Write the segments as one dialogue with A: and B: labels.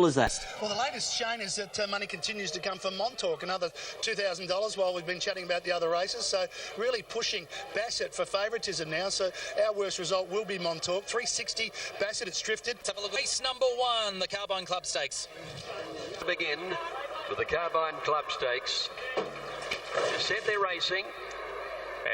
A: Is that?
B: Well, the latest, Shane, is that money continues to come from Montauk, another $2,000 while we've been chatting about the other races. So really pushing Bassett for favouritism now. So our worst result will be Montauk. 360 Bassett, it's drifted.
C: Let's have a look. Race number 1, the Carbine Club Stakes.
D: To begin with the Carbine Club Stakes. Set their racing.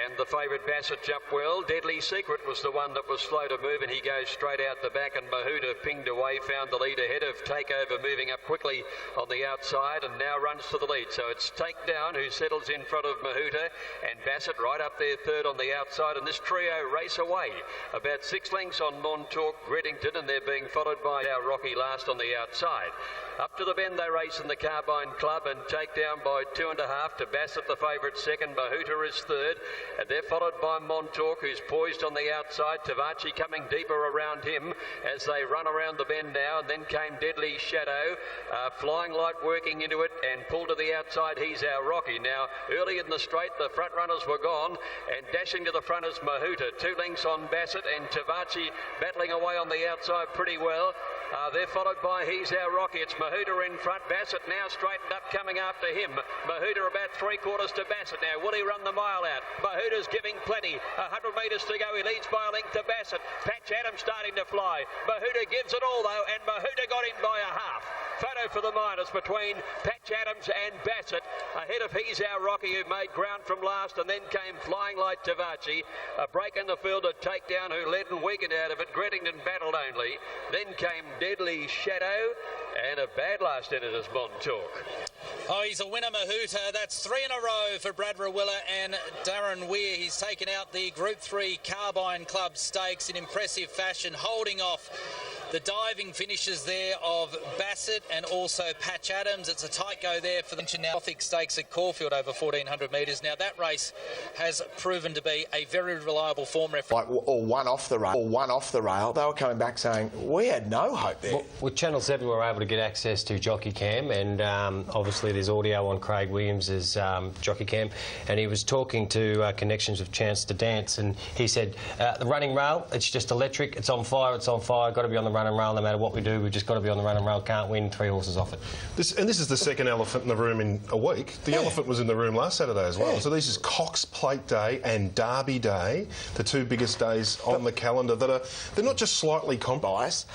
D: And the favourite Bassett jumped well. Deadly Secret was the one that was slow to move, and he goes straight out the back, and Mahuta pinged away, found the lead ahead of Takeover, moving up quickly on the outside, and now runs to the lead. So it's Takedown who settles in front of Mahuta, and Bassett right up there third on the outside, and this trio race away. About 6 lengths on Montauk, Reddington, and they're being followed by our Rocky last on the outside. Up to the bend they race in the Carbine Club, and Takedown by 2.5 to Bassett, the favourite second. Mahuta is third, and they're followed by Montauk, who's poised on the outside. Tavachi coming deeper around him as they run around the bend now, and then came Deadly Shadow. Flying Light working into it and pulled to the outside. He's our Rocky. Now, early in the straight, the front runners were gone, and dashing to the front is Mahuta. 2 lengths on Bassett, and Tavachi battling away on the outside pretty well. They're followed by He's Our Rocky. It's Mahuta in front. Bassett now straightened up, coming after him. Mahuta about 3/4 to Bassett now. Will he run the mile out? Mahuta's giving plenty. 100 metres to go. He leads by a length to Bassett. Patch Adams starting to fly. Mahuta gives it all though, and Mahuta got in by a half. Photo for the minors between Patch Adams and Bassett. Ahead of He's Our Rocky, who made ground from last, and then came Flying Light Tavachi. A break in the field at Takedown, who led and weakened out of it. Greddington battled only. Then came Deadly Shadow, and a bad last in it is Montauk.
C: Oh, he's a winner, Mahuta. That's 3 in a row for Brad Rawiller and Darren Weir. He's taken out the Group 3 Carbine Club Stakes in impressive fashion, holding off the diving finishes there of Bassett and also Patch Adams. It's a tight go there for the Gothic Stakes at Caulfield over 1,400 metres. Now, that race has proven to be a very reliable form reference.
E: Or one off the rail. They were coming back saying, we had no hope there.
F: Well, Channel 7 were able to get access to Jockey Cam, and obviously there's audio on Craig Williams' Jockey Cam, and he was talking to Connections of Chance to Dance, and he said, the running rail, it's just electric, it's on fire, got to be on the running rail no matter what we do, we've just got to be on the running rail, can't win 3 horses off it.
G: This is the second elephant in the room in a week. The elephant was in the room last Saturday as well. Yeah. So this is Cox Plate Day and Derby Day, the 2 biggest days on the calendar that are, they're not just slightly biased.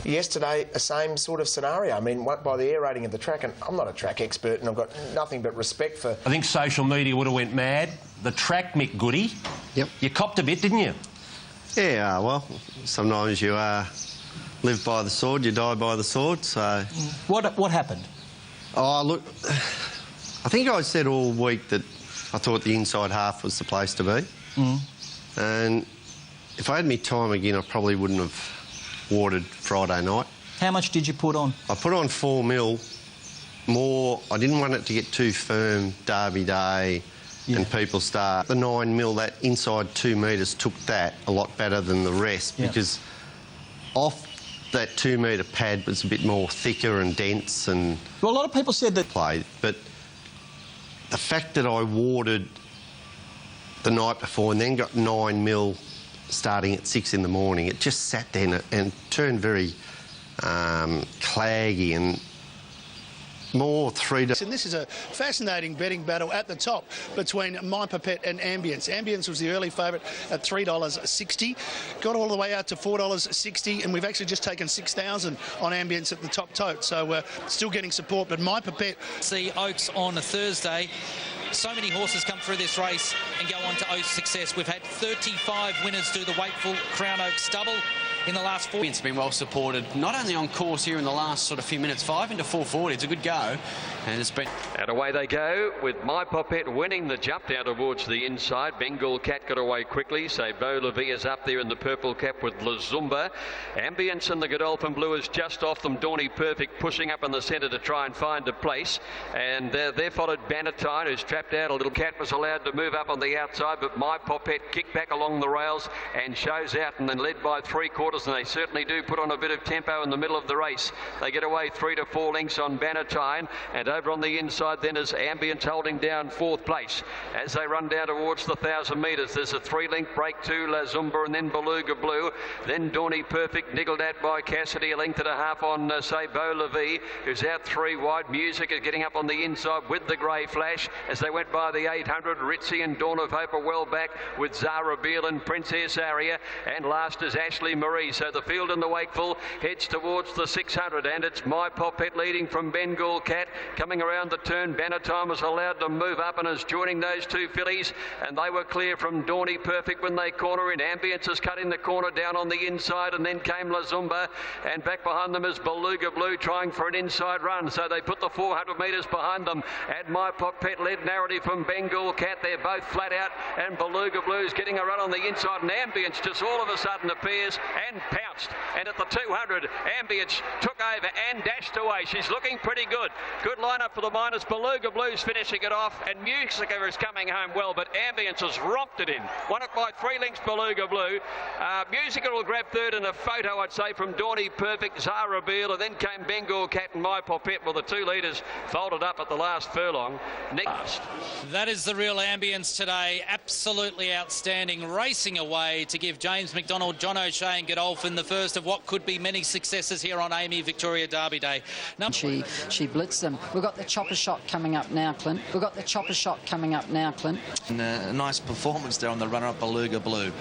E: Yesterday, a same sort of scenario. I mean, by the air rating of the track, and I'm not a track expert, and I've got nothing but respect for...
H: I think social media would have went mad. The track, Mick Goody.
I: Yep.
H: You copped a bit, didn't you?
I: Yeah, well, sometimes you live by the sword, you die by the sword, so...
H: What happened?
I: Oh, look, I think I said all week that I thought the inside half was the place to be. And if I had me time again, I probably wouldn't have watered Friday night.
H: How much did you put on?
I: I put on 4 mil. More, I didn't want it to get too firm, Derby Day, and people start. The 9 mil, that inside 2 metres, took that a lot better than the rest, because off that 2 metre pad was a bit more thicker and dense, and...
H: Well, a lot of people said that...
I: Played, but the fact that I watered the night before and then got 9 mil starting at 6 in the morning, it just sat there and turned very claggy and more 3 days.
B: And this is a fascinating betting battle at the top between My Pipette and Ambience. Ambience was the early favourite at $3.60, got all the way out to $4.60, and we've actually just taken 6,000 on Ambience at the top tote, so we're still getting support. But My Pipette...
C: See Oaks on a Thursday. So many horses come through this race and go on to Oaks success. We've had 35 winners do the Wakeful Crown Oaks double in the last 4.
J: It's been well supported, not only on course here in the last sort of few minutes, 5 into 440. It's a good go, and it's been...
D: And away they go with My Popette winning the jump down towards the inside. Bengal Cat got away quickly, so Beau Levy is up there in the purple cap with Lazumba. Ambience and the Godolphin Blue is just off them. Dawny Perfect pushing up in the centre to try and find a place, and they're followed Bannatyne, who's trapped trapped out a little. Cat was allowed to move up on the outside, but My Popette kicked back along the rails and shows out, and then led by 3/4, and they certainly do put on a bit of tempo in the middle of the race. They get away 3 to 4 lengths on Bannatyne, and over on the inside then is Ambience holding down 4th place. As they run down towards the 1,000 metres, there's a 3-length break to La Zumba, and then Beluga Blue, then Dawny Perfect, niggled at by Cassidy, a length and a half on say Beau Levy, who's out 3 wide. Music is getting up on the inside with the grey flash as they went by the 800. Ritzy and Dawn of Hope are well back with Zara Beale and Princess Aria, and last is Ashley Marie. So the field in the Wakeful heads towards the 600, and it's My Popette leading from Bengal Cat. Coming around the turn, Bannatyne was allowed to move up and is joining those 2 fillies, and they were clear from Dawny Perfect when they corner in. Ambience is cutting the corner down on the inside, and then came La Zumba, and back behind them is Beluga Blue trying for an inside run. So they put the 400 metres behind them, and My Popette led narrowly from Bengal Cat. They're both flat out, and Beluga Blue's getting a run on the inside, and Ambience just all of a sudden appears and pounced. And at the 200, Ambience took over and dashed away. She's looking pretty good. Good lineup for the miners. Beluga Blue's finishing it off, and Musica is coming home well, but Ambience has romped it in. Won it by 3 lengths, Beluga Blue. Musica will grab 3rd in a photo, I'd say, from Dawny Perfect, Zara Beale, and then came Bengal Cat and My Popette. Well, the 2 leaders folded up at the last furlong.
C: That is the real Ambience today. Absolutely outstanding. Racing away to give James McDonald, John O'Shea and Godolphin the first of what could be many successes here on Amy Victoria Derby Day.
A: She blitzed them. We've got the chopper shot coming up now, Clint. We've got the chopper shot coming up now, Clint.
K: And a nice performance there on the runner-up, Beluga Blue.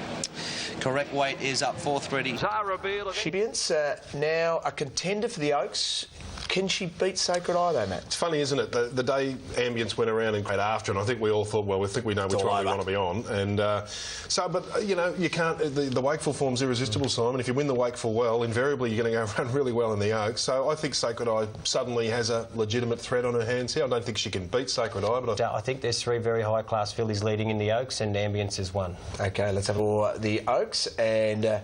K: Correct weight is up 4:30.
E: Ambience now a contender for the Oaks. Can she beat Sacred Eye though, Matt?
G: It's funny, isn't it? The day Ambience went around and played after, and I think we all thought, well, we think we know which one we want to be on. And but you know, you can't. The Wakeful form's irresistible, Simon. If you win the Wakeful well, invariably you're going to go run really well in the Oaks. So I think Sacred Eye suddenly has a legitimate threat on her hands here. I don't think she can beat Sacred Eye, but
F: I think there's 3 very high-class fillies leading in the Oaks, and Ambience is 1.
E: Okay, let's have for the Oaks, and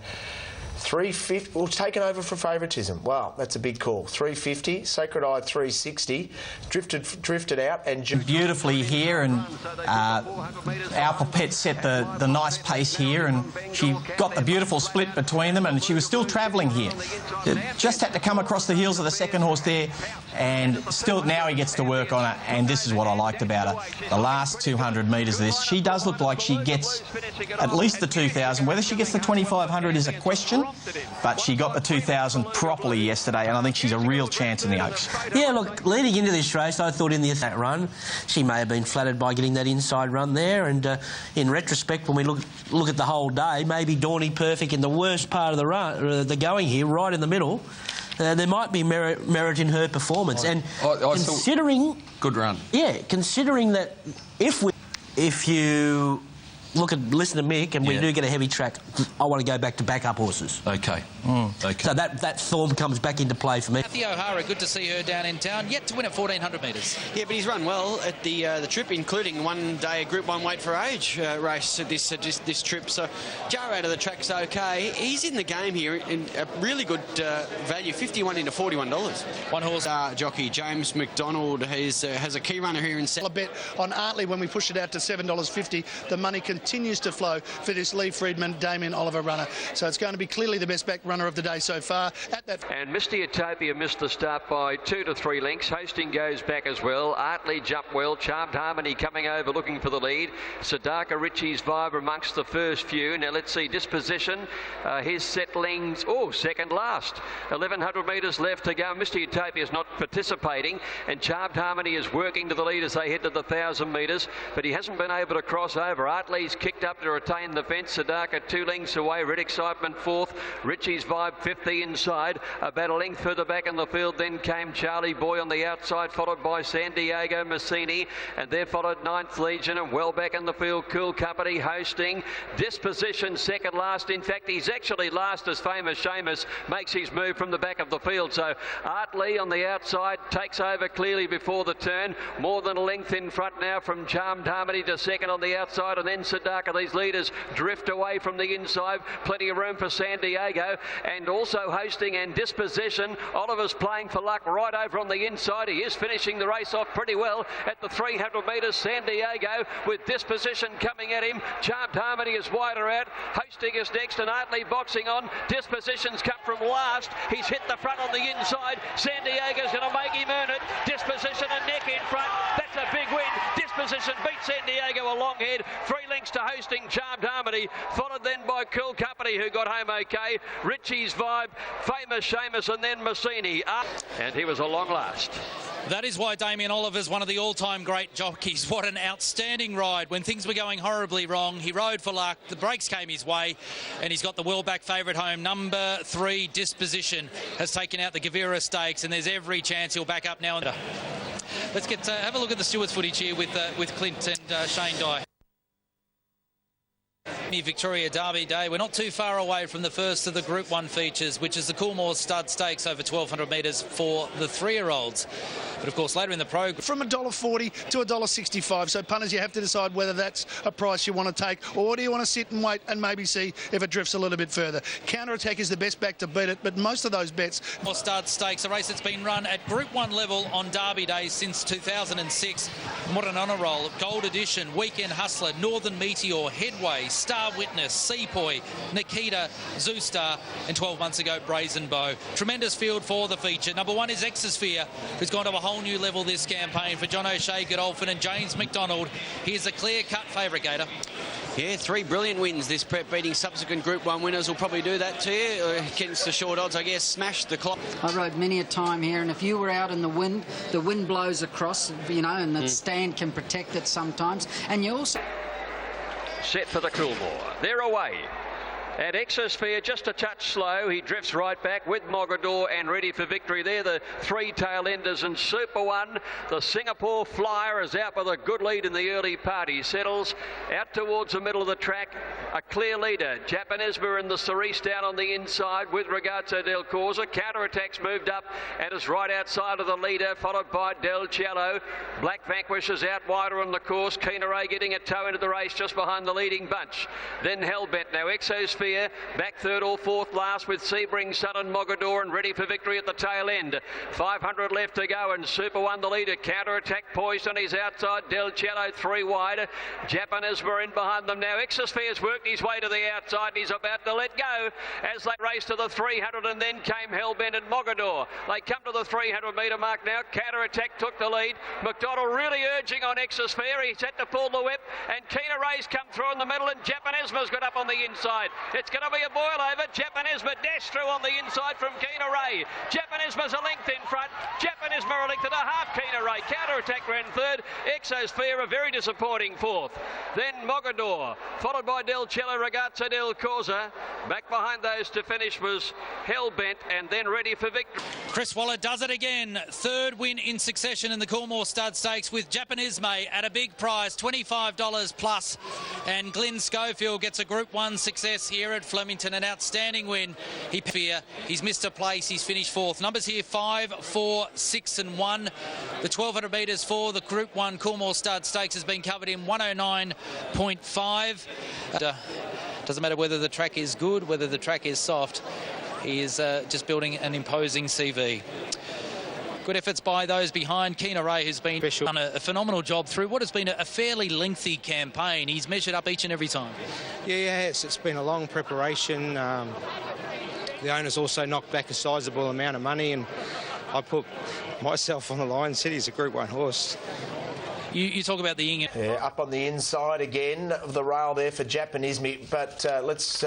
E: 350. Well, taken over for favouritism. Wow, that's a big call. 350. Sacred Eye 360. Drifted out and
L: beautifully here, and our Popette set the nice pace here, and she got the beautiful split between them, and she was still travelling here. Just had to come across the heels of the second horse there, and still now he gets to work on it. And this is what I liked about her. The last 200 metres of this, she does look like she gets at least the 2,000. Whether she gets the 2,500 is a question. But she got the 2,000 properly yesterday, and I think she's a real chance in the Oaks.
M: Yeah, look, leading into this race, I thought in that run, she may have been flattered by getting that inside run there, and in retrospect, when we look at the whole day, maybe Dawny Perfect in the worst part of the run, the going here, right in the middle, there might be merit in her performance. And considering...
K: Good run.
M: Yeah, considering that if you... listen to Mick, and we do get a heavy track, I want to go back to backup horses.
K: Okay. Okay.
M: So that form comes back into play for me.
C: Matthew O'Hara, good to see her down in town, yet to win at 1,400 metres.
J: Yeah, but he's run well at the trip, including one day Group 1 weight for age race at this trip. So jar out of the track's okay. He's in the game here in a really good value, 51 into $41.
C: One horse
J: jockey James McDonald has a key runner here in
B: a bet on Artley when we push it out to $7.50. The money continues to flow for this Lee Friedman, Damien Oliver runner. So it's going to be clearly the best back runner of the day so far.
D: And Misty Utopia missed the start by 2 to 3 lengths. Hosting goes back as well. Artley jumped well. Charmed Harmony coming over looking for the lead. Sadaka Ritchie's Vibe amongst the first few. Now let's see disposition. His settlings, second last. 1,100 metres left to go. Misty Utopia is not participating, and Charmed Harmony is working to the lead as they head to the 1,000 metres, but he hasn't been able to cross over. Artley's kicked up to retain the fence. Sadaka 2 lengths away. Red Excitement 4th. Ritchie's Vibe 5th the inside. About a length further back in the field then came Charlie Boy on the outside, followed by San Diego Massini, and there followed 9th Legion, and well back in the field Cool Company. Hosting. Disposition second last. In fact, he's actually last as Famous Seamus makes his move from the back of the field. So Artley on the outside takes over clearly before the turn. More than a length in front now from Charmed Harmony to second on the outside, and then the darker these leaders drift away from the inside. Plenty of room for San Diego, and also hosting and disposition. Oliver's playing for luck right over on the inside. He is finishing the race off pretty well at the 300 metres. San Diego with disposition coming at him. Charmed Harmony is wider out. Hosting is next and Artley boxing on. Disposition's come from last. He's hit the front on the inside. San Diego's going to make him earn it. Disposition and neck in front. That's a big win. Disposition beats San Diego a long head. 3 lengths to hosting Charmed Harmony, followed then by Cool Company, who got home okay. Richie's Vibe, Famous Seamus, and then Massini. And he was a long last.
C: That is why Damien Oliver's one of the all-time great jockeys. What an outstanding ride. When things were going horribly wrong, he rode for luck. The breaks came his way, and he's got the well-back favourite home. Number 3, Disposition, has taken out the Gavira Stakes, and there's every chance he'll back up now. Let's get have a look at the stewards' footage here with Clint and Shane Dye. Victoria Derby Day. We're not too far away from the first of the Group 1 features, which is the Coolmore Stud Stakes over 1,200 metres for the 3-year-olds. But, of course, later in the program...
B: From $1.40 to $1.65. So, punters, you have to decide whether that's a price you want to take, or do you want to sit and wait and maybe see if it drifts a little bit further. Counter-Attack is the best back to beat it, but most of those bets...
C: Stud Stakes, a race that's been run at Group 1 level on Derby Day since 2006. Modern Honour Roll, Gold Edition, Weekend Hustler, Northern Meteor, Headway, Star Witness, Sepoy, Nikita, Zoostar, and 12 months ago, Brazen Bow. Tremendous field for the feature. Number 1 is Exosphere, who's gone to a whole new level this campaign for John O'Shea, Godolphin and James McDonald. Here's a clear-cut favourite, Gator.
J: Yeah, 3 brilliant wins this prep, beating subsequent Group 1 winners will probably do that to you. Against the short odds, I guess, smash the clock.
A: I rode many a time here, and if you were out in the wind blows across, you know, and the stand can protect it sometimes. And you also...
D: Set for the Coolmore. They're away. And Exosphere just a touch slow. He drifts right back with Mogador and Ready for Victory. They're the 3 tail enders, and Super One, the Singapore Flyer, is out with a good lead in the early part. He settles out towards the middle of the track. A clear leader. Japanesma and the Cerise down on the inside with Ragazzo del Corsa. Counter-Attack's moved up and is right outside of the leader, followed by Del Cielo. Black Vanquish is out wider on the course. Keener Ray getting a toe into the race just behind the leading bunch. Then Hellbent. Now Exosphere back 3rd or 4th last with Sebring, Sutton, Mogador and Ready for Victory at the tail end. 500 left to go, and Super One the leader. Counter-Attack poised on his outside. Del Cielo 3 wide. Japanesma in behind them now. Exosphere's worked his way to the outside and he's about to let go as they race to the 300, and then came Hellbent and Mogador. They come to the 300 metre mark now. Counter-Attack took the lead. McDonald really urging on Exosphere. He's had to pull the whip, and Keener Ray's come through in the middle, and Japanesma's got up on the inside. It's going to be a boil over. Japanesma dash through on the inside from Keener Ray. Japanesma's a length in front. Japanesma a length and a half. Keener Ray. Counter-Attack ran 3rd. Exosphere a very disappointing 4th. Then Mogador, followed by Del Cielo, Ragazzo del Corsa. Back behind those to finish was Hellbent, and then Ready for Victory.
C: Chris Waller does it again. 3rd win in succession in the Coolmore Stud Stakes with Japanesma at a big prize, $25 plus. And Glenn Schofield gets a Group 1 success here at Flemington, an outstanding win. He's missed a place. He's finished 4th. Numbers here 5, 4, 6 and 1. The 1,200 metres for the Group 1 Coolmore Stud Stakes has been covered in 109.5. Doesn't matter whether the track is good, whether the track is soft. He is just building an imposing CV. Good efforts by those behind. Keener Ray has been done a phenomenal job through what has been a fairly lengthy campaign. He's measured up each and every time.
N: Yeah, it's been a long preparation. The owners also knocked back a sizable amount of money, and I put myself on the line. Said he's a Group 1 horse.
C: You talk about the Ingham.
E: Yeah, up on the inside again of the rail there for Japanesma, but let's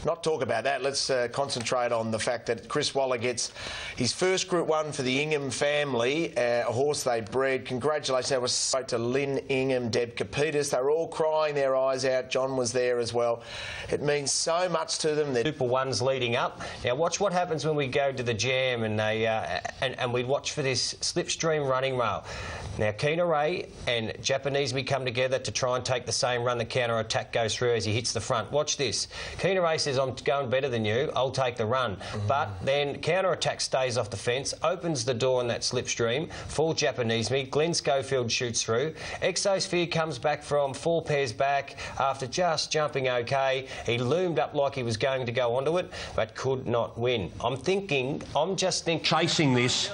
E: not talk about that. Let's concentrate on the fact that Chris Waller gets his first Group 1 for the Ingham family, a horse they bred. Congratulations. That was spoke to Lynn Ingham, Deb Capitas. They were all crying their eyes out. John was there as well. It means so much to them.
F: Super Ones leading up. Now watch what happens when we go to the Jam and they and we watch for this slipstream running rail. Now Keener Ray and Japanese come together to try and take the same run the counter-attack goes through as he hits the front. Watch this. Kina Ray says, I'm going better than you, I'll take the run. But then counter-attack stays off the fence, opens the door in that slipstream for Japanese. Glenn Schofield shoots through. Exosphere comes back from 4 pairs back after just jumping OK. He loomed up like he was going to go onto it, but could not win. I'm just thinking...
H: Chasing this,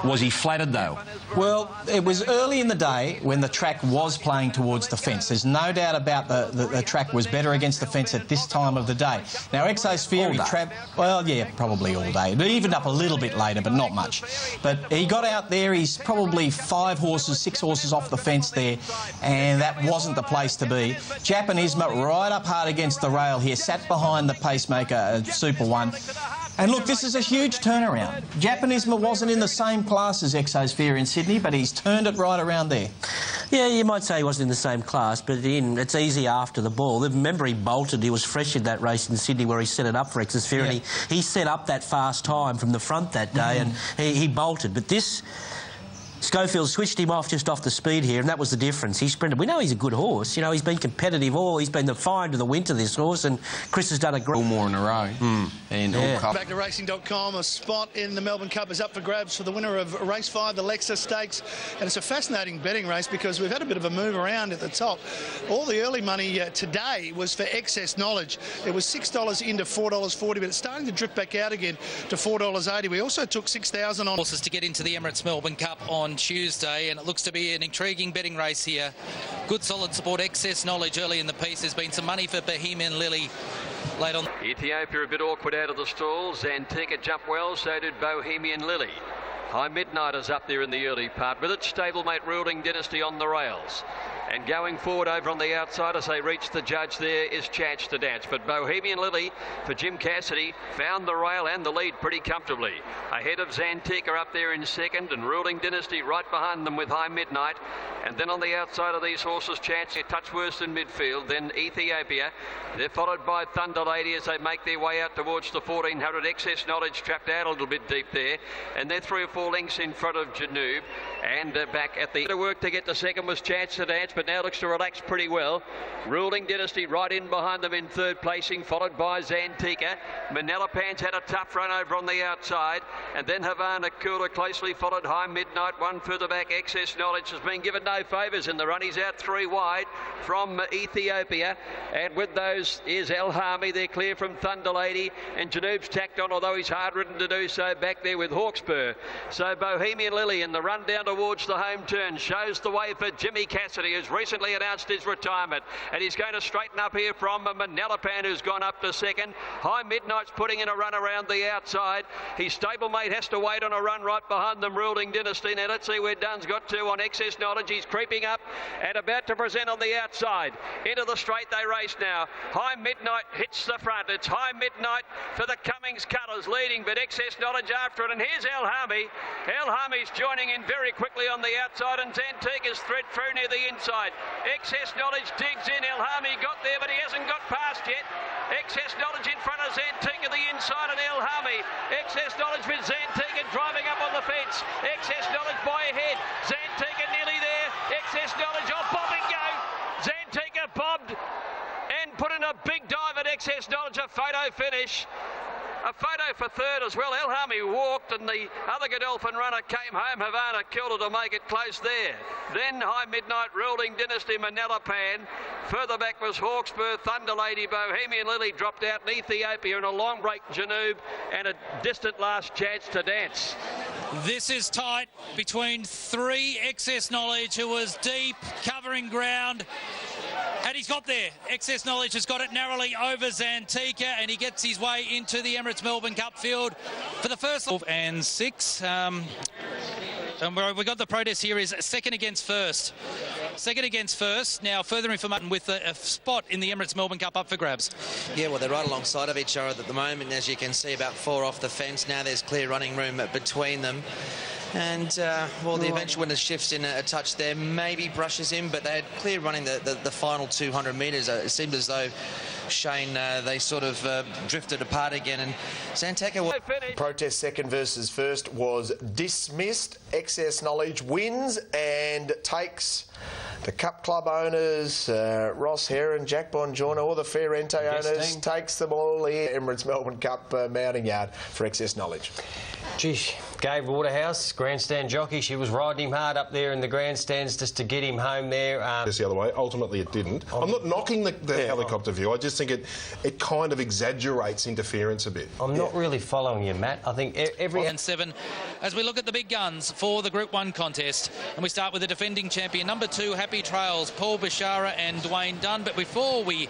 H: was he flattered though?
L: Well, it was early in the day when the track was playing towards the fence. There's no doubt about the track was better against the fence at this time of the day. Now, Exosphere, well, yeah, probably all day. It evened up a little bit later, but not much. But he got out there, he's probably 5 horses, 6 horses off the fence there, and that wasn't the place to be. Japanisma right up hard against the rail here, sat behind the pacemaker, Super 1. And look, this is a huge turnaround. Japanisma wasn't in the same class as Exosphere in Sydney, but he's turned it right around there.
M: Yeah, you might say he wasn't in the same class, but it's easy after the ball. Remember, he bolted. He was fresh in that race in Sydney where he set it up for Exosphere, and he set up that fast time from the front that day, and he bolted. But this... Schofield switched him off just off the speed here, and that was the difference. He sprinted. We know he's a good horse. You know, he's been competitive all. He's been the find of the winter, this horse, and Chris has done a great...
O: All more in a row. And all cup.
B: Back to racing.com. A spot in the Melbourne Cup is up for grabs for the winner of Race 5, the Lexus Stakes. And it's a fascinating betting race because we've had a bit of a move around at the top. All the early money today was for Excess Knowledge. It was $6 into $4.40, but it's starting to drip back out again to $4.80. We also took 6,000 on
C: horses to get into the Emirates Melbourne Cup on Tuesday, and it looks to be an intriguing betting race here. Good solid support, Excess Knowledge early in the piece. There's been some money for Bohemian Lily late on.
D: Ethiopia a bit awkward out of the stalls. Antigua jumped well, so did Bohemian Lily. High Midnight is up there in the early part with its stablemate Ruling Dynasty on the rails. And going forward over on the outside as they reach the judge there is Chance to Dance. But Bohemian Lily for Jim Cassidy found the rail and the lead pretty comfortably. Ahead of Zantica up there in second, and Ruling Dynasty right behind them with High Midnight. And then on the outside of these horses, Chance a touch worse in midfield. Then Ethiopia. They're followed by Thunder Lady as they make their way out towards the 1400. Excess Knowledge trapped out a little bit deep there. And they're 3 or 4 lengths in front of Janoob. And back at the work to get the second was Chance to Dance, but now looks to relax pretty well. Ruling Dynasty right in behind them in third placing, followed by Zantica. Manila Pans had a tough run over on the outside, and then Havana Cooler closely followed High Midnight. One further back, Excess Knowledge has been given no favours in the run. He's out 3 wide from Ethiopia, and with those is El Hami. They're clear from Thunder Lady, and Janoob's tacked on, although he's hard ridden to do so back there with Hawkspur. So Bohemian Lily in the run down towards the home turn shows the way for Jimmy Cassidy, who's recently announced his retirement, and he's going to straighten up here from Manalapan, who's gone up to second. High Midnight's putting in a run around the outside. His stablemate has to wait on a run right behind them, Ruling Dynasty. Now let's see where Dunn's got to on Excess Knowledge. He's creeping up and about to present on the outside. Into the straight they race now. High Midnight hits the front. It's High Midnight for the Cummings colours leading, but Excess Knowledge after it. And here's El Hami. El Hami's joining in very quickly on the outside, and Zantica's thread through near the inside. Excess Knowledge digs in. El Hami got there, but he hasn't got past yet. Excess Knowledge in front of Zantica, the inside, and El Hami. Excess Knowledge with Zantica driving up on the fence. Excess Knowledge by ahead. Zantica nearly there. Excess Knowledge off, bob and go. Zantica bobbed and put in a big dive at Excess Knowledge. A photo finish. A photo for third as well. El Hami walked, and the other Godolphin runner came home. Havana killed her to make it close there. Then High Midnight, Ruling Dynasty, Manila Pan. Further back was Hawkspur, Thunder Lady, Bohemian Lily dropped out, and Ethiopia in a long break, Janoob, and a distant last Chance to Dance.
C: This is tight between 3. Excess Knowledge, who was deep, covering ground. And he's got there. Excess Knowledge has got it narrowly over Zantica, and he gets his way into the Emirates Melbourne Cup field for the first and 6. And where we got the protest here is second against first. Second against first. Now, further information with a spot in the Emirates Melbourne Cup up for grabs.
K: Yeah, well, they're right alongside of each other at the moment, as you can see, about 4 off the fence. Now there's clear running room between them. And, well, the eventual winner shifts in a touch there, maybe brushes him, but they had clear running the final 200 metres. It seemed as though Shane, they sort of drifted apart again, and Santeca...
E: Protest second versus first was dismissed. Excess Knowledge wins and takes the Cup Club owners, Ross Heron, Jack Bongiorno, all the Ferrente owners, takes them all here. Emirates Melbourne Cup mounting yard for Excess Knowledge.
F: Geez, Gabe Waterhouse, grandstand jockey, she was riding him hard up there in the grandstands just to get him home there.
G: Just the other way. Ultimately, it didn't. I'm not knocking the helicopter view. I just think it kind of exaggerates interference a bit.
F: I'm not really following you, Matt. I think every...
C: And 7 as we look at the big guns for the Group 1 contest. And we start with the defending champion, number 2, Happy Trails, Paul Bashara and Dwayne Dunn. But before we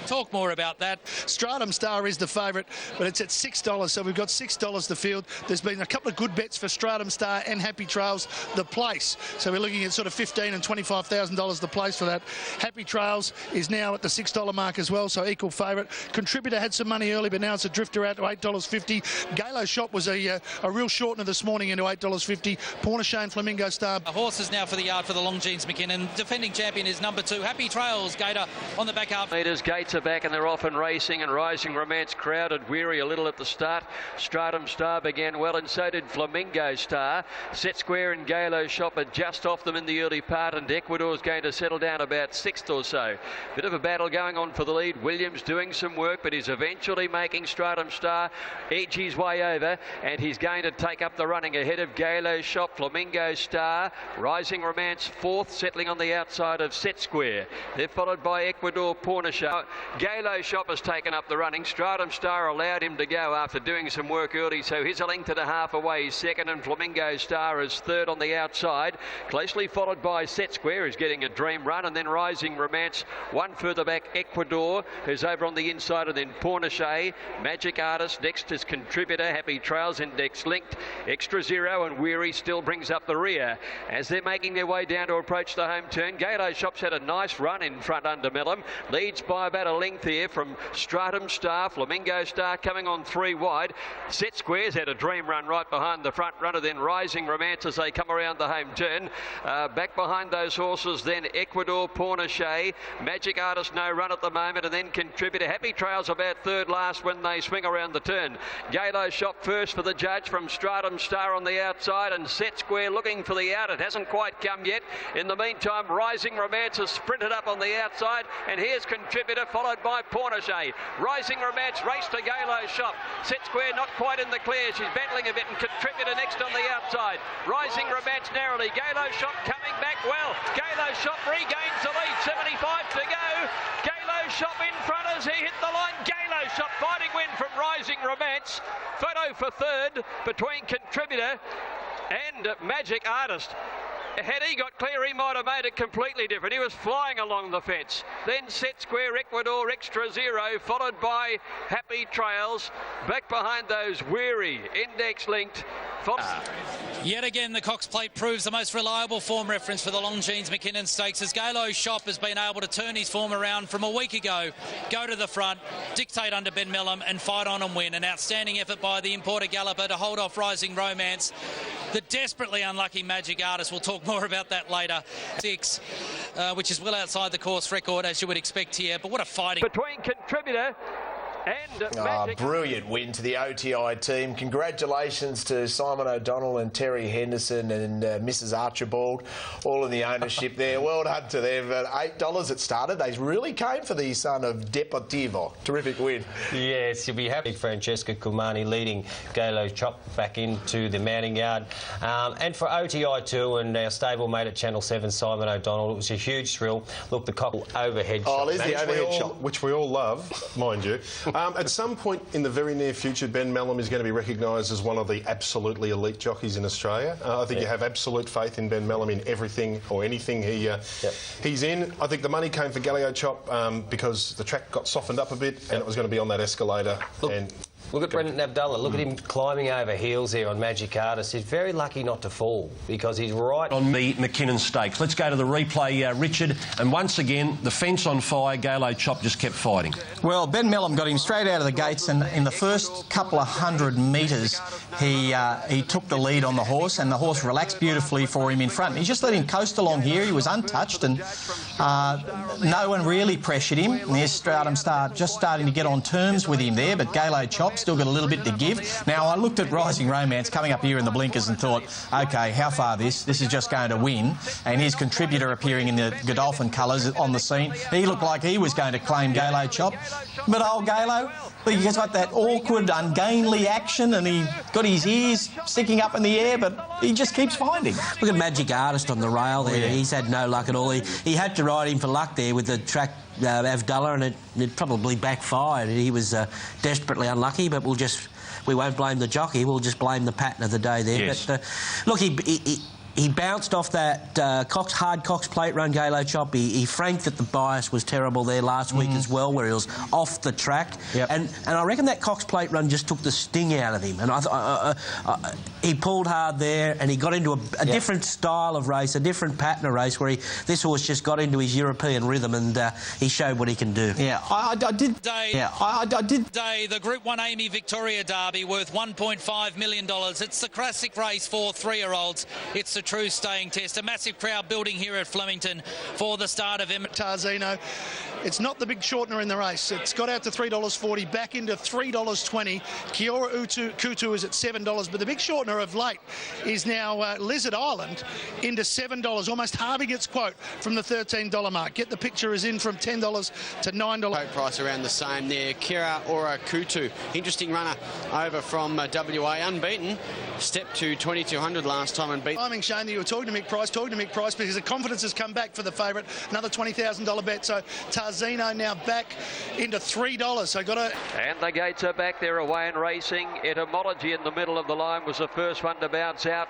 C: talk more about that...
B: Stratum Star is the favourite, but it's at $6, so we've got $6 the field. There's been a couple of good bets for Stratum Star and Happy Trails, the place. So we're looking at sort of $15,000 and $25,000 the place for that. Happy Trails is now at the $6 mark as well, so equal favourite. Contributor had some money early, but now it's a drifter out to $8.50. Galo Shop was a real shortener this morning into $8.50. Pornichet and Flamingo Star.
C: Horses now for the yard for the Longines McKinnon. Defending champion is number 2, Happy Trails. Gator on the back half.
D: Meters, Gates are back and they're off and racing, and Rising Romance crowded, weary a little at the start. Stratum Star began well, and so did Flamingo Star. Set Square and Galo Shop are just off them in the early part, and Ecuador's going to settle down about 6th or so. Bit of a battle going on for the lead. Williams doing some work, but he's eventually making Stratum Star edge his way over, and he's going to take up the running ahead of Galo Shop, Flamingo Star, Rising Romance 4th, settling on the outside of Set Square. They're followed by Ecuador, Pornichet. Galo Shop has taken up the running. Stratum Star allowed him to go after doing some work early, so he's a length and a half away. He's second, and Flamingo Star is third on the outside, closely followed by Set Square, who's getting a dream run, and then Rising Romance one further back, Ecuador, who's over on the inside, and then Pornichet. Magic Artist next is Contributor. Happy Trails Index linked. Extra Zero and Weary still brings up the rear as they're making their way down to approach the home turn. Gato Shop's had a nice run in front under Mellum, leads by about a length here from Stratum Star. Flamingo Star coming on 3 wide. Set Square's had a dream run right behind the front runner, then Rising Romance as they come around the home turn. Back behind those horses then Ecuador, Pornichet, Magic Artist no run at the moment, and then Contributor. Happy Trails about third last when they swing around the turn. Gato Shop first for the judge from Stratum Star on the outside, and Set Square looking for the out. It hasn't quite come yet. In the meantime, Rising Romance has sprinted up on the outside, and here's Contributor followed by Pornichet. Rising Romance race to Galo Shop. Set Square not quite in the clear. She's battling a bit, and Contributor next on the outside. Rising Romance narrowly. Galo Shop coming back well. Galo Shop regains the lead. 75 to go. Galo Shop in front as he hit the line. Galo Shop fighting win from Rising Romance. Photo for third between Contributor and Magic Artist. Had he got clear, he might have made it completely different. He was flying along the fence. Then Set Square, Ecuador, Extra Zero, followed by Happy Trails. Back behind those, Weary, Index linked.
C: Yet again, the Cox Plate proves the most reliable form reference for the Longines McKinnon Stakes, as Galo Shop has been able to turn his form around from a week ago, go to the front, dictate under Ben Mellum and fight on and win. An outstanding effort by the importer Galloper to hold off Rising Romance. The desperately unlucky Magic Artist, we'll talk more about that later. 6, which is well outside the course record, as you would expect here, but what a fighting.
D: Between Contributor and
E: brilliant win to the OTI team. Congratulations to Simon O'Donnell and Terry Henderson and Mrs. Archibald, all in the ownership there. Well done to them. At $8 it started. They really came for the son of Deportivo. Terrific win.
F: Yes, you'll be happy. Francesca Kumani leading Galo Shop back into the mounting yard. And for OTI too, and our stablemate at Channel 7, Simon O'Donnell, it was a huge thrill. Look, the couple overhead shot.
E: Oh, there's the overhead shot.
G: Which we all love, mind you. At some point in the very near future, Ben Mellum is going to be recognised as one of the absolutely elite jockeys in Australia. I think you have absolute faith in Ben Mellum in everything or anything he's in. I think the money came for Gallio Chop because the track got softened up a bit and it was going to be on that escalator.
F: Look,
G: and
F: Look at Brendan Abdullah. Look at him climbing over heels there on Magic Artist. He's very lucky not to fall because he's right
H: on the McKinnon Stakes. Let's go to the replay, Richard. And once again, the fence on fire. Galo Chop just kept fighting.
L: Well, Ben Melham got him straight out of the gates, and in the first couple of 100 metres, he took the lead on the horse, and the horse relaxed beautifully for him in front. He just let him coast along here. He was untouched, and no one really pressured him. And there's Stratum just starting to get on terms with him there, but Galo Chop still got a little bit to give. Now, I looked at Rising Romance coming up here in the blinkers and thought, OK, how far this? This is just going to win. And his contributor appearing in the Godolphin colours on the scene, he looked like he was going to claim Galo Chop. But old Galo, he's got that awkward, ungainly action, and he got his ears sticking up in the air, but he just keeps finding.
M: Look at Magic Artist on the rail there. He's had no luck at all. He had to ride him for luck there with the track Avdulla, and it probably backfired. He was desperately unlucky, but we won't blame the jockey. We'll just blame the pattern of the day there.
H: Yes.
M: But look, he bounced off that hard Cox plate run, Galo Chop. He franked that the bias was terrible there last week as well, where he was off the track.
L: Yep.
M: And I reckon that Cox plate run just took the sting out of him. And he pulled hard there, and he got into a different style of race, a different pattern of race, where this horse just got into his European rhythm, and he showed what he can do.
L: Yeah, I did.
C: Day, the Group 1 Amy Victoria Derby worth $1.5 million. It's the classic race for 3-year-olds. It's the true staying test. A massive crowd building here at Flemington for the start of
B: Tarzino. It's not the big shortener in the race. It's got out to $3.40, back into $3.20. Kiora Kutu is at $7, but the big shortener of late is now Lizard Island into $7, almost halving its quote from the $13 mark. Get the picture is in from $10 to $9.
J: Quote price around the same there. Kiora Kutu, interesting runner over from WA, unbeaten. Stepped to 2,200 last time and beat.
B: Timing, Shane, that you were talking to Mick Price, because the confidence has come back for the favourite. Another $20,000 bet, so Tarzino now back into $3. So got to...
D: And the gates are back. They're away and racing. Etymology in the middle of the line was the first one to bounce out.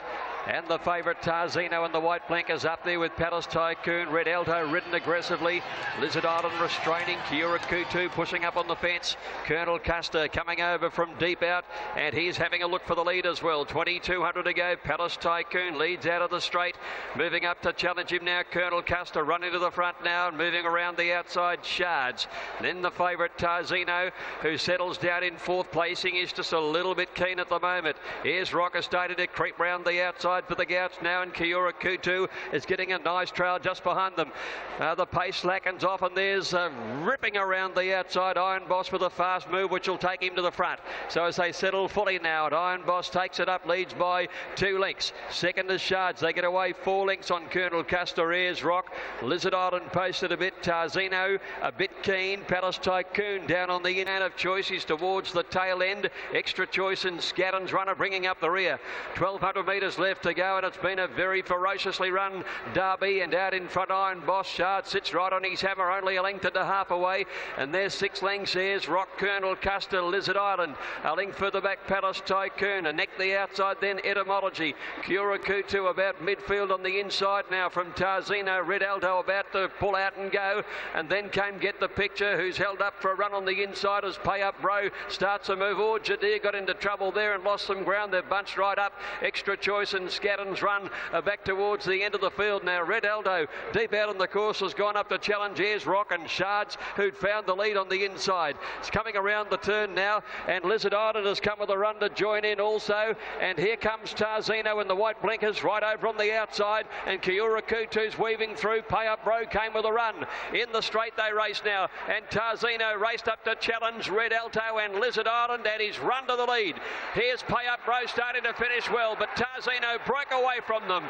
D: And the favourite Tarzino and the white blinkers up there with Palace Tycoon. Red Alto ridden aggressively. Lizard Island restraining. Kiora Kutu pushing up on the fence. Colonel Custer coming over from deep out, and he's having a look for the lead as well. 2,200 to go. Palace Tycoon leads out of the straight. Moving up to challenge him now. Colonel Custer running to the front now and moving around the outside. Shards. Then the favourite Tarzino, who settles down in fourth placing, is just a little bit keen at the moment. Here's Rocker starting to creep round the outside for the Gouts now, and Kiora Kutu is getting a nice trail just behind them. The pace slackens off, and there's ripping around the outside Iron Boss with a fast move which will take him to the front. So as they settle fully now, Iron Boss takes it up, leads by 2 lengths. Second is Shards. They get away 4 lengths on Colonel Custer. Ayers Rock. Lizard Island posted a bit. Tarzino a bit keen. Palace Tycoon down on the in and of choices towards the tail end. Extra Choice and Scadden's runner bringing up the rear. 1,200 metres left to go, and it's been a very ferociously run derby, and out in front Iron Boss. Shard sits right on his hammer, only a length and a half away, and there's 6 lengths. There's Rock, Colonel Custer, Lizard Island, a length further back Palace Tycoon, a neck the outside, then Etymology. Kiora Kutu about midfield on the inside now from Tarzino. Red Alto about to pull out and go, and then came Get the Picture, who's held up for a run on the inside as Pay Up Bro starts a move. Jadir got into trouble there and lost some ground. They're bunched right up. Extra Choice and Scadden's run back towards the end of the field now. Red Alto deep out on the course has gone up to challenge. Here's Rock and Shards, who'd found the lead on the inside. It's coming around the turn now, and Lizard Island has come with a run to join in also, and here comes Tarzino in the white blinkers right over on the outside, and Kiora Kutu's weaving through. Pay Up Bro came with a run. In the straight they race now, and Tarzino raced up to challenge Red Alto and Lizard Island, and he's run to the lead. Here's Pay Up Bro starting to finish well, but Tarzino broke away from them.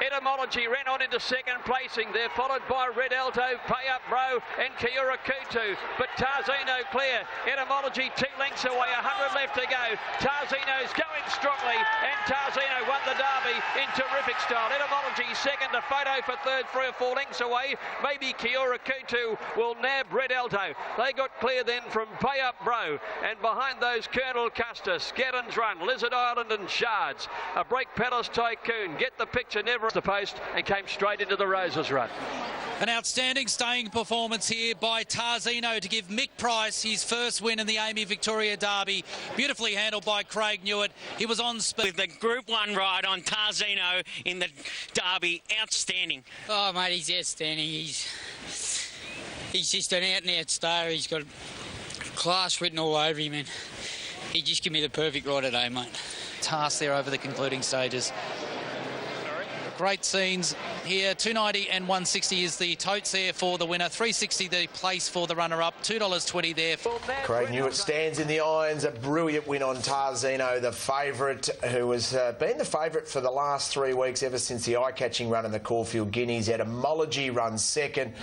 D: Etymology ran on into second placing. They're followed by Red Alto, Pay Up Bro and Kiora Kutu, but Tarzino clear. Etymology 2 lengths away, 100 left to go. Tarzino's going going strongly, and Tarzino won the Derby in terrific style. Etymology second, a photo for third, 3 or 4 lengths away. Maybe Kiora Kutu will nab Red Alto. They got clear then from Pay Up Bro, and behind those Colonel Custer, Skeddon's Run, Lizard Island and Shards. A Break Palace Tycoon, Get the Picture, never at the post, and came straight into the Roses Run.
C: An outstanding staying performance here by Tarzino to give Mick Price his first win in the Amy Victoria Derby. Beautifully handled by Craig Newitt. He was on speed.
P: With the Group 1 ride on Tarzino in the Derby, outstanding.
Q: Oh, mate, he's outstanding. He's just an out-and-out star. He's got class written all over him, and he just gave me the perfect ride today, mate.
C: Task there over the concluding stages. Great scenes here. $2.90 and $1.60 is the totes there for the winner. $3.60 the place for the runner-up. $2.20 there.
E: Craig Newitt stands in the irons. A brilliant win on Tarzino, the favourite, who has been the favourite for the last 3 weeks ever since the eye-catching run in the Caulfield Guineas. Etymology runs second,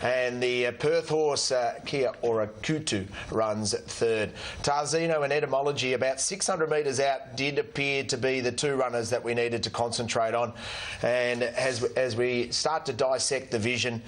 E: and the Perth horse Kia Orakutu runs third. Tarzino and Etymology, about 600 metres out, did appear to be the 2 runners that we needed to concentrate on. And as we start to dissect the vision,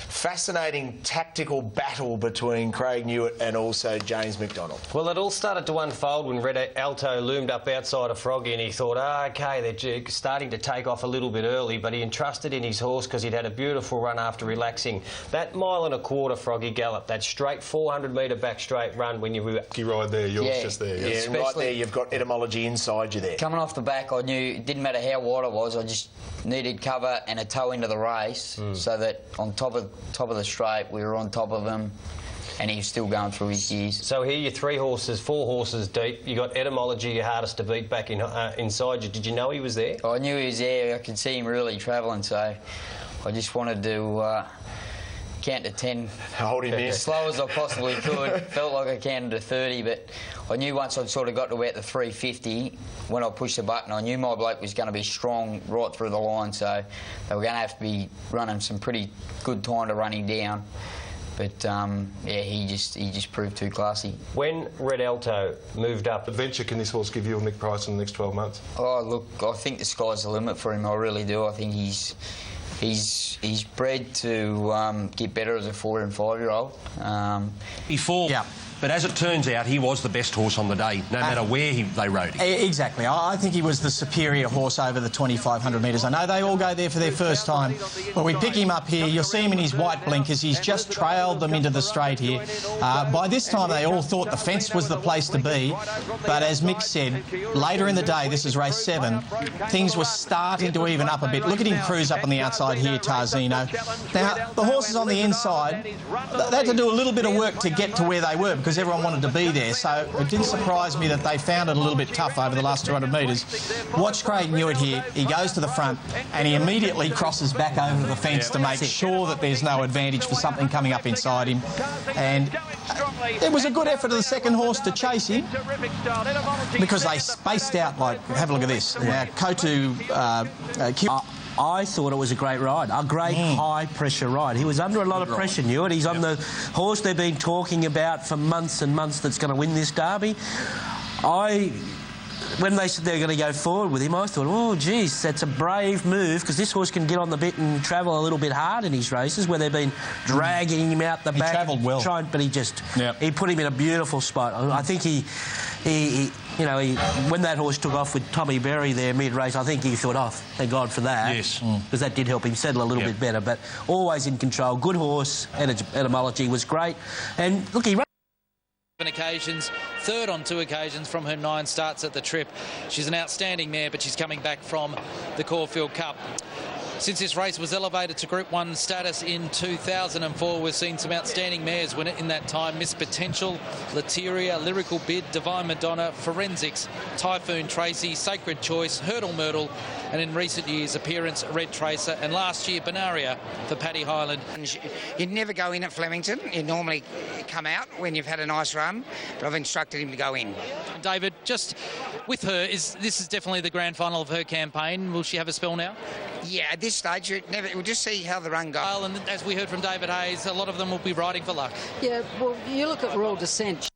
E: fascinating tactical battle between Craig Newitt and also James McDonald.
F: Well, it all started to unfold when Red Alto loomed up outside of Froggy, and he thought, OK, they're starting to take off a little bit early, but he entrusted in his horse because he'd had a beautiful run after relaxing. That 1.25 mile Froggy gallop, that straight 400-metre back straight run when you ride there, yours just there.
E: Yeah, right there, you've got Etymology inside you there.
Q: Coming off the back, I knew it didn't matter how wide I was, I just needed cover and a toe into the race so that on top of the straight, we were on top of him, and he was still going through his gears.
F: So here you're 4 horses deep. You got Etymology, your hardest to beat, back inside you. Did you know he was there?
Q: I knew he was there. I could see him really travelling, so I just wanted to count to 10.
E: Hold him in.
Q: As slow as I possibly could. Felt like I counted to 30, but I knew once I'd sort of got to about the 350, when I pushed the button, I knew my bloke was going to be strong right through the line, so they were going to have to be running some pretty good time to run him down. But, yeah, he just proved too classy.
F: When Red Alto moved up...
G: Adventure can this horse give you a Mick Price in the next 12 months?
Q: Oh, look, I think the sky's the limit for him. I really do. I think he's bred to get better as a 4 and 5-year-old.
H: Before, but as it turns out, he was the best horse on the day, no matter where they rode him.
L: Exactly. I think he was the superior horse over the 2,500 metres. I know they all go there for their first time. When we pick him up here, you'll see him in his white blinkers. He's just trailed them into the straight here. By this time, they all thought the fence was the place to be. But as Mick said, later in the day, this is race 7, things were starting to even up a bit. Look at him cruise up on the outside here, Tarzino. Now, the horses on the inside, they had to do a little bit of work to get to where they were, because everyone wanted to be there, so it didn't surprise me that they found it a little bit tough over the last 200 metres. Watch Craig Newitt here. He goes to the front and he immediately crosses back over the fence to make sure that there's no advantage for something coming up inside him. And it was a good effort of the second horse to chase him, because they spaced out like, have a look at this. Now, Kotu...
M: I thought it was a great ride, a great high-pressure ride. He was under a lot of pressure, Newitt. He's on the horse they've been talking about for months and months that's going to win this Derby. When they said they were going to go forward with him, I thought, oh, geez, that's a brave move, because this horse can get on the bit and travel a little bit hard in his races where they've been dragging him out the back.
L: He travelled well.
M: But he put him in a beautiful spot. I think when that horse took off with Tommy Berry there mid-race, I think he thought, oh, thank God for that.
H: Yes.
M: Because that did help him settle a little bit better. But always in control. Good horse. Etymology was great. And, look, he...
C: occasions, third on 2 occasions from her 9 starts at the trip. She's an outstanding mare, but she's coming back from the Caulfield Cup. Since this race was elevated to Group 1 status in 2004, we've seen some outstanding mares win it in that time. Miss Potential, Lateria, Lyrical Bid, Divine Madonna, Forensics, Typhoon Tracy, Sacred Choice, Hurdle Myrtle, and in recent years, Appearance, Red Tracer, and last year, Benaria for Paddy Highland.
R: You'd never go in at Flemington. You'd normally come out when you've had a nice run, but I've instructed him to go in.
C: David, just with her, this is definitely the grand final of her campaign. Will she have a spell now?
R: Yeah, at this stage, we'll just see how the run goes.
C: And as we heard from David Hayes, a lot of them will be riding for luck.
A: Yeah, well, you look at Royal Descent.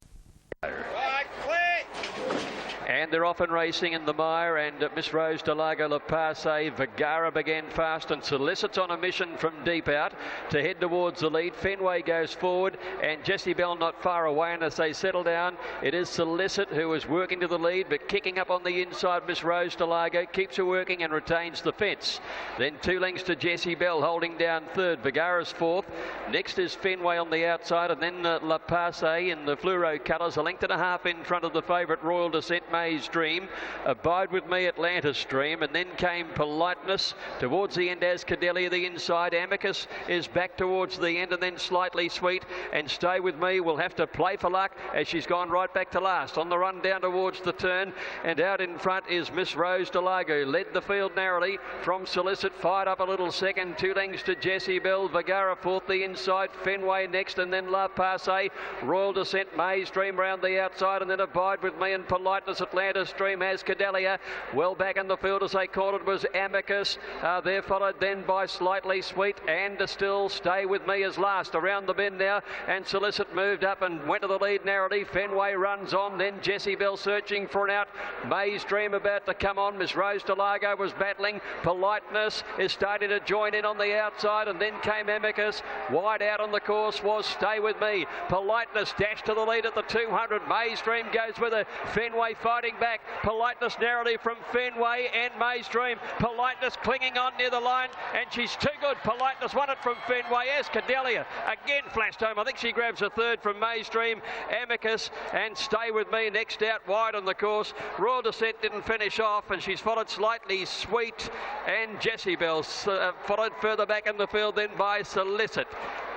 D: And they're off and racing in the mire, and Miss Rose Delago La Passe. Vergara began fast, and Solicit's on a mission from deep out to head towards the lead. Fenway goes forward, and Jessie Bell not far away, and as they settle down, it is Solicit who is working to the lead, but kicking up on the inside. Miss Rose Delago keeps her working and retains the fence. Then 2 lengths to Jessie Bell, holding down third. Vergara's fourth. Next is Fenway on the outside, and then La Passe in the fluoro colours, 1.5 lengths in front of the favourite Royal Descent May's Dream. Abide With Me Atlantis Dream, and then came Politeness towards the end as Cadelia the inside. Amicus is back towards the end, and then Slightly Sweet and Stay With Me will have to play for luck as she's gone right back to last. On the run down towards the turn, and out in front is Miss Rose Delago. Led the field narrowly from Solicit, fired up a little second. 2 lengths to Jessie Bell. Vergara fourth the inside. Fenway next, and then La Passe. Royal Descent May's Dream round the outside, and then Abide With Me and Politeness. Atlantis Dream has Cadelia. Well back in the field as they called it was Amicus. They're followed then by Slightly Sweet, and still Stay With Me is last. Around the bend now, and Solicit moved up and went to the lead narrowly. Fenway runs on, then Jessie Bell searching for an out. May's Dream about to come on. Miss Rose Delago was battling. Politeness is starting to join in on the outside, and then came Amicus. Wide out on the course was Stay With Me. Politeness dashed to the lead at the 200. May's Dream goes with her. Fenway fighting back. Politeness narrowly from Fenway and May's Dream. Politeness clinging on near the line, and she's too good. Politeness won it from Fenway as Cadelia again flashed home. I think she grabs a third from May's Dream. Amicus and Stay With Me next out wide on the course. Royal Descent didn't finish off, and she's followed Slightly Sweet, and Jessie Bell followed further back in the field then by Solicit.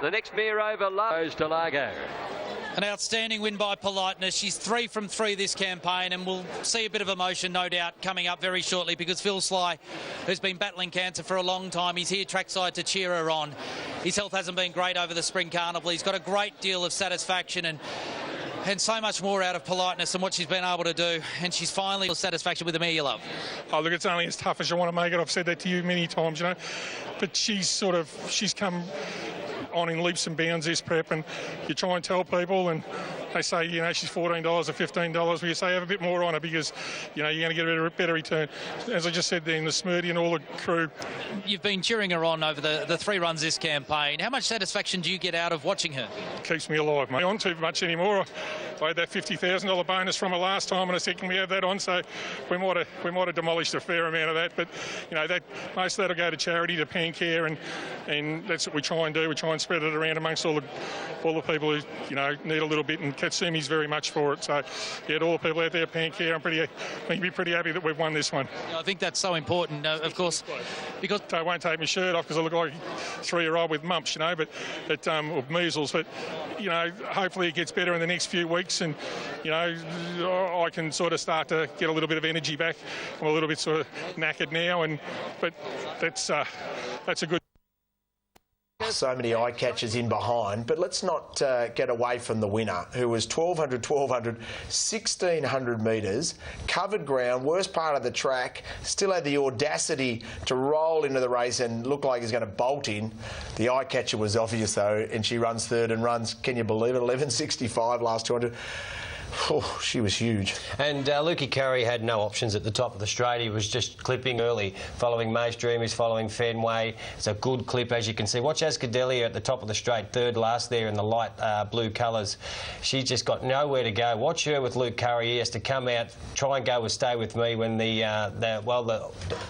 D: The next mare over, Rose Delago.
C: An outstanding win by Politeness. She's 3 from 3 this campaign, and we'll see a bit of emotion, no doubt, coming up very shortly, because Phil Sly, who's been battling cancer for a long time, he's here trackside to cheer her on. His health hasn't been great over the Spring Carnival. He's got a great deal of satisfaction and so much more out of Politeness than what she's been able to do, and she's finally satisfaction with the mare you love.
S: Oh, look, it's only as tough as you want to make it. I've said that to you many times, you know, but she's come on in leaps and bounds this prep, and you try and tell people, and they say, you know, she's $14 or $15. Well, you say have a bit more on her because, you know, you're going to get a better return. As I just said then, the Smurdy and all the crew.
C: You've been cheering her on over the 3 runs this campaign. How much satisfaction do you get out of watching her?
S: Keeps me alive, mate. On too much anymore. I had that $50,000 bonus from her last time, and I said, can we have that on? So we might have demolished a fair amount of that, but you know, most of that'll go to charity, to pan care, and that's what we try and do. We try and spread it around amongst all the people who, you know, need a little bit, and Katsumi's very much for it. So yeah, to all the people out there, pan care, we can be pretty happy that we've won this one.
C: I think that's so important, of course, because
S: I won't take my shirt off because I look like a 3-year-old with mumps, you know, or measles. But you know, hopefully it gets better in the next few weeks, and you know, I can sort of start to get a little bit of energy back. I'm a little bit sort of knackered now, but that's a good.
E: So many eye catchers in behind, but let's not get away from the winner, who was 1,200, 1,600 metres, covered ground, worst part of the track, still had the audacity to roll into the race and look like he's going to bolt in. The eye catcher was obvious though, and she runs third and runs, can you believe it, 11.65 last 200. Oh, she was huge.
F: And Lukey Curry had no options at the top of the straight. He was just clipping early, following May's Dream, he's following Fenway. It's a good clip, as you can see. Watch Ascadelia at the top of the straight, third last there in the light blue colours. She just got nowhere to go. Watch her with Luke Curry. He has to come out, try and go with Stay With Me when the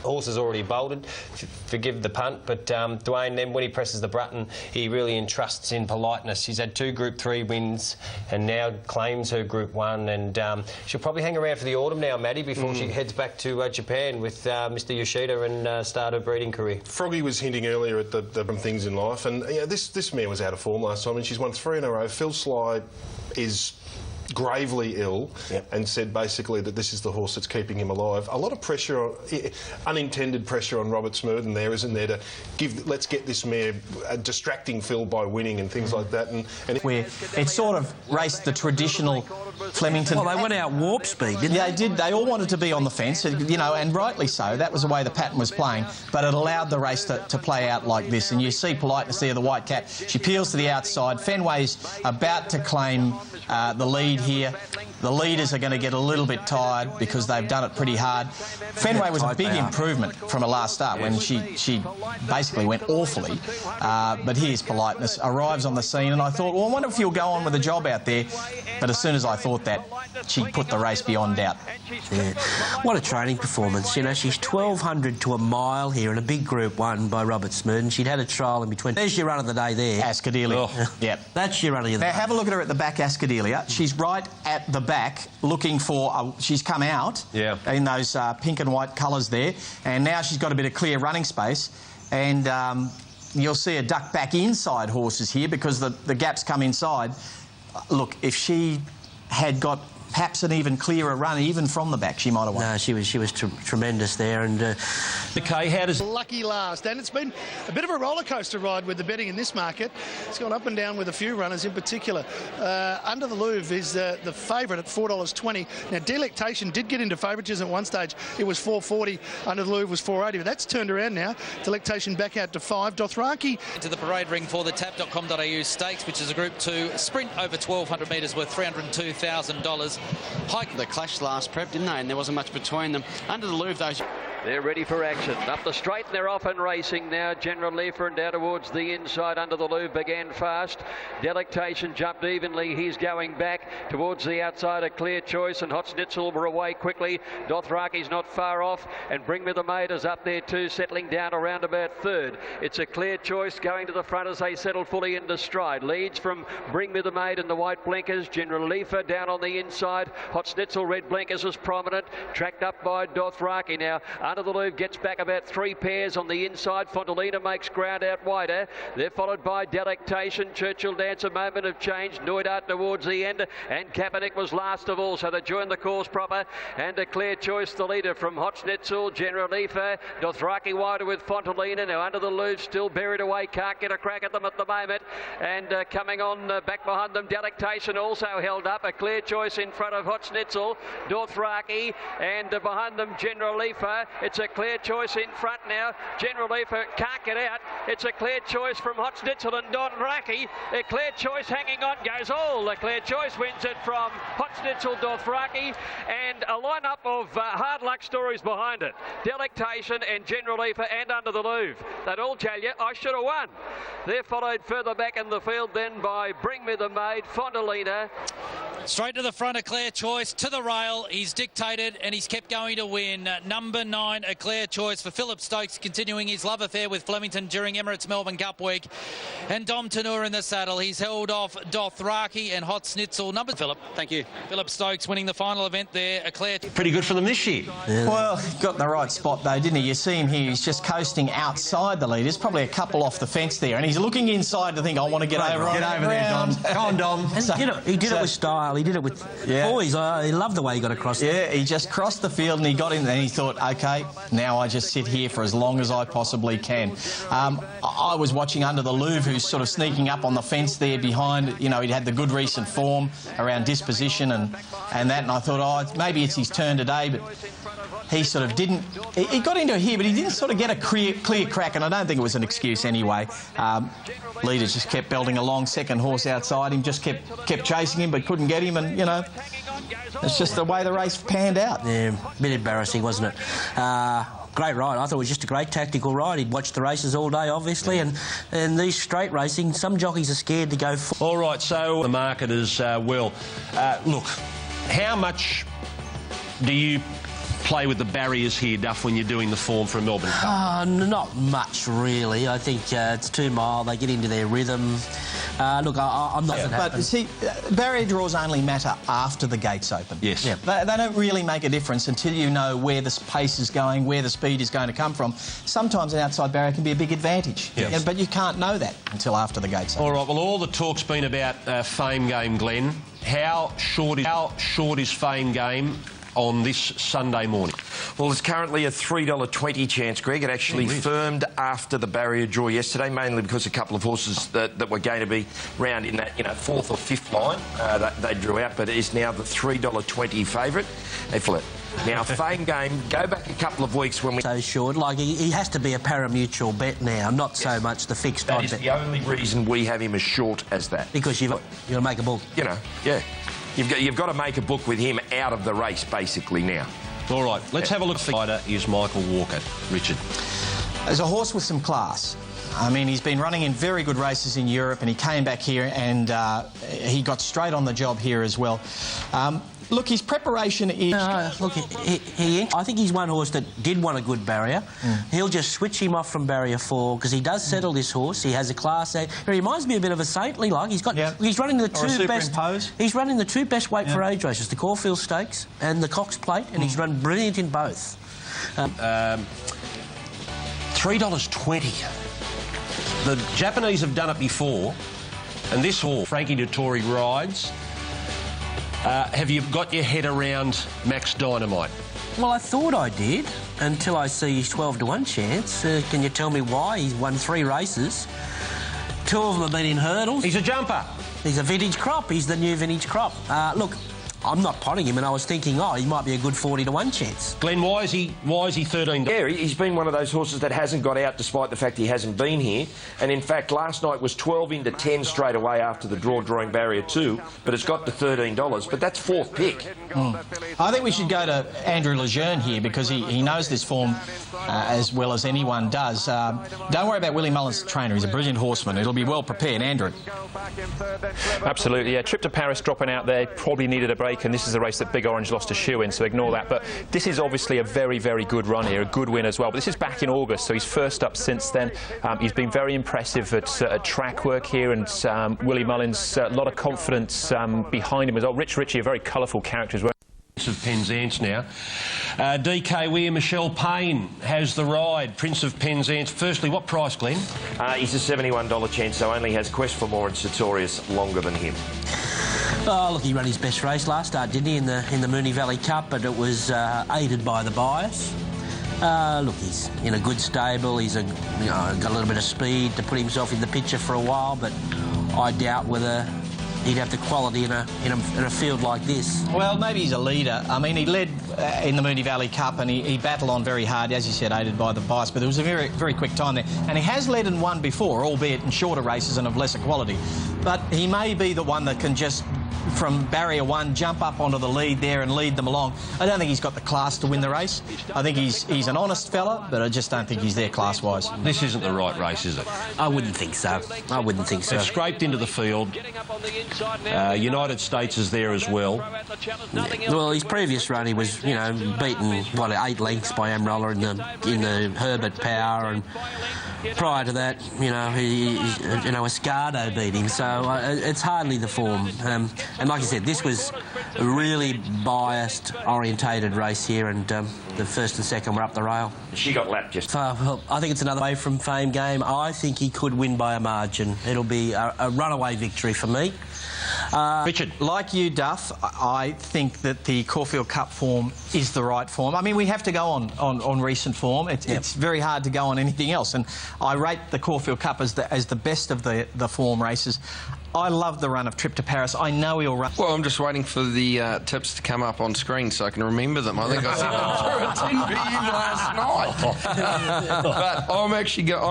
F: horse has already bolted. Forgive the punt, but Dwayne, then when he presses the button, he really entrusts in Politeness. She's had 2 Group 3 wins and now claims her Group 1, and she'll probably hang around for the autumn now, Maddie, before she heads back to Japan with Mr. Yoshida and start her breeding career.
G: Froggy was hinting earlier at the things in life, and you know, this mare was out of form last time, and she's won 3 in a row. Phil Sly is gravely ill, and said basically that this is the horse that's keeping him alive. A lot of pressure, unintended pressure on Robert Smurden there, isn't there, to let's get this mare distracting Phil by winning and things like that. And
L: where it sort of raced the traditional Flemington.
M: Well, they went out warp speed, didn't they?
L: They did. They all wanted to be on the fence, you know, and rightly so. That was the way the pattern was playing, but it allowed the race to play out like this. And you see Politeness there, the white cat. She peels to the outside. Fenway's about to claim the lead speed here. The leaders are going to get a little bit tired because they've done it pretty hard. Fenway was a big improvement from her last start when she basically went awfully. But here's Politeness, arrives on the scene, and I thought, well, I wonder if you'll go on with the job out there. But as soon as I thought that, she put the race beyond doubt.
M: Yeah. What a training performance. You know, she's 1,200 to a mile here in a big Group 1 by Robert Smurden. She'd had a trial in between. There's your run of the day there.
L: Ascadelia. Oh. Yep.
M: That's your run of the day.
L: Now, have a look at her at the back, Ascadelia. She's right at the back looking for... she's come out in those pink and white colours there, and now she's got a bit of clear running space, and you'll see her duck back inside horses here because the gaps come inside. Look, if she had got perhaps an even clearer run, even from the back, she might have won.
M: No, she was tremendous there. And
L: okay, how does...
B: Lucky last, and it's been a bit of a roller coaster ride with the betting in this market. It's gone up and down with a few runners in particular. Under the Louvre is the favourite at $4.20. Now, Delectation did get into favouritism at one stage. It was $4.40. Under the Louvre was $4.80, but that's turned around now. Delectation back out to $5. Dothraki
C: into the parade ring for the tap.com.au stakes, which is a Group 2 sprint over 1,200 metres worth $302,000.
J: Hike the clash last prep, didn't they? And there wasn't much between them. Under the Louvre, those...
D: They're ready for action. Up the straight, and they're off and racing now. General Leifer and down towards the inside. Under the Louvre began fast. Delectation jumped evenly. He's going back towards the outside. A Clear Choice and Hot Schnitzel were away quickly. Dothraki's not far off, and Bring Me the Maid is up there too, settling down around about third. It's a Clear Choice going to the front as they settle fully into stride. Leads from Bring Me the Maid and the white blinkers. General Leifer down on the inside. Hot Schnitzel, red blinkers is prominent. Tracked up by Dothraki now. Under the Louvre gets back about 3 pairs on the inside. Fontalina makes ground out wider. They're followed by Delectation. Churchill Dance, a moment of change. Neudart towards the end, and Kaepernick was last of all, so they join the course proper. And a Clear Choice, the leader from Hot Schnitzel. General Leifer, Dothraki wider with Fontalina. Now Under the Louvre still buried away, can't get a crack at them at the moment. And coming on back behind them, Delectation also held up. A Clear Choice in front of Hot Schnitzel. Dothraki, and behind them General Leifer. It's a Clear Choice in front now. General Leifer can't get out. It's a Clear Choice from Hot Schnitzel and Dothraki. A Clear Choice hanging on goes all. The Clear Choice wins it from Hot Schnitzel, Dothraki, and a lineup of hard luck stories behind it. Delectation and General Leifer and Under the Louvre. They'd all tell you, I should have won. They're followed further back in the field then by Bring Me the Maid, Fontalina.
C: Straight to the front, a Clear Choice to the rail. He's dictated and he's kept going to win. Number 9, a Clear Choice for Philip Stokes, continuing his love affair with Flemington during Emirates Melbourne Cup week. And Dom Tanur in the saddle. He's held off Dothraki and Hot Schnitzel. Number Philip.
J: Thank you.
C: Philip Stokes winning the final event there. A Clear.
H: Pretty good for them this year.
L: Yeah. Well, he got in the right spot though, didn't he? You see him here, he's just coasting outside the leaders, probably a couple off the fence there, and he's looking inside to think, I want to get over
H: there, Dom. Come on, Dom.
L: And
M: he did it with style. He did it with poise. I love the way he got across.
L: Yeah, he just crossed the field and he got in there and he thought, OK, now I just sit here for as long as I possibly can. I was watching Under the Louvre, who's sort of sneaking up on the fence there behind. You know, he'd had the good recent form around disposition and that, and I thought, oh, maybe it's his turn today, but he sort of didn't... He got into here, but he didn't sort of get a clear crack, and I don't think it was an excuse anyway. Leaders just kept belting along, second horse outside him, just kept chasing him, but couldn't get him, and, you know, it's just the way the race panned out.
M: Yeah, a bit embarrassing, wasn't it? Great ride. I thought it was just a great tactical ride. He'd watched the races all day, obviously, and these straight racing, some jockeys are scared to go forward.
H: All right, so the market as well. Look, how much do you play with the barriers here, Duff, when you're doing the form for a Melbourne Cup?
M: Not much, really. I think it's 2 mile. They get into their rhythm. Look, I'm not...
L: But, see, barrier draws only matter after the gates open.
H: Yes.
L: Yeah. They don't really make a difference until you know where the pace is going, where the speed is going to come from. Sometimes an outside barrier can be a big advantage.
H: Yes.
L: Yeah, but you can't know that until after the gates open.
H: All right, well, all the talk's been about Fame Game, Glenn. How short is Fame Game on this Sunday morning?
T: Well, it's currently a $3.20 chance, Greg. It actually firmed after the barrier draw yesterday, mainly because a couple of horses that were going to be round in that, 4th or 5th line, they drew out, but it is now the $3.20 favourite. They fill it. Now, Fame Game, go back a couple of weeks when we...
M: So short, like he has to be a pari-mutuel bet now, not so much the fixed odd bet.
T: That is the only reason we have him as short as that.
M: Because you've got to make a ball.
T: Yeah. you've got to make a book with him out of the race, basically, now.
H: All right, let's have a look. The rider is Michael Walker. Richard.
L: As a horse with some class. I mean, he's been running in very good races in Europe, and he came back here and he got straight on the job here as well. Look, his preparation is...
M: look, I think he's one horse that did want a good barrier. He'll just switch him off from barrier 4 because he does settle this horse. He has a class. He reminds me a bit of a Saintly, like he's running the two best. He's running the two best weight for age races, the Caulfield Stakes and the Cox Plate, and he's run brilliant in both.
H: $3.20. The Japanese have done it before, and this horse, Frankie Dettori, rides. Have you got your head around Max Dynamite?
M: Well, I thought I did until I see his 12-to-1 chance. Can you tell me why? He's won 3 races. 2 of them have been in hurdles.
H: He's a jumper.
M: He's a vintage crop. He's the new vintage crop. Look, I'm not potting him, and I was thinking, he might be a good 40-to-1 chance.
H: Glenn, why is he $13?
T: Yeah, he's been one of those horses that hasn't got out despite the fact he hasn't been here. And in fact, last night was 12 into 10 straight away after the drawing barrier 2, but it's got to $13. But that's 4th pick.
L: I think we should go to Andrew Lejeune here because he knows this form as well as anyone does. Don't worry about Willie Mullins, the trainer. He's a brilliant horseman. It'll be well prepared. Andrew.
U: Absolutely, yeah. Trip to Paris dropping out there, probably needed a break, and this is a race that Big Orange lost a shoe in, so ignore that. But this is obviously a very, very good run here, a good win as well. But this is back in August, so he's first up since then. He's been very impressive at track work here, and Willie Mullins, a lot of confidence behind him as well. Rich Ritchie, a very colourful character as well.
H: Of Penzance now. DK Weir, Michelle Payne has the ride. Prince of Penzance. Firstly, what price, Glenn?
T: He's a $71 chance, so only has Quest for More and Sartorius longer than him.
M: Oh, look, he ran his best race last start, didn't he, in the Moonee Valley Cup, but it was aided by the bias. Look, he's in a good stable. He's got a little bit of speed to put himself in the picture for a while, but I doubt whether he'd have the quality in a field like this.
L: Well, maybe he's a leader. I mean, he led in the Moonee Valley Cup, and he battled on very hard, as you said, aided by the bias, but there was a very, very quick time there. And he has led and won before, albeit in shorter races and of lesser quality. But he may be the one that can just, from barrier 1, jump up onto the lead there and lead them along. I don't think he's got the class to win the race. I think he's an honest fella, but I just don't think he's there class-wise.
H: This isn't the right race, is it?
M: I wouldn't think so. I wouldn't think so.
H: They've scraped into the field. United States is there as well.
M: Yeah. Well, his previous run, he was, beaten, 8 lengths by Amrolla in the Herbert Power, and prior to that, Escardo beat him, so it's hardly the form. And like I said, this was a really biased, orientated race here, and the first and second were up the rail.
T: She got lapped just.
M: Well, I think it's another way from Fame Game. I think he could win by a margin. It'll be a runaway victory for me.
L: Richard, like you, Duff, I think that the Caulfield Cup form is the right form. I mean, we have to go on recent form. It's very hard to go on anything else, and I rate the Caulfield Cup as the best of the form races. I love the run of Trip to Paris. I know he'll run.
O: Well, I'm just waiting for the tips to come up on screen so I can remember them. I think I said them through a 10 last night. But I'm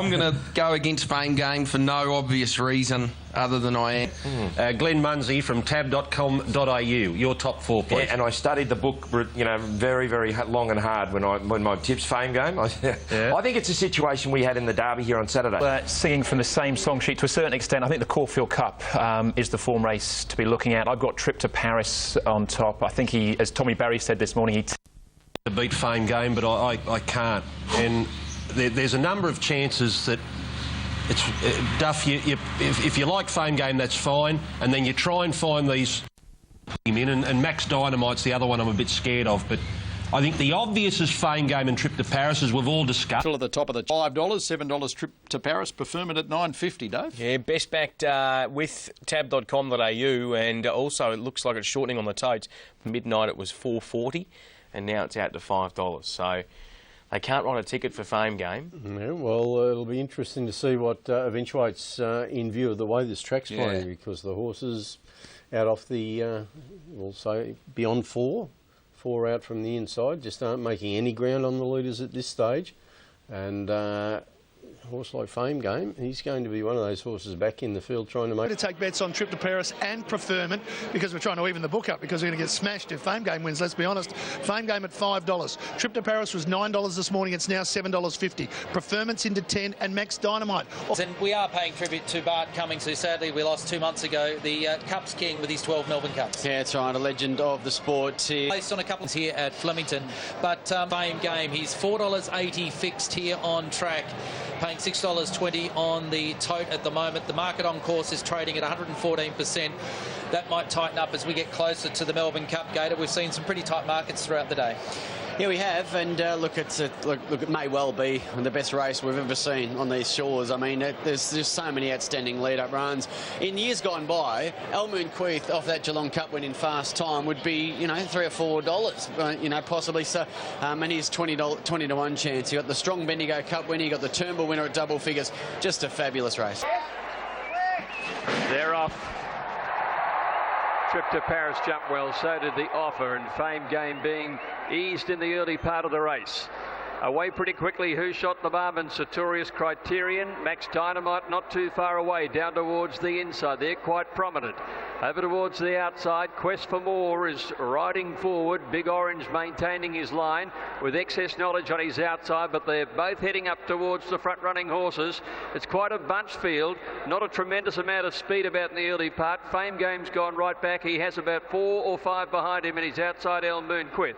O: going to go against Fame Game for no obvious reason other than I am.
H: Glenn Munsey from tab.com.au, your top 4, please.
T: Yeah, and I studied the book, very, very long and hard when my tips Fame Game. I think it's a situation we had in the Derby here on Saturday.
U: Singing from the same song sheet to a certain extent, I think the Caulfield Cup is the form race to be looking at. I've got Trip to Paris on top. I think he, as Tommy Barry said this morning,
H: to beat Fame Game, but I can't. And there's a number of chances that it's Duff. If you like Fame Game, that's fine, and then you try and find these him in, and Max Dynamite's the other one I'm a bit scared of, but I think the obvious is Fame Game and Trip to Paris, as we've all discussed.
V: Still at the top of the $5, $7 Trip to Paris, preferment at $9.50, Dave.
W: Yeah, best backed with tab.com.au, and also it looks like it's shortening on the totes. Midnight it was $4.40, and now it's out to $5. So they can't write a ticket for Fame Game.
X: Yeah, well, it'll be interesting to see what eventuates in view of the way this track's playing, because the horses out off the, we'll say, beyond 4 out from the inside, just aren't making any ground on the leaders at this stage. And horse like Fame Game, he's going to be one of those horses back in the field trying to make...
B: To take bets on Trip to Paris and Preferment because we're trying to even the book up because we're going to get smashed if Fame Game wins, let's be honest. Fame Game at $5. Trip to Paris was $9 this morning. It's now $7.50. Preferment's into 10 and Max Dynamite.
C: And we are paying tribute to Bart Cummings, who sadly we lost 2 months ago, the Cups King with his 12 Melbourne Cups.
J: Yeah, that's right, a legend of the sport here.
C: Based on a couple here at Flemington, but Fame Game, he's $4.80 fixed here on track, paying $6.20 on the tote at the moment. The market on course is trading at 114%. That might tighten up as we get closer to the Melbourne Cup Gator. We've seen some pretty tight markets throughout the day.
J: Yeah, we have, and look, it may well be the best race we've ever seen on these shores. I mean, there's just so many outstanding lead-up runs. In years gone by, El Moonquith off that Geelong Cup win in fast time would be, $3 or $4, possibly. So, and he's 20 to 1 chance. You got the strong Bendigo Cup winner, you got the Turnbull winner at double figures. Just a fabulous race.
D: They're off. Trip to Paris jumped well, so did the Offer, and Fame Game being eased in the early part of the race. Away pretty quickly, Who Shot the Barman, Sartorius, Criterion, Max Dynamite not too far away, down towards the inside. They're quite prominent. Over towards the outside, Quest for More is riding forward. Big Orange maintaining his line with Excess Knowledge on his outside, but they're both heading up towards the front-running horses. It's quite a bunch field, not a tremendous amount of speed about in the early part. Fame Game's gone right back. He has about 4 or 5 behind him, and he's outside El Moonquith.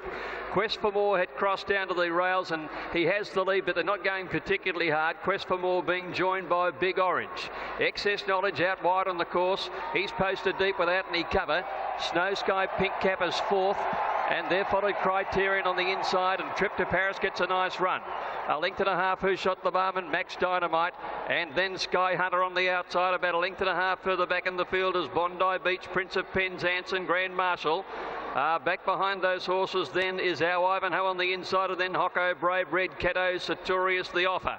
D: Quest for More had crossed down to the rails, and he has the lead, but they're not going particularly hard. Quest for More being joined by Big Orange. Excess Knowledge out wide on the course. He's posted deep without any cover. Snow Sky Pink Cap is 4th, and they're followed Criterion on the inside, and Trip to Paris gets a nice run. A length and a half, Who Shot the Barman, Max Dynamite, and then Sky Hunter on the outside. About a length and a half further back in the field is Bondi Beach, Prince of Penzance and Grand Marshal. Back behind those horses then is Our Ivanhoe on the inside, and then Hocko, Brave, Red Caddo, Sartorius, the Offer.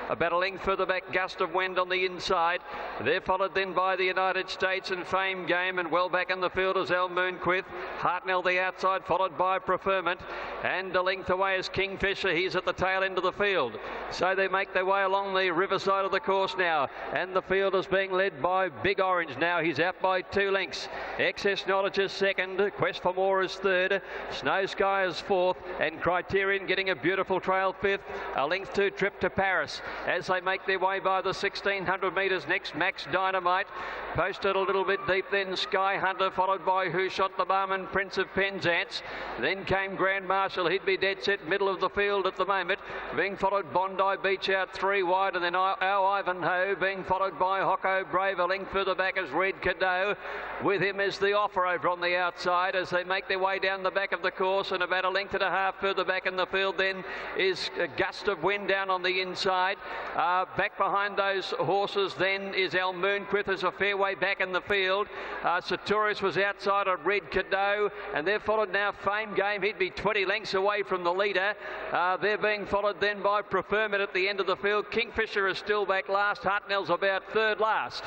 D: About a length further back, Gust of Wind on the inside. They're followed then by the United States and Fame Game, and well back in the field is El Moonquith. Hartnell the outside, followed by Preferment, and a length away is Kingfisher. He's at the tail end of the field. So they make their way along the riverside of the course now, and the field is being led by Big Orange now. He's out by 2 lengths. Excess Knowledge is 2nd, Quest for More is 3rd, Snow Sky is 4th, and Criterion getting a beautiful trail 5th. A length to Trip to Paris. As they make their way by the 1,600 metres, next Max Dynamite, posted a little bit deep, then Sky Hunter, followed by Who Shot the Barman, Prince of Penzance. Then came Grand Marshal. He'd be dead set middle of the field at the moment, being followed Bondi Beach out 3 wide, and then Our Ivanhoe being followed by Hocko Brave. A length further back is Red Caddo. With him is the Offer over on the outside as they make their way down the back of the course, and about a length and a half further back in the field then is a Gust of Wind down on the inside. Back behind those horses then is El Moonquith, as a fair way back in the field. Sartorius was outside of Red Caddo, and they're followed now Fame Game. He'd be 20 lengths away from the leader. They're being followed then by Preferment at the end of the field. Kingfisher is still back last. Hartnell's about 3rd last.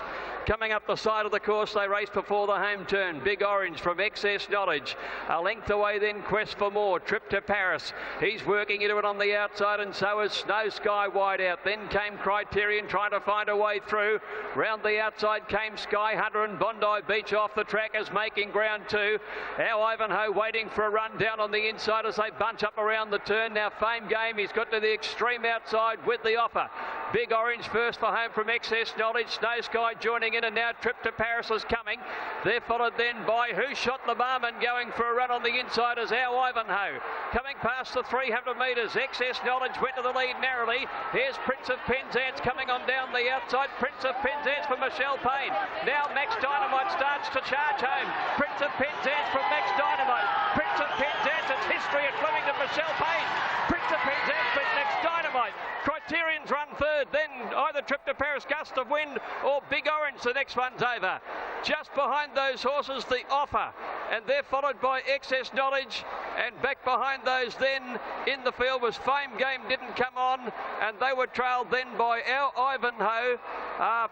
D: Coming up the side of the course, they race before the home turn. Big Orange from Excess Knowledge. A length away then, Quest for More. Trip to Paris. He's working into it on the outside, and so is Snow Sky wide out. Then came Criterion trying to find a way through. Round the outside came Sky Hunter, and Bondi Beach off the track is making ground too. Our Ivanhoe waiting for a run down on the inside as they bunch up around the turn. Now Fame Game, he's got to the extreme outside with the Offer. Big Orange first for home from Excess Knowledge. Snow Sky joining in, and now Trip to Paris is coming. They're followed then by Who Shot the Barman, going for a run on the inside as Our Ivanhoe. Coming past the 300 metres, Excess Knowledge went to the lead narrowly. Here's Prince of Penzance coming on down the outside. Prince of Penzance from Michelle Payne. Now Max Dynamite starts to charge home. Prince of Penzance from Max Dynamite. Prince of Penzance, it's history at Flemington. Michelle Payne. Prince of Penzance beat Max Dynamite. Criterion's run 3rd, then either Trip to Paris, Gust of Wind, or Big Orange. The next one's over. Just behind those horses, the Offer, and they're followed by Excess Knowledge, and back behind those then in the field was Fame Game, didn't come on, and they were trailed then by Our Ivanhoe.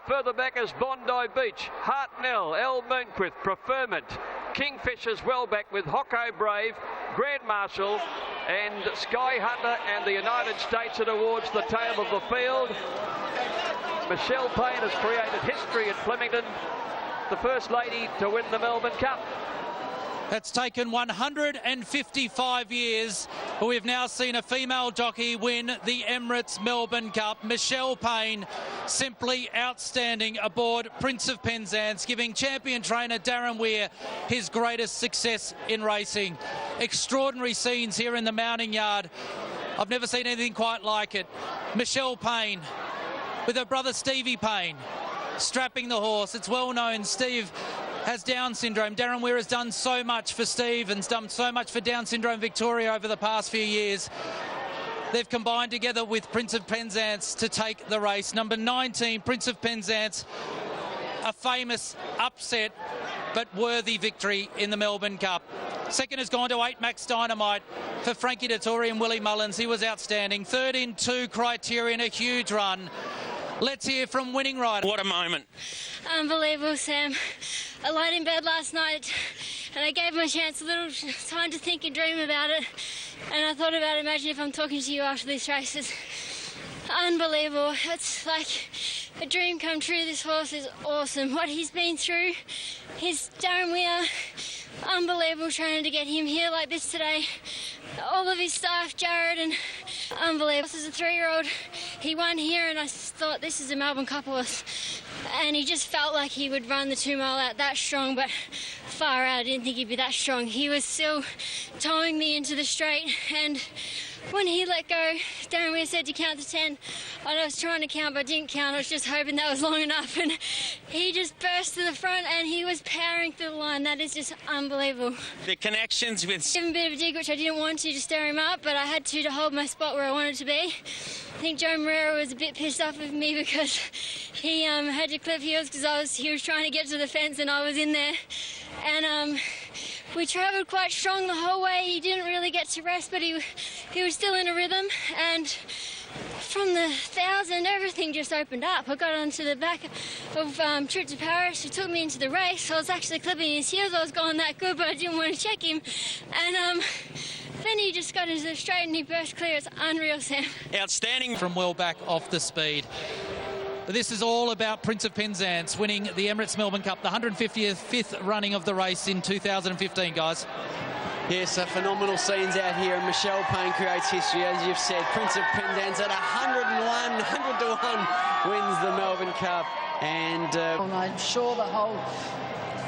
D: Further back is Bondi Beach, Hartnell, El Moonquith, Preferment, Kingfishers well back with Hocko Brave, Grand Marshal and Sky Hunter, and the United States are towards the tail of the field. Michelle Payne has created history at Flemington, the first lady to win the Melbourne Cup.
C: It's taken 155 years, but we've now seen a female jockey win the Emirates Melbourne Cup. Michelle Payne, simply outstanding aboard Prince of Penzance, giving champion trainer Darren Weir his greatest success in racing. Extraordinary scenes here in the mounting yard. I've never seen anything quite like it. Michelle Payne with her brother Stevie Payne strapping the horse. It's well known Steve has Down syndrome. Darren Weir has done so much for Steve and done so much for Down syndrome Victoria over the past few years. They've combined together with Prince of Penzance to take the race. Number 19, Prince of Penzance, a famous upset but worthy victory in the Melbourne Cup. Second has gone to 8, Max Dynamite for Frankie Dettori and Willie Mullins. He was outstanding. Third in 2, Criterion, a huge run. Let's hear from winning rider. What a moment.
I: Unbelievable, Sam. I lied in bed last night and I gave my chance a little time to think and dream about it. And I thought about it, imagine if I'm talking to you after these races. Unbelievable. It's like a dream come true. This horse is awesome. What he's been through, his Darren Weir, unbelievable training to get him here like this today. All of his staff, Jared, and unbelievable. This is a 3-year-old. He won here and I thought this is a Melbourne Cup horse. And he just felt like he would run the 2 mile out that strong, but far out. I didn't think he'd be that strong. He was still towing me into the straight, and when he let go, Darren Weir said to count to 10. I was trying to count, but I didn't count. I was just hoping that was long enough. And he just burst to the front, and he was powering through the line. That is just unbelievable.
C: The connections with...
I: Give him a bit of a dig, which I didn't want to stir him up, but I had to hold my spot where I wanted to be. I think Joe Moreira was a bit pissed off with me because he had to clip heels because he was trying to get to the fence and I was in there. And we travelled quite strong the whole way. He didn't really get to rest, but he was still in a rhythm. And from the 1,000, everything just opened up. I got onto the back of Trip to Paris. He took me into the race. I was actually clipping his heels. I was going that good, but I didn't want to check him. And then he just got into the straight and he burst clear. It's unreal, Sam.
C: Outstanding from well back off the speed. This is all about Prince of Penzance winning the Emirates Melbourne Cup, the 155th running of the race in 2015, guys.
J: Yes, phenomenal scenes out here, and Michelle Payne creates history, as you've said. Prince of Penzance at 100 to 1 wins the Melbourne Cup, and
A: I'm sure the whole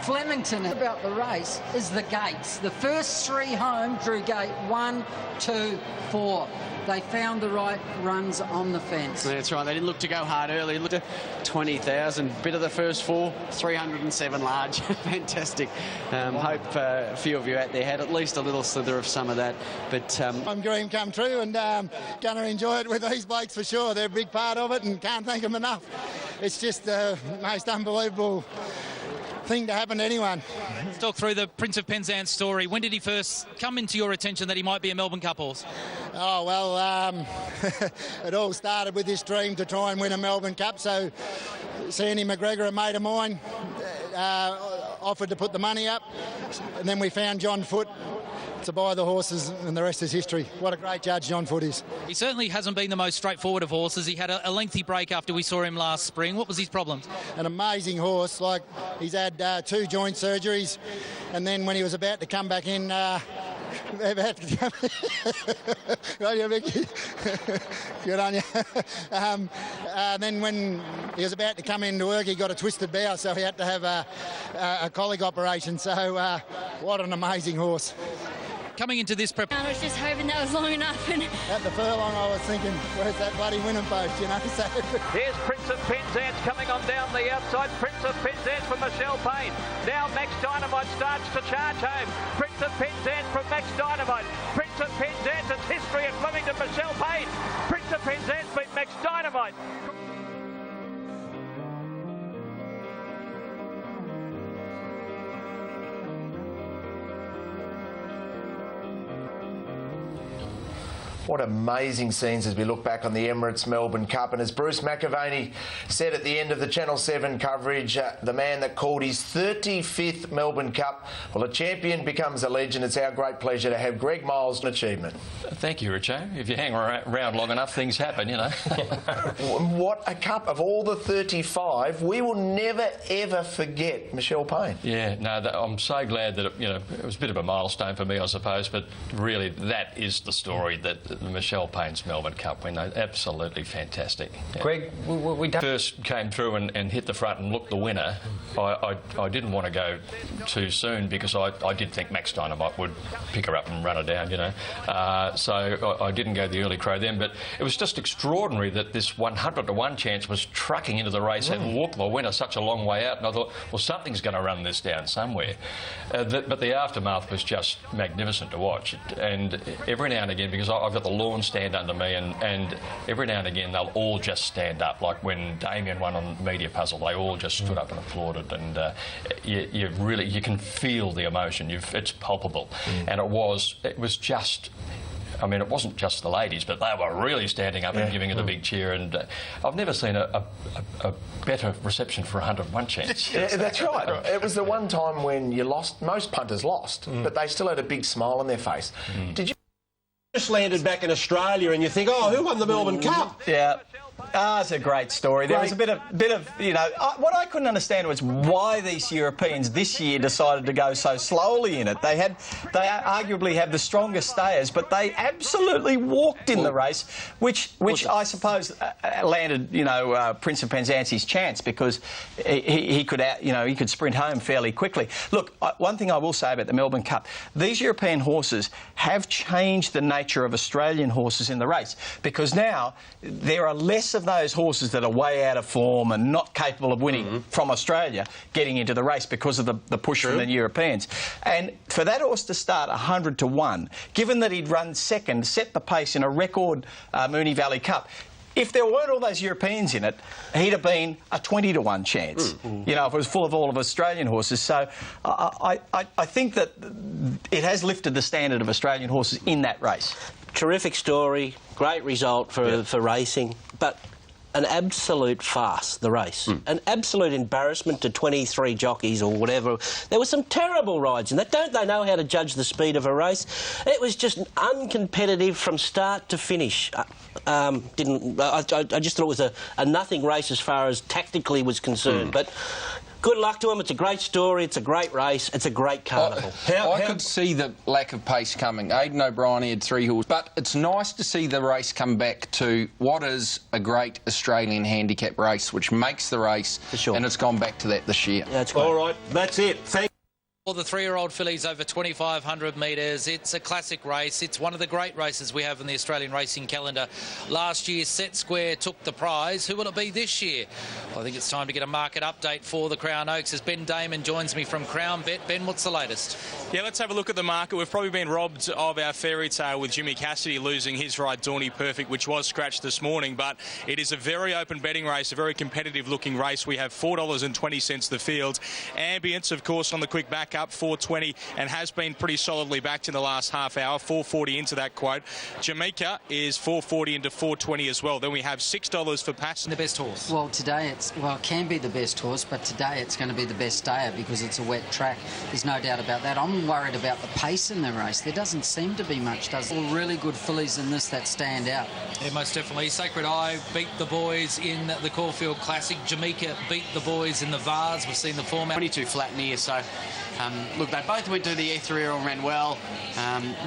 A: Flemington about the race is the gates. The first 3 home drew gate 1, 2, 4. They found the right runs on the fence.
J: That's right. They didn't look to go hard early. Looked at 20,000. Bit of the first 4, 307 large. Fantastic. Hope a few of you out there had at least a little slither of some of that. But
K: I'm dream come true, and going to enjoy it with these blokes for sure. They're a big part of it, and can't thank them enough. It's just the most unbelievable thing to happen to anyone.
C: Let's talk through the Prince of Penzance story. When did he first come into your attention that he might be a Melbourne Cup horse?
K: Oh, well, it all started with this dream to try and win a Melbourne Cup. So Sandy McGregor, a mate of mine, offered to put the money up, and then we found John Foote to buy the horses, and the rest is history. What a great judge John Foote is.
C: He certainly hasn't been the most straightforward of horses. He had a lengthy break after we saw him last spring. What was his problems?
K: An amazing horse. Like, he's had 2 joint surgeries, and then when he was about to come back in, about to come right, you, Vicky. Good on you. Then when he was about to come into work, he got a twisted bow, so he had to have a colleague operation. So what an amazing horse.
C: Coming into this prep,
I: I was just hoping that was long enough. And
K: at the furlong, I was thinking, where's that bloody winning post, you know? So
D: here's Prince of Penzance coming on down the outside. Prince of Penzance from Michelle Payne. Now Max Dynamite starts to charge home. Prince of Penzance from Max Dynamite. Prince of Penzance, it's history at Flemington. Michelle Payne. Prince of Penzance beat Max Dynamite.
E: What amazing scenes as we look back on the Emirates Melbourne Cup. And as Bruce McAvaney said at the end of the Channel 7 coverage, the man that called his 35th Melbourne Cup, well, a champion becomes a legend. It's our great pleasure to have Greg Miles an achievement.
N: Thank you, Richo. If you hang around long enough, things happen, you know.
E: What a cup. Of all the 35, we will never, ever forget Michelle Payne.
N: Yeah, no, I'm so glad that, it was a bit of a milestone for me, I suppose, but really that is the story, that Michelle Payne's Melbourne Cup win. Absolutely fantastic. Yeah.
F: Greg, we
N: first came through and hit the front and looked the winner. I didn't want to go too soon because I did think Max Dynamite would pick her up and run her down, so I didn't go the early crow then, but it was just extraordinary that this 100 to 1 chance was trucking into the race and walked the winner such a long way out, and I thought, well, something's going to run this down somewhere. But the aftermath was just magnificent to watch, and every now and again, because I've got the lawn stand under me, and every now and again they'll all just stand up, like when Damien won on Media Puzzle, they all just stood up and applauded, and you can feel the emotion. It's palpable, and it was just. I mean, it wasn't just the ladies, but they were really standing up and giving it a big cheer. And I've never seen a better reception for a 101 chance.
E: Yeah, that's right. It was the one time when you lost. Most punters lost, but they still had a big smile on their face. Did you
H: just landed back in Australia and you think, oh, who won the Melbourne Cup?
L: Yeah. It's a great story. There was a bit of what I couldn't understand was why these Europeans this year decided to go so slowly in it. They arguably have the strongest stayers, but they absolutely walked in the race, which I suppose landed, Prince of Penzance's chance because he could sprint home fairly quickly. Look, one thing I will say about the Melbourne Cup, these European horses have changed the nature of Australian horses in the race because now there are less of those horses that are way out of form and not capable of winning from Australia getting into the race because of the push from the Europeans. And for that horse to start 100 to 1, given that he'd run second, set the pace in a record Moonee Valley Cup, if there weren't all those Europeans in it, he'd have been a 20 to 1 chance, if it was full of all of Australian horses. So I think that it has lifted the standard of Australian horses in that race.
M: Terrific story, great result for racing, but an absolute farce, the race. An absolute embarrassment to 23 jockeys or whatever. There were some terrible rides in that. Don't they know how to judge the speed of a race? It was just uncompetitive from start to finish. I just thought it was a nothing race as far as tactically was concerned. But good luck to them. It's a great story. It's a great race. It's a great carnival.
O: I could see the lack of pace coming. Aidan O'Brien, he had 3 horses. But it's nice to see the race come back to what is a great Australian handicap race, which makes the race. For sure. And it's gone back to that this year.
M: Yeah, that's great.
H: All right, that's it.
C: For the 3-year-old fillies over 2,500 metres, it's a classic race. It's one of the great races we have in the Australian racing calendar. Last year, Set Square took the prize. Who will it be this year? I think it's time to get a market update for the Crown Oaks as Ben Damon joins me from Crown Bet. Ben, what's the latest?
P: Yeah, let's have a look at the market. We've probably been robbed of our fairy tale with Jimmy Cassidy losing his ride, Dawny Perfect, which was scratched this morning. But it is a very open betting race, a very competitive-looking race. We have $4.20 the field. Ambience, of course, on the quick back up, $4.20, and has been pretty solidly backed in the last half hour, $4.40 into that quote. Jamaica is $4.40 into $4.20 as well. Then we have $6 for Pass.
A: The best horse? Well, today it can be the best horse, but today it's going to be the best stayer because it's a wet track. There's no doubt about that. I'm worried about the pace in the race. There doesn't seem to be much, does there? All really good fillies in this that stand out.
C: Yeah, most definitely. Sacred Eye beat the boys in the Caulfield Classic. Jamaica beat the boys in the Vars. We've seen the format.
J: 22 flat and here, so look, they both went to the E3 and ran well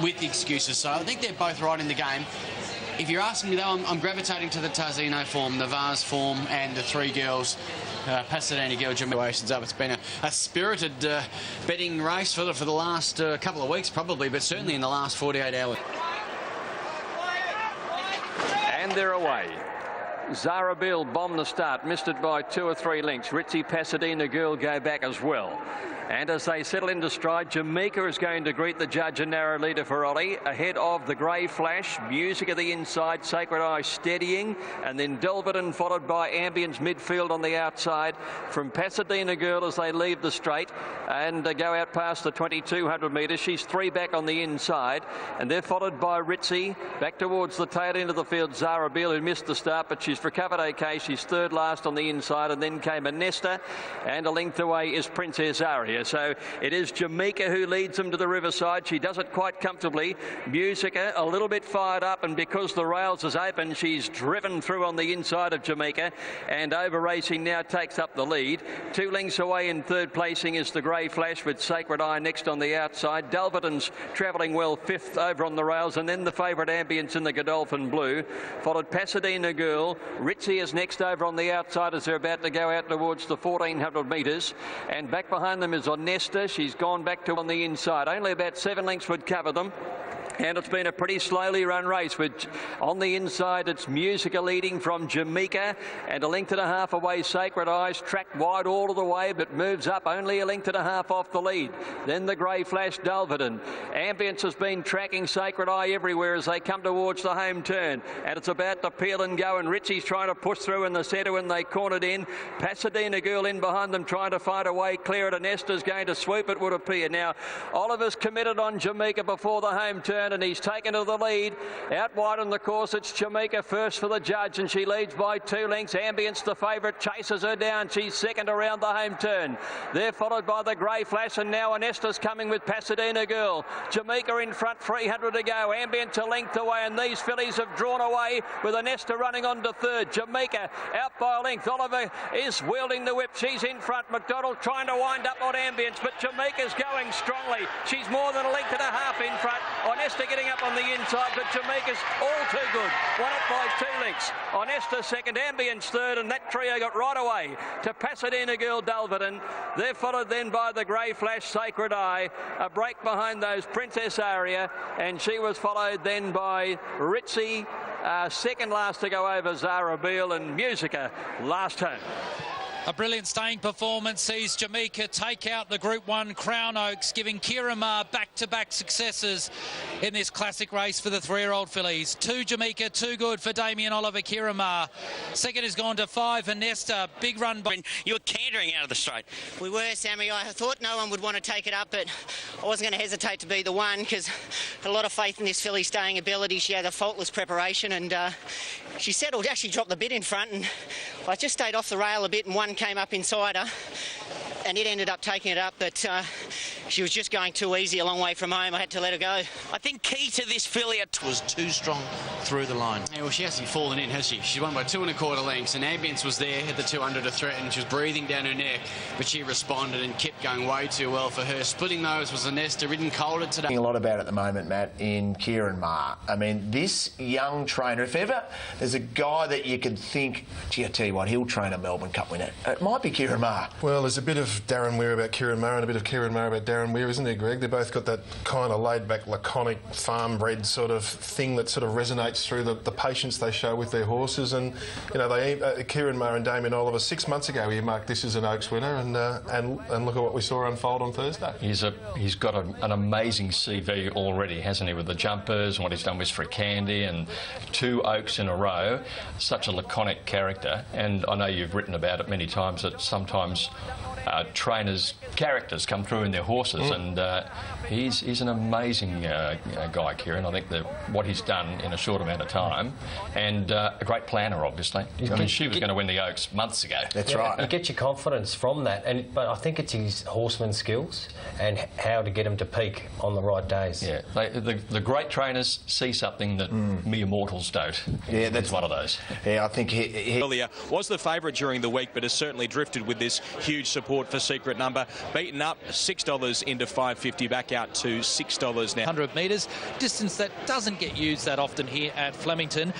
J: with the excuses, so I think they're both right in the game. If you're asking me, though, I'm gravitating to the Tarzino form, the Vars form, and the 3 girls. Pasadena Girl Generations up. It's been a spirited betting race for the last couple of weeks, probably, but certainly in the last 48 hours.
D: And they're away. Zara Beale bombed the start, missed it by 2 or 3 lengths. Ritzy Pasadena Girl go back as well. And as they settle into stride, Jamaica is going to greet the judge, a narrow leader for Ollie, ahead of the Grey Flash, Music at the inside, Sacred Eye steadying, and then Delverton followed by Ambience midfield on the outside from Pasadena Girl as they leave the straight and go out past the 2200 metres. She's 3 back on the inside, and they're followed by Ritzy back towards the tail end of the field. Zara Beale, who missed the start, but she's recovered okay. She's 3rd last on the inside, and then came Anesta, and a length away is Princess Aria. So it is Jamaica who leads them to the riverside. She does it quite comfortably. Musica a little bit fired up, and because the rails is open, she's driven through on the inside of Jamaica, and Over Racing now takes up the lead. 2 lengths away in 3rd placing is the Grey Flash, with Sacred Eye next on the outside. Dalverton's travelling well 5th over on the rails, and then the favourite Ambience in the Godolphin Blue, followed Pasadena Girl. Ritzy is next over on the outside as they're about to go out towards the 1400 metres, and back behind them is Nesta. She's gone back to on the inside. Only about 7 lengths would cover them. And it's been a pretty slowly run race with on the inside it's Musica leading from Jamaica, and a length and a half away Sacred Eyes, tracked wide all of the way but moves up only a length and a half off the lead. Then the Grey Flash Dalverton. Ambience has been tracking Sacred Eye everywhere as they come towards the home turn, and it's about to peel and go, and Ritzy's trying to push through in the centre when they cornered in. Pasadena Girl in behind them trying to find a way clear, and Anesta's going to swoop, it would appear. Now Oliver's committed on Jamaica before the home turn, and he's taken to the lead. Out wide on the course, it's Jamaica first for the judge, and she leads by 2 lengths. Ambience, the favourite, chases her down. She's 2nd around the home turn. They're followed by the Grey Flash, and now Anesta's coming with Pasadena Girl. Jamaica in front, 300 to go. Ambience a length away, and these fillies have drawn away with Anesta running on to 3rd. Jamaica out by a length. Oliver is wielding the whip. She's in front. McDonald trying to wind up on Ambience, but Jamaica's going strongly. She's more than a length and a half in front. Anesta getting up on the inside, but Jamaica's all too good. Won it by 2 lengths. Anesta 2nd, Ambience 3rd, and that trio got right away to Pasadena Girl Dalverton. They're followed then by the Grey Flash Sacred Eye. A break behind those Princess Aria, and she was followed then by Ritzy, 2nd last to go over Zara Beale, and Musica last home.
C: A brilliant staying performance sees Jamaica take out the Group 1 Crown Oaks, giving Kira Ma back-to-back successes in this classic race for the 3-year-old fillies. 2 Jamaica, 2 good for Damien Oliver. Kira Ma. 2nd has gone to 5 Anesta. Big run by...
G: You were cantering out of the straight.
Q: We were, Sammy. I thought no one would want to take it up, but I wasn't going to hesitate to be the one because a lot of faith in this filly's staying ability. She had a faultless preparation, and she settled, actually dropped the bit in front, and I just stayed off the rail a bit, and one came up inside her, and it ended up taking it up, but she was just going too easy a long way from home. I had to let her go.
G: I think key to this filly was too strong through the line.
J: Yeah, well, she hasn't fallen in, has she? She won by 2 1/4 lengths, and Ambience was there at the 200 to threaten. She was breathing down her neck, but she responded and kept going way too well for her. Splitting those was Anesta, ridden colder today.
E: A lot about at the moment, Matt, in Kieran Ma. I mean, this young trainer, if ever there's a guy that you could think, gee, I tell you what, he'll train a Melbourne Cup winner, it might be Kieran Ma.
R: Well, there's a bit of Darren Weir about Kieran Ma and a bit of Kieran Ma about Darren Weir, isn't there, Greg? They both got that kind of laid-back, laconic, farm-bred sort of thing that sort of resonates through the patience they show with their horses. And, you know, Kieran Ma and Damien Oliver, 6 months ago, he marked this as an Oaks winner, and look at what we saw unfold on Thursday.
N: He's got an amazing CV already, hasn't he, with the jumpers and what he's done with Fricandi and 2 Oaks in a row. Such a laconic character, and I know you've written about it many times that sometimes trainers' characters come through in their horses, and he's an amazing guy, Kieran. I think that what he's done in a short amount of time, and a great planner, obviously. I mean, she was going to win the Oaks months ago.
E: That's right.
F: You get your confidence from that, but I think it's his horseman skills and how to get him to peak on the right days.
N: Yeah, the great trainers see something that mere mortals don't.
E: Yeah, that's
N: one of those.
E: Yeah, I think he
P: earlier was the favourite during the week, but has certainly drifted with this huge support for Secret Number. Beaten up $6 $4 into $5.50, back out to $6 now. 100 metres, distance that doesn't get used that often here at Flemington.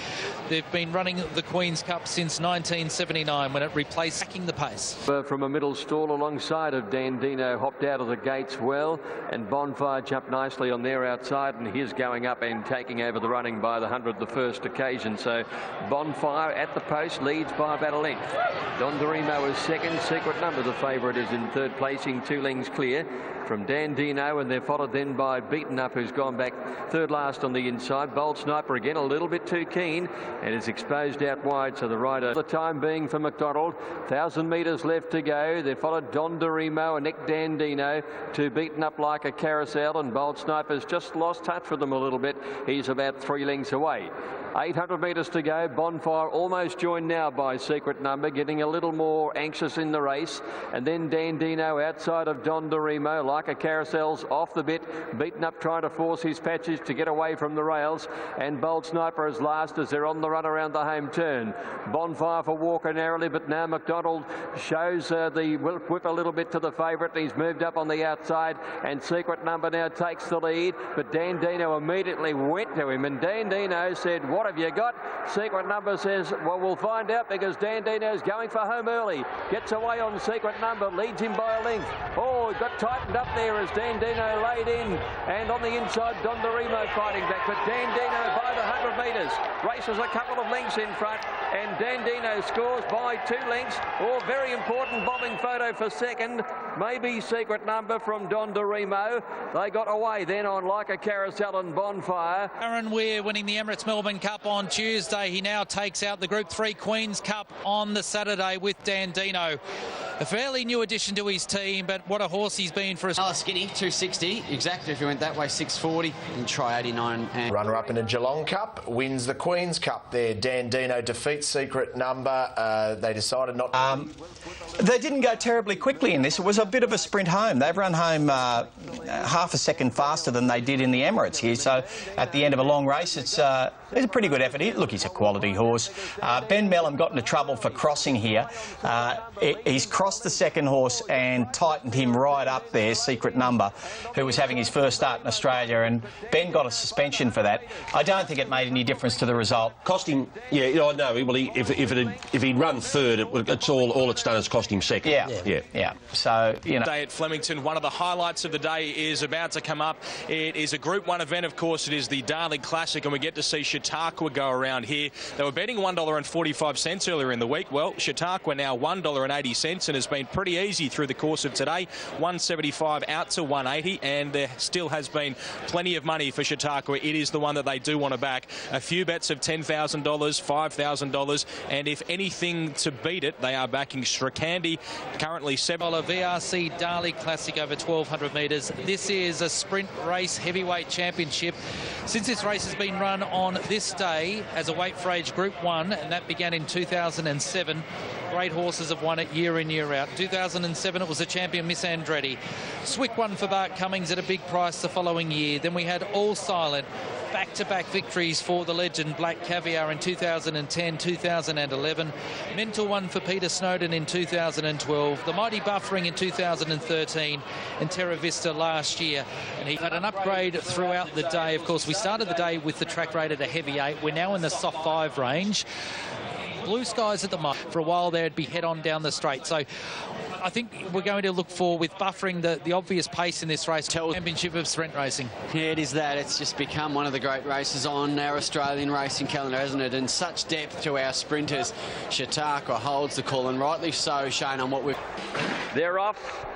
P: They've been running the Queen's Cup since 1979 when it replaced Sacking the Pace.
D: From a middle stall alongside of Dandino, hopped out of the gates well, and Bonfire jumped nicely on their outside, and he's going up and taking over the running by the 100 the first occasion. So Bonfire at the post leads by about a length. Don Dorimo is second. Secret Number, the favourite, is in third, placing 2 lengths clear from Dandino, and they're followed then by Beaten Up, who's gone back third last on the inside. Bold Sniper again a little bit too keen and is exposed out wide, so the rider the time being for McDonald. 1,000 metres left to go. They're followed Don Dorimo and Nick Dandino, 2 Beaten Up Like a Carousel, and Bold Sniper's just lost touch with them a little bit. He's about 3 lengths away. 800 metres to go. Bonfire almost joined now by Secret Number, getting a little more anxious in the race. And then Dandino outside of Don Dorimo. Like a Carousel's off the bit. Beaten Up trying to force his patches to get away from the rails. And Bold Sniper is last as they're on the run around the home turn. Bonfire for Walker narrowly, but now McDonald shows the whip a little bit to the favourite. He's moved up on the outside, and Secret Number now takes the lead. But Dandino immediately went to him, and Dandino said, "What have you got?" Secret Number says, "Well, we'll find out," because Dandino's going for home early. Gets away on Secret Number, leads him by a length. Oh, he got tightened up there as Dandino laid in, and on the inside Don Dorimo fighting back, but Dandino by the 100 metres races a couple of lengths in front, and Dandino scores by 2 lengths. Oh, very important bombing photo for second. Maybe Secret Number from Don Dorimo. They got away then on Like a Carousel and Bonfire.
C: Aaron Weir winning the Emirates Melbourne Cup on Tuesday. He now takes out the Group 3 Queen's Cup on the Saturday with Dandino. A fairly new addition to his team, but what a horse he's been for us.
J: Skinny, 260. Exactly, if you went that way, 640. And try 89. And
E: runner-up in a Geelong Cup, wins the Queen's Cup there. Dandino defeats Secret Number. They decided not...
L: They didn't go terribly quickly in this. It was a bit of a sprint home. They've run home half a second faster than they did in the Emirates here. So at the end of a long race, it's a pretty good effort. Look, he's a quality horse. Ben Melham got into trouble for crossing here. He's crossed the second horse and tightened him right up there, Secret Number, who was having his first start in Australia, and Ben got a suspension for that. I don't think it made any difference to the result.
H: Cost him, yeah, I know. Well, if he'd run third, it's all it's done is cost him second.
L: Yeah. So, you know.
P: Day at Flemington, one of the highlights of the day is about to come up. It is a Group 1 event, of course. It is the Darling Classic, and we get to see Chautauqua go around here. They were betting $1.45 earlier in the week. Well, Chautauqua now $1.80 and has been pretty easy through the course of today. $1.75 out to $1.80, and there still has been plenty of money for Chautauqua. It is the one that they do want to back. A few bets of $10,000, $5,000, and if anything to beat it, they are backing Strakandi, currently $7. VRC Darling Classic over 1,200 metres. This is a sprint race heavyweight championship. Since this race has been run on this day as a weight for age Group 1, and that began in 2007, great horses have won it year in, year out. 2007, it was the champion Miss Andretti. Swick won for Bart Cummings at a big price the following year. Then we had All Silent, back-to-back victories for the legend Black Caviar in 2010, 2011. Mental won for Peter Snowden in 2012. The Mighty Buffering in 2013, and Terra Vista last year. And he had an upgrade throughout the day. Of course, we started the day with the track rated a heavy 8. We're now in the soft 5 range. Blue skies at the moment. For a while there, it'd be head-on down the straight. So I think we're going to look for, with Buffering, the obvious pace in this race. Championship of sprint racing.
J: Yeah, it is that. It's just become one of the great races on our Australian racing calendar, hasn't it? And such depth to our sprinters. Chautauqua holds the call, and rightly so, Shane, on what we've...
D: They're off.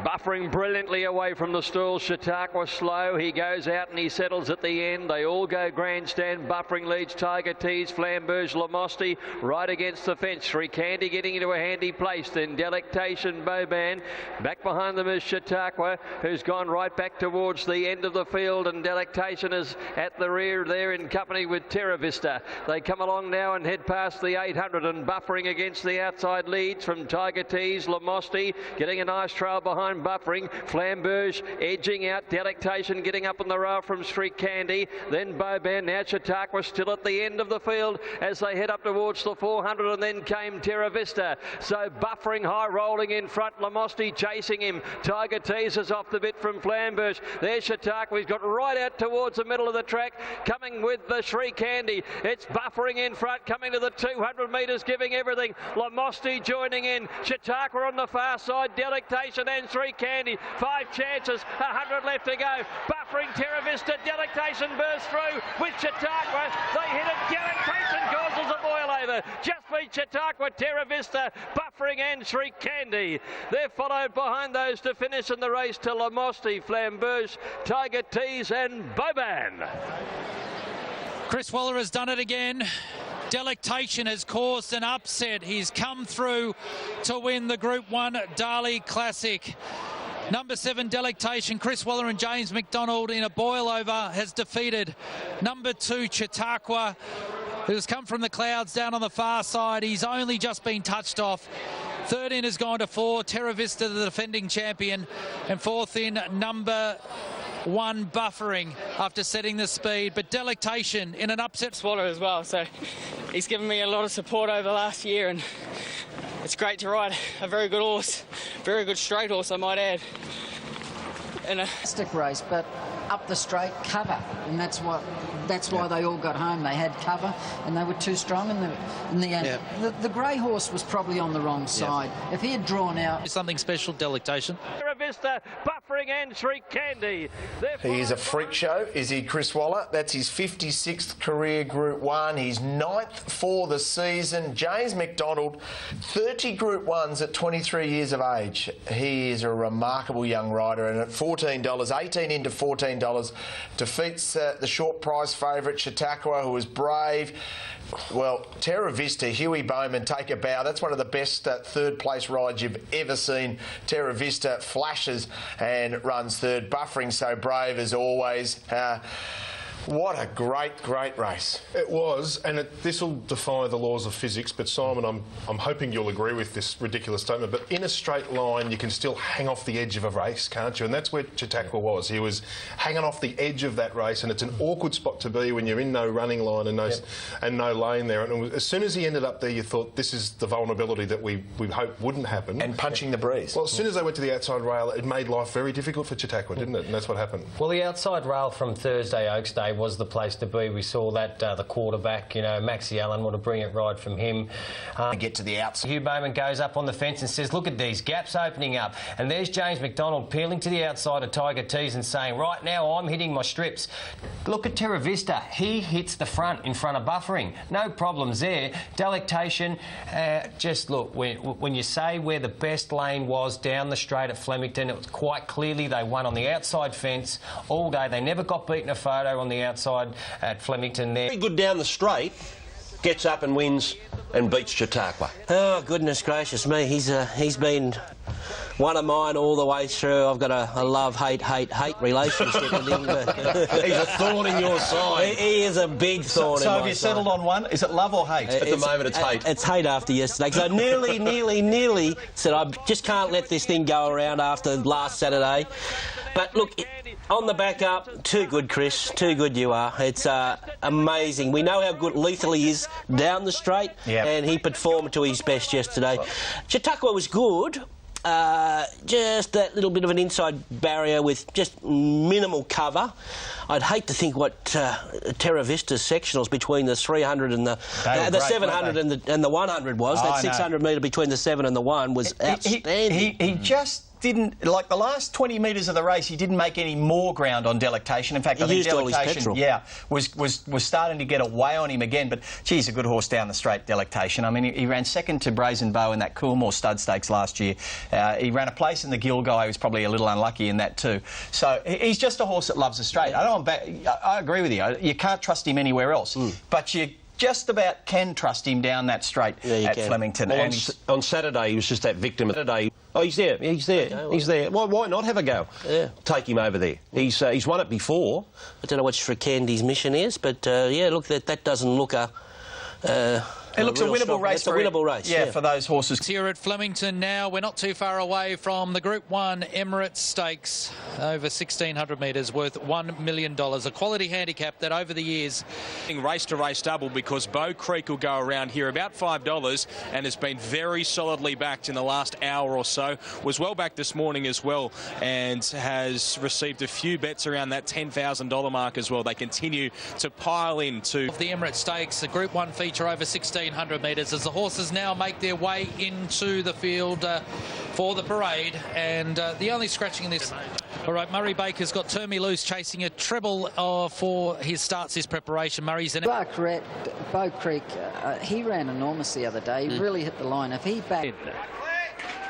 D: Buffering brilliantly away from the stall. Chautauqua slow. He goes out and he settles at the end. They all go grandstand. Buffering leads Tiger Tease, Flamberge, Lamosti right against the fence. Candy getting into a handy place. Then Delectation, Boban. Back behind them is Chautauqua, who's gone right back towards the end of the field, and Delectation is at the rear there in company with Terra Vista. They come along now and head past the 800, and Buffering against the outside leads from Tiger Tease, Lamosti getting a nice trail behind behind Buffering. Flamberge edging out. Delectation getting up on the rail from Street Candy. Then Boban. Now Chautauqua still at the end of the field as they head up towards the 400, and then came Terra Vista. So Buffering high rolling in front. Lamosti chasing him. Tiger Teasers off the bit from Flamberge. There's Chautauqua. He's got right out towards the middle of the track. Coming with the Shri Candy. It's Buffering in front. Coming to the 200 metres, giving everything. Lamosti joining in. Chautauqua on the far side. Delectation and Shri Candy. 5 chances. 100 left to go. Buffering, Terra Vista. Delectation bursts through with Chautauqua. They hit it. Delectation causes a boil over. Just beat Chautauqua, Terra Vista, Buffering and Shri Candy. They're followed behind those to finish in the race to Lamosti, Flamberge, Tiger Tease and Boban.
C: Chris Waller has done it again. Delectation has caused an upset. He's come through to win the Group 1 Darley Classic. Number 7, Delectation, Chris Waller and James McDonald in a boil-over has defeated number 2, Chautauqua, who's come from the clouds down on the far side. He's only just been touched off. 3rd in has gone to 4, Terra Vista, the defending champion, and 4th in, number 1, Buffering, after setting the speed. But Delectation in an upset.
S: Waller as well, so he's given me a lot of support over last year, and it's great to ride a very good horse, very good straight horse, I might add. And a
A: stick race, but up the straight, cover, and that's why they all got home. They had cover, and they were too strong in the end. Yeah. The grey horse was probably on the wrong side. Yeah. If he had drawn out
C: something special, Delectation.
D: Vista, Buffering and Shri Candy.
E: He is a freak show, is he, Chris Waller? That's his 56th career Group 1. He's 9th for the season. James McDonald, 30 Group 1s at 23 years of age. He is a remarkable young rider, and at $14, 18 into $14, defeats the short price favourite Chautauqua, who was brave. Well, Terra Vista, Huey Bowman, take a bow. That's one of the best third place rides you've ever seen. Terra Vista flashes and runs 3rd. Buffering so brave as always. What a great race.
R: It was, and this will defy the laws of physics, but Simon, I'm hoping you'll agree with this ridiculous statement, but in a straight line you can still hang off the edge of a race, can't you? And that's where Chautauqua was. He was hanging off the edge of that race, and it's an awkward spot to be when you're in no running line and no lane there. And it was, as soon as he ended up there, you thought this is the vulnerability that we hoped wouldn't happen.
E: And punching the breeze.
R: Well, as soon as they went to the outside rail, it made life very difficult for Chautauqua, didn't it? And that's what happened.
F: Well, the outside rail from Thursday Oaks Day was the place to be. We saw that the quarterback, you know, Maxie Allen, what a brilliant ride from him.
E: Get to the outside.
F: Hugh Bowman goes up on the fence and says, look at these gaps opening up. And there's James McDonald peeling to the outside of Tiger Tease and saying, right now I'm hitting my strips. Look at Terra Vista. He hits the front in front of Buffering. No problems there. Delectation, just look, when you say where the best lane was down the straight at Flemington, it was quite clearly they won on the outside fence all day. They never got beaten a photo on the outside at Flemington there.
H: Very good down the straight, gets up and wins and beats Chautauqua.
M: Oh, goodness gracious me. He's been one of mine all the way through. I've got a love-hate relationship with him.
H: He's a thorn in your side.
M: He is a big thorn in my side.
L: So have you settled on one? Is it love or hate?
H: At the moment it's hate.
M: It's hate after yesterday, because I nearly said I just can't let this thing go around after last Saturday. But look, on the back up, too good, Chris. Too good you are. It's amazing. We know how good lethal he is down the straight, and he performed to his best yesterday. Chautauqua was good. Just that little bit of an inside barrier with just minimal cover. I'd hate to think what Terra Vista's sectionals between the 300 and the 700 and the 100 was. That 600 metre between the 7 and the 1 was outstanding.
L: He just didn't, like the last 20 metres of the race, he didn't make any more ground on Delectation. In fact, I think Delectation, was starting to get away on him again. But geez, a good horse down the straight, Delectation. I mean, he ran second to Brazen Bow in that Coolmore Stud Stakes last year. He ran a place in the Gill Guy. He was probably a little unlucky in that too. So he's just a horse that loves the straight. I agree with you. You can't trust him anywhere else. But you just about can trust him down that straight at Flemington.
H: Well, on Saturday, he was just that victim. Saturday, oh, he's there. He's there. Why not have a go? Yeah. Take him over there. He's won it before.
M: I don't know what Shrikandi's mission is, but yeah, look, that doesn't look a
L: It looks a winnable race.
M: It's a winnable race.
L: Yeah, for those horses.
C: Here at Flemington now, we're not too far away from the Group 1 Emirates Stakes, over 1,600 metres, worth $1 million. A quality handicap that over the years...
P: Race to race double, because Bow Creek will go around here about $5 and has been very solidly backed in the last hour or so. Was well backed this morning as well and has received a few bets around that $10,000 mark as well. They continue to pile into the Emirates Stakes, a Group 1 feature over 1,600 metres, as the horses now make their way into the field for the parade. And the only scratching in this... All right, Murray Baker's got Turn Me Loose chasing a treble for his starts, his preparation. Murray's in it.
A: Bow Creek, he ran enormous the other day. He really hit the line. If he backed...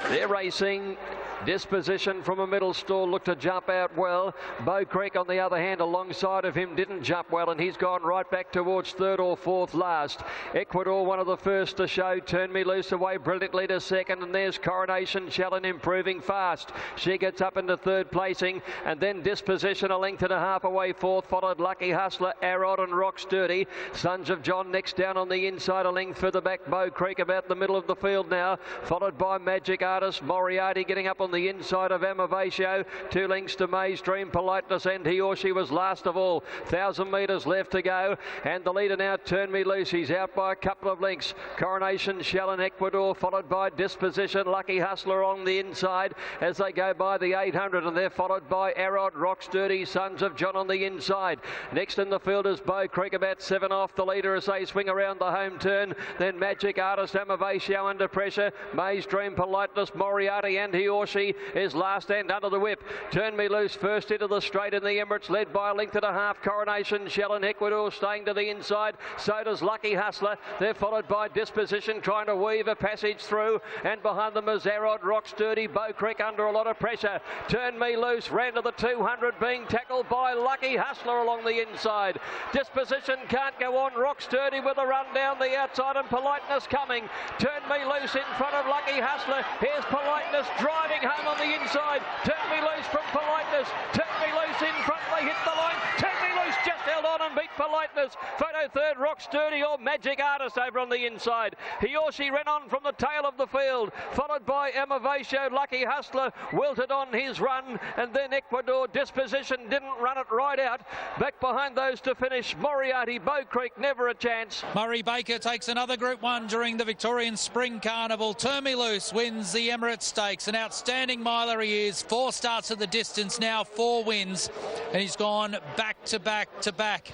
D: They're racing. Disposition from a middle stall looked to jump out well. Bow Creek, on the other hand, alongside of him, didn't jump well, and he's gone right back towards third or fourth last. Ecuador, one of the first to show. Turn Me Loose away brilliantly to second, and there's Coronation Challenge improving fast. She gets up into third placing, and then Disposition a length and a half away fourth, followed Lucky Hustler, Arrod and Rock Sturdy. Sons of John next down on the inside, a length further back. Bow Creek about the middle of the field now, followed by Magic Artist. Moriarty getting up on the inside of Amavatio, 2 lengths to May's Dream Politeness, and he or she was last of all. 1,000 metres left to go, and the leader now, Turn Me Loose. He's out by a couple of lengths. Coronation Shell in Ecuador, followed by Disposition, Lucky Hustler on the inside as they go by the 800, and they're followed by Arrod, Rock Sturdy, Sons of John on the inside. Next in the field is Bow Creek, about 7 off the leader as they swing around the home turn. Then Magic Artist, Amavatio under pressure. May's Dream Politeness, Moriarty, and he or she is last and under the whip. Turn Me Loose first into the straight in the Emirates, led by a length and a half. Coronation Shell in Ecuador staying to the inside. So does Lucky Hustler. They're followed by Disposition trying to weave a passage through, and behind them is Arrod, Rock Sturdy. Bow Creek under a lot of pressure. Turn Me Loose ran to the 200, being tackled by Lucky Hustler along the inside. Disposition can't go on. Rock Sturdy with a run down the outside, and Politeness coming. Turn Me Loose in front of Lucky Hustler. Here's Politeness driving home on the inside. Turn Me Loose from Politeness. Turn Me Loose in front. They hit the line. Turn Me Loose just held on and beat Politeness. Photo third, Rock Sturdy or Magic Artist over on the inside. He or she ran on from the tail of the field, followed by Amavatio. Lucky Hustler wilted on his run, and then Ecuador. Disposition didn't run it right out. Back behind those to finish, Moriarty. Bow Creek never a chance.
C: Murray Baker takes another Group 1 during the Victorian Spring Carnival. Turn Me Loose wins the Emirates Stakes. An outstanding miler he is. 4 starts at the distance now, 4 wins, and he's gone back to back to back.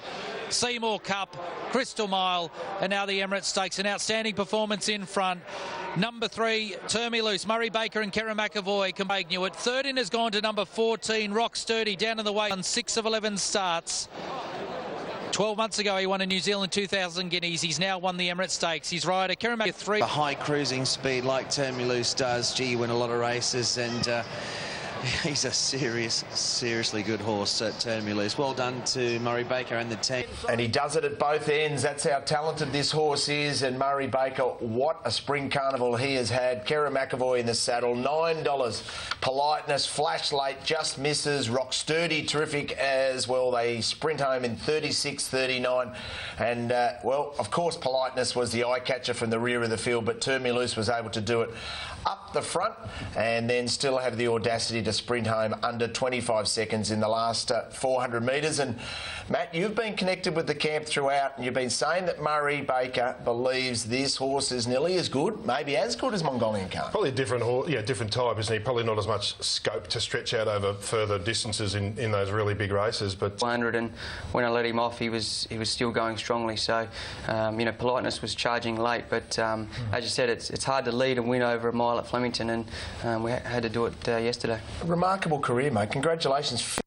C: Seymour Cup, Crystal Mile, and now the Emirates Stakes. An outstanding performance in front. Number 3, Turn Me Loose. Murray Baker and Kerry McAvoy can make new. Third in has gone to number 14, Rock Sturdy, down in the way on 6 of 11 starts. 12 months ago, he won a New Zealand 2,000 guineas. He's now won the Emirates Stakes. His rider, Kerry McAvoy, 3.
T: A high cruising speed like Turn Me Loose does. Gee, you win a lot of races, and he's a seriously good horse at Turn Me Loose. Well done to Murray Baker and the team.
E: And he does it at both ends. That's how talented this horse is. And Murray Baker, what a spring carnival he has had. Kerry McAvoy in the saddle, $9. Politeness, Flash Late, just misses. Rock Sturdy, terrific as well. They sprint home in 36.39. And, well, of course, Politeness was the eye-catcher from the rear of the field, but Turn Me Loose was able to do it up the front and then still have the audacity to sprint home under 25 seconds in the last 400 metres. And Matt, you've been connected with the camp throughout, and you've been saying that Murray Baker believes this horse is nearly as good, maybe as good as Mongolian Carp.
R: Probably a different horse, yeah, different type, isn't he? Probably not as much scope to stretch out over further distances in those really big races. But
U: 100, and when I let him off, he was still going strongly. So, you know, Politeness was charging late, but as you said, it's hard to lead and win over a mile at Flemington, and we had to do it yesterday.
E: Remarkable career, mate. Congratulations.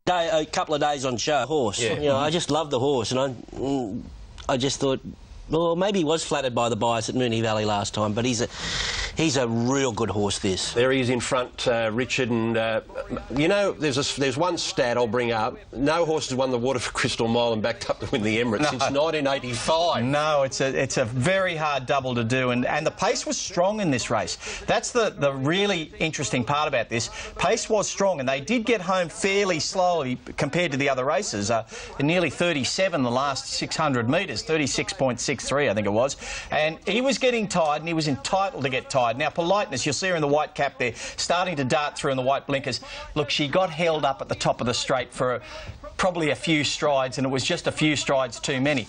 M: A couple of days on show. Horse. Yeah. You know, I just love the horse, and I just thought, well, maybe he was flattered by the bias at Moonee Valley last time, but he's He's a real good horse, this.
H: There he is in front, Richard, and you know, there's one stat I'll bring up. No horse has won the Waterford Crystal Mile and backed up to win the Emirates since 1985.
L: No, it's a very hard double to do, and the pace was strong in this race. That's the really interesting part about this. Pace was strong, and they did get home fairly slowly compared to the other races. Nearly 37 the last 600 metres, 36.63 I think it was, and he was getting tired, and he was entitled to get tired. Now, Politeness, you'll see her in the white cap there, starting to dart through in the white blinkers. Look, she got held up at the top of the straight for probably a few strides, and it was just a few strides too many.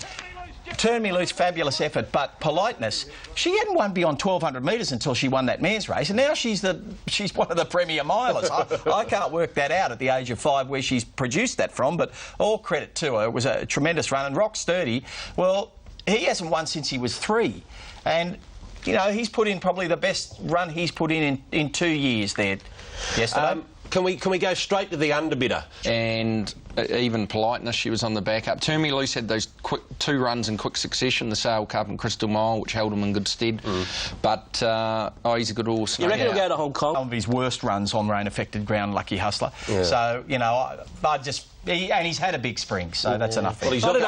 L: Turn Me Loose, fabulous effort, but Politeness, she hadn't won beyond 1,200 metres until she won that men's race, and now she's one of the premier milers. I can't work that out at the age of 5 where she's produced that from, but all credit to her. It was a tremendous run, and Rock Sturdy, well, he hasn't won since he was 3, and you know, he's put in probably the best run he's put in 2 years there yesterday.
H: Can we go straight to the underbidder?
O: And even Politeness, she was on the back up. Turn Me Loose had those quick 2 runs in quick succession, the Sale Cup and Crystal Mile, which held him in good stead. But, he's a good horse.
M: You reckon he'll go to Hong Kong?
L: One of his worst runs on rain-affected ground, Lucky Hustler. Yeah. So, you know, and he's had a big spring, so that's enough.
H: Well, he's not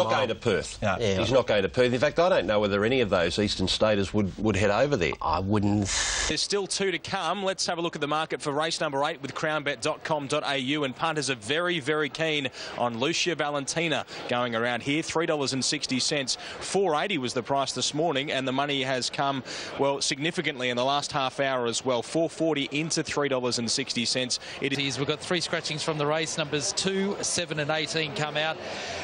H: going to Perth. No. Yeah. He's not going to Perth. In fact, I don't know whether any of those eastern staters would head over there.
M: I wouldn't.
P: There's still 2 to come. Let's have a look at the market for race number 8 with crownbet.com.au, and punters are very, very keen on Lucia Valentina going around here. $3.60. $4.80 was the price this morning, and the money has come, well, significantly in the last half hour as well. $4.40 into $3.60.
B: We've got 3 scratchings from the race. Numbers 2, 7 and 18 come out.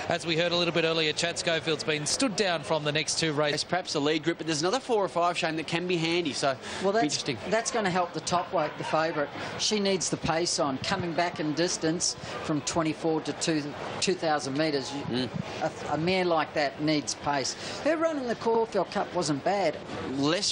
B: As we heard a little bit earlier, Chad Schofield's been stood down from the next 2 races.
J: Perhaps the lead group, but there's another 4 or 5, Shane, that can be handy, so interesting.
A: That's going to help the top weight, the favourite. She needs the pace on, coming back in distance from 24 to 2,000 metres. A mare like that needs pace. Her run in the Caulfield Cup wasn't bad.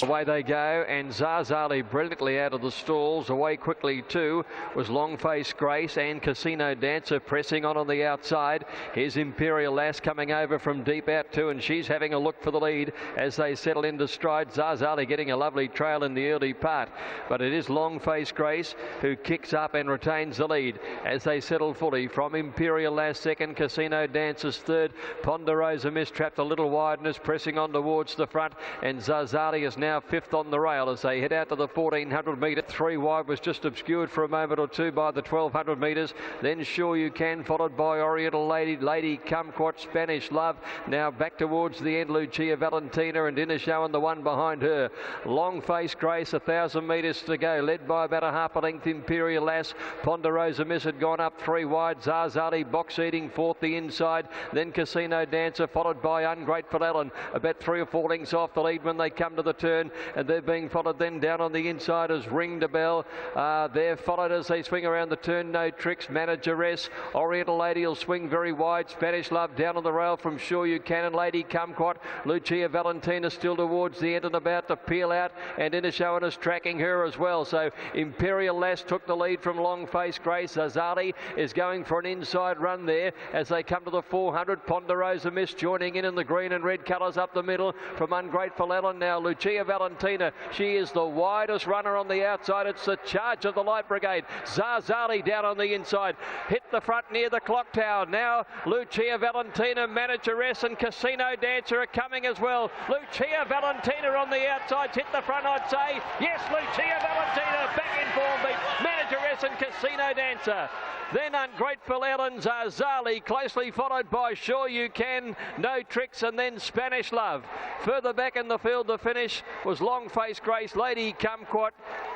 D: Away they go, and Zarzali brilliantly out of the stalls. Away quickly too was Long Face Grace and Casino Dancer pressing on the outside. Here's Imperial Lass coming over from deep out too, and she's having a look for the lead as they settle into stride. Zarzali getting a lovely trail in the early part, but it is Long Face Grace who kicks up and retains the lead as they settle fully from Imperial Lass second, Casino Dancer's third, Ponderosa Miss trapped a little wide and is pressing on towards the front, and Zarzali is now 5th on the rail as they head out to the 1,400 metre. 3 wide was just obscured for a moment or two by the 1,200 metres. Then Sure You Can, followed by Oriental Lady Kumquat, Spanish Love. Now back towards the end, Lucia Valentina and Inner Show and the one behind her. Long Face Grace, 1,000 metres to go, led by about a half a length Imperial Lass. Ponderosa Miss had gone up 3 wide. Zarzali box eating 4th the inside. Then Casino Dancer, followed by Ungrateful Ellen, about 3 or 4 lengths off the lead when they come to the turn, and they're being followed then down on the inside as Ring the Bell. They're followed as they swing around the turn. No Tricks, Manageress. Oriental Lady will swing very wide. Spanish Love down on the rail from Sure You Can, and Lady Kumquat. Lucia Valentina still towards the end and about to peel out, and Inner Show is tracking her as well. So Imperial Lass took the lead from Long Face Grace. Zarzali is going for an inside run there as they come to the 400. Ponderosa Miss joining in the green and red colours up the middle from Ungrateful Ellen. Now Lucia Valentina, she is the widest runner on the outside. It's the charge of the Light Brigade. Zarzali down on the inside, hit the front near the clock tower. Now Lucia Valentina, Manageress and Casino Dancer are coming as well. Lucia Valentina on the outside, hit the front, I'd say. Yes, Lucia Valentina back in form beat Manageress and Casino Dancer. Then Ungrateful Ellen, Zarzali, closely followed by Sure You Can, No Tricks, and then Spanish Love. Further back in the field, the finish was Long Face Grace, Lady Kumquat,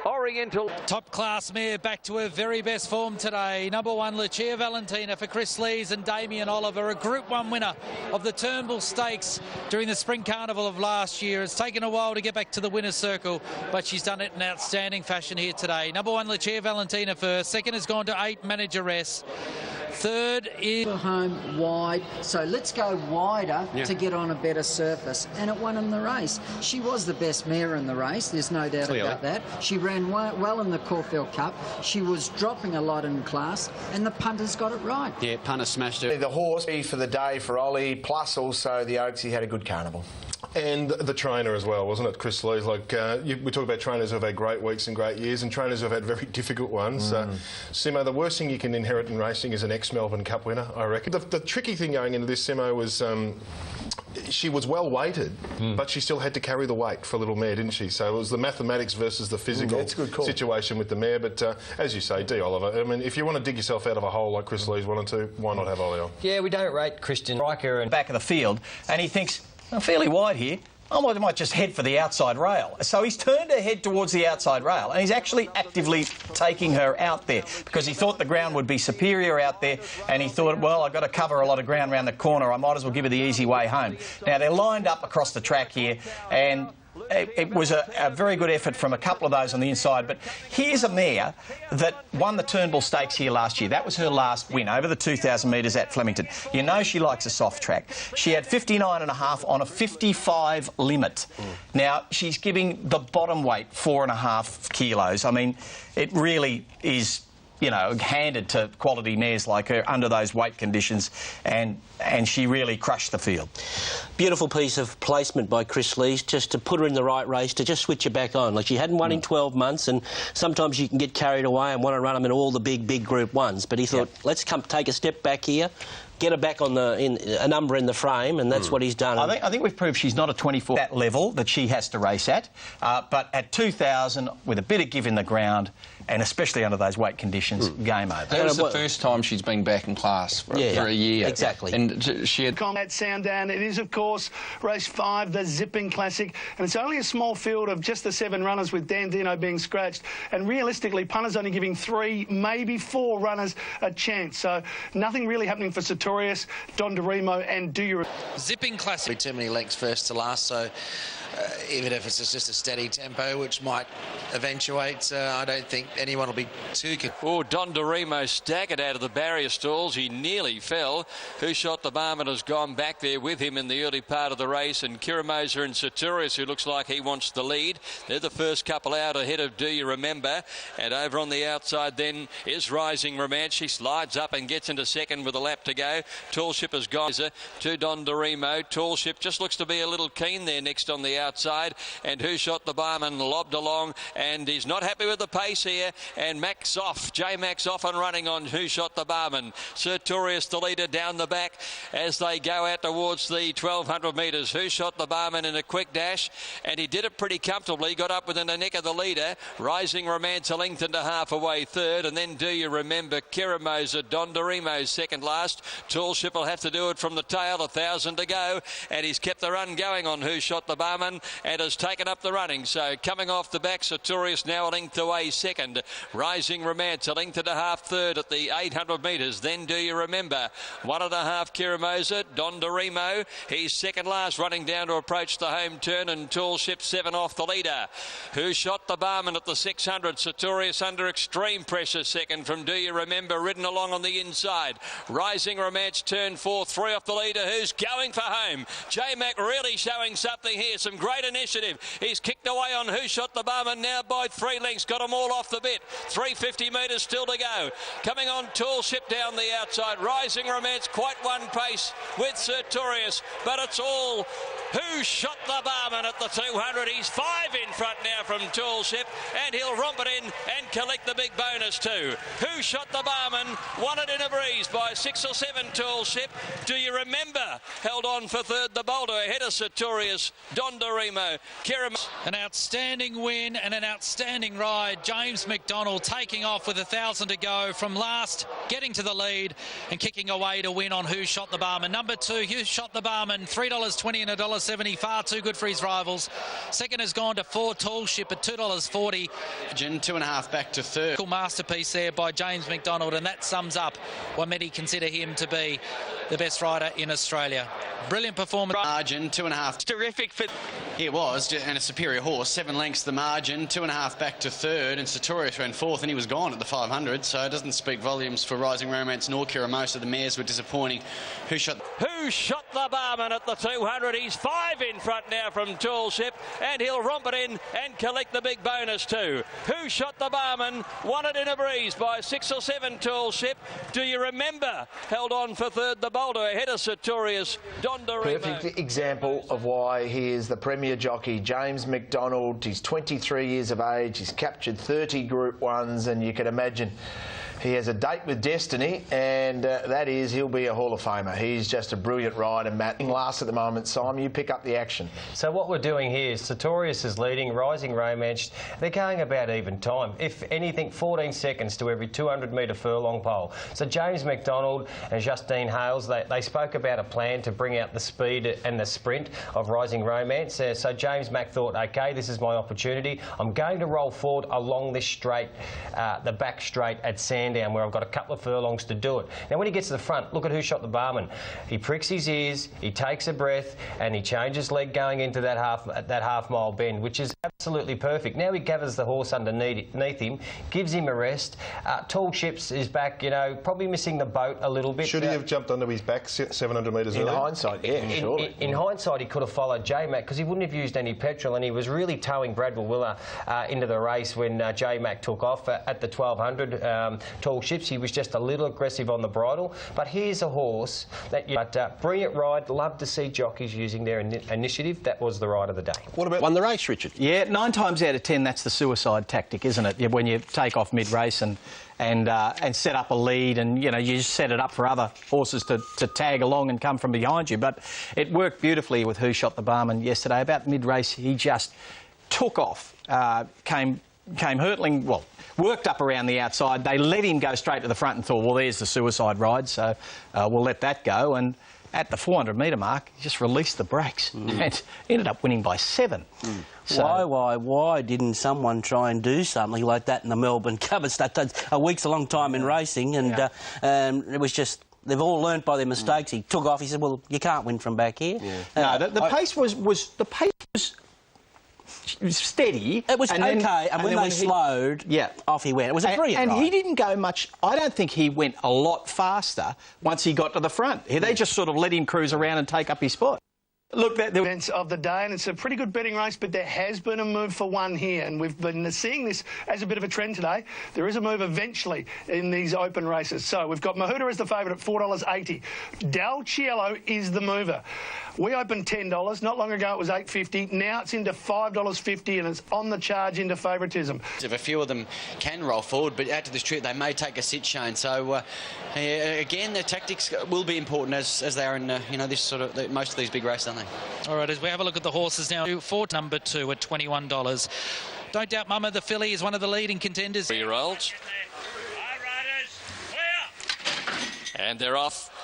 D: Oriental.
B: Top class mare back to her very best form today. Number 1, Lucia Valentina for Chris Lees and Damien Oliver, a Group 1 winner of the Turnbull Stakes during the Spring Carnival of last year. It's taken a while to get back to the winner's circle, but she's done it in outstanding fashion here today. Number 1, Lucia Valentina first. Second has gone to 8, Manageress. Third is
A: home wide, so let's go wider to get on a better surface, and it won in the race. She was the best mare in the race, there's no doubt about that. She ran well in the Caulfield Cup. She was dropping a lot in class, and the punters got it right.
J: Yeah, punter smashed it.
E: The horse for the day for Ollie, plus also the Oaks. He had a good carnival.
R: And the trainer as well, wasn't it, Chris Lees? Like, we talk about trainers who have had great weeks and great years, and trainers who have had very difficult ones. Simo, the worst thing you can inherit in racing is an ex-Melbourne Cup winner, I reckon. The tricky thing going into this, Simo, was she was well weighted, but she still had to carry the weight for a little mare, didn't she? So it was the mathematics versus the physical situation with the mare. But as you say, Dee Oliver, I mean, if you want to dig yourself out of a hole like Chris Lees wanted to, why not have Ollie on?
L: Yeah, we don't rate Christian Riker and back of the field, and he thinks, I'm fairly wide here. I might just head for the outside rail. So he's turned her head towards the outside rail, and he's actually actively taking her out there because he thought the ground would be superior out there, and he thought, well, I've got to cover a lot of ground around the corner. I might as well give her the easy way home. Now, they're lined up across the track here, and it was a very good effort from a couple of those on the inside. But here's a mare that won the Turnbull Stakes here last year. That was her last win over the 2,000 metres at Flemington. You know she likes a soft track. She had 59.5 on a 55 limit. Now, she's giving the bottom weight 4.5 kilos. I mean, it really is, you know, handed to quality mares like her under those weight conditions, and she really crushed the field.
M: Beautiful piece of placement by Chris Lees, just to put her in the right race, to just switch her back on. Like, she hadn't won in 12 months, and sometimes you can get carried away and want to run them in all the big Group 1s. But he thought, let's take a step back here, get her back on a number in the frame, and that's what he's done.
L: I think we've proved she's not a 24 that level that she has to race at, but at 2,000 with a bit of give in the ground, and especially under those weight conditions, game over.
O: That was the first time she's been back in class for a year.
M: Exactly.
O: And she had...
I: Combat sound down. It is, of course, race 5, the Zipping Classic, and it's only a small field of just the 7 runners, with Dan Dino being scratched, and realistically, punters only giving 3, maybe 4 runners a chance. So nothing really happening for Sartorius, Don DeRemo and Do You...
C: Zipping Classic.
T: Too many lengths first to last, so even if it's just a steady tempo, which might eventuate, I don't think anyone will be too good.
V: Oh, Don DeRemo staggered out of the barrier stalls. He nearly fell. Who Shot the Barman has gone back there with him in the early part of the race, and Kiramosa and Sartorius, who looks like he wants the lead. They're the first couple out ahead of Do You Remember, and over on the outside then is Rising Romance. She slides up and gets into second with a lap to go. Tall Ship has gone to Don DeRemo. Tall Ship just looks to be a little keen there next on the outside, and Who Shot the Barman lobbed along, and he's not happy with the pace here, and Max off, J-Max off and running on Who Shot the Barman. Sartorius the leader down the back as they go out towards the 1,200 metres. Who Shot the Barman in a quick dash, and he did it pretty comfortably, got up within the neck of the leader. Rising Romance a length and a half away third, and then Do You Remember, Kiramosa, Don DeRemo's second last. Tall Ship will have to do it from the tail, 1,000 to go, and he's kept the run going on Who Shot the Barman and has taken up the running. So coming off the back, Sartorius now a length away second. Rising Romance a length and a half third at the 800 metres. Then Do You Remember, 1.5 Kiramosa, Don DeRemo, he's second last, running down to approach the home turn, and Tall Ship 7 off the leader. Who Shot the Barman at the 600, Sartorius under extreme pressure second from Do You Remember, ridden along on the inside. Rising Romance turn 4, 3 off the leader, who's going for home. J-Mac really showing something here, some great initiative. He's kicked away on Who Shot the Barman now by 3 lengths, got them all off the bit. 350 metres still to go. Coming on Tall Ship down the outside. Rising Romance quite one pace with Sartorius, but it's all Who Shot the Barman at the 200. He's 5 in front now from Tall Ship, and he'll romp it in and collect the big bonus too. Who Shot the Barman won it in a breeze by 6 or 7. Tall Ship, Do You Remember, held on for third, the Boulder ahead of Sartorius, Don DeRemo,
B: An outstanding win and an outstanding ride. James McDonald taking off with 1,000 to go from last, getting to the lead and kicking away to win on Who Shot the Barman. Number 2, Who Shot the Barman, $3.20 and $1.70, far too good for his rivals. Second has gone to 4, Tall Ship at $2.40.
J: 2.5 back to third.
B: Cool masterpiece there by James McDonald, and that sums up what many consider him to be the best rider in Australia. Brilliant performance.
J: Margin, 2.5. Terrific for... He was, and a superior horse. 7 lengths the margin, 2.5 back to third, and Sartorius ran 4th, and he was gone at the 500, so it doesn't speak volumes for Rising Romance nor Kiramosa. The mares were disappointing. Who Shot
V: the the barman at the 200. He's 5 in front now from Tall Ship, and he'll romp it in and collect the big bonus too. Who Shot the Barman won it in a breeze by 6 or 7, Tall Ship. Do you remember? Held on for third, the Boulder, ahead of Sartorius. Don Dorimo.
E: Perfect example of why he is the premier jockey. James McDonald, he's 23 years of age, he's captured 30 Group 1s, and you can imagine he has a date with destiny, and that is he'll be a Hall of Famer. He's just a brilliant rider, Matt. Last at the moment, Simon, you pick up the action.
F: So what we're doing here is Sartorius is leading, Rising Romance. They're going about even time. If anything, 14 seconds to every 200-metre furlong pole. So James McDonald and Justine Hales, they spoke about a plan to bring out the speed and the sprint of Rising Romance. So James Mack thought, OK, this is my opportunity. I'm going to roll forward along this straight, the back straight at Sandown, where I've got a couple of furlongs to do it. Now, when he gets to the front, look at Who Shot the Barman. He pricks his ears, he takes a breath, and he changes leg going into that half-mile bend, which is absolutely perfect. Now he gathers the horse underneath him, gives him a rest. Tall Ships is back, you know, probably missing the boat a little bit.
R: Should he have jumped onto his back 700 metres earlier?
E: In hindsight, yeah, surely.
F: In hindsight, he could have followed J-Mac because he wouldn't have used any petrol, and he was really towing Bradwell Willer into the race when J-Mac took off at the 1200. Tall Ships, he was just a little aggressive on the bridle, but here's a horse that brilliant ride. Love to see jockeys using their initiative. That was the ride of the day.
R: What about won the race, Richard?
L: Yeah, 9 times out of 10 that's the suicide tactic, isn't it? When you take off mid-race and set up a lead, and you know you just set it up for other horses to tag along and come from behind you. But it worked beautifully with Who Shot the Barman yesterday. About mid-race, he just took off, came hurtling, well, worked up around the outside. They let him go straight to the front and thought, well, there's the suicide ride, so we'll let that go. And at the 400-metre mark, he just released the brakes and ended up winning by 7. So,
M: why didn't someone try and do something like that in the Melbourne Cup? A week's a long time in racing, and it was just... They've all learnt by their mistakes. He took off. He said, "Well, you can't win from back here."
L: Yeah. No, the pace was steady.
M: It was okay, and when they slowed, off he went. It was a brilliant ride.
L: He didn't go much. I don't think he went a lot faster once he got to the front. They just sort of let him cruise around and take up his spot.
I: Look, the events of the day, and it's a pretty good betting race, but there has been a move for one here, and we've been seeing this as a bit of a trend today. There is a move eventually in these open races. So we've got Mahuta as the favourite at $4.80. Del Cielo is the mover. We opened $10. Not long ago it was $8.50. Now it's into $5.50, and it's on the charge into favouritism.
J: If a few of them can roll forward, but out to this trip they may take a sit, Shane. So again, the tactics will be important as they are in this sort of most of these big races, aren't they?
B: All right, as we have a look at the horses now, for number 2 at $21. Don't doubt Mama the filly is one of the leading contenders.
V: 3-year-olds. And they're off.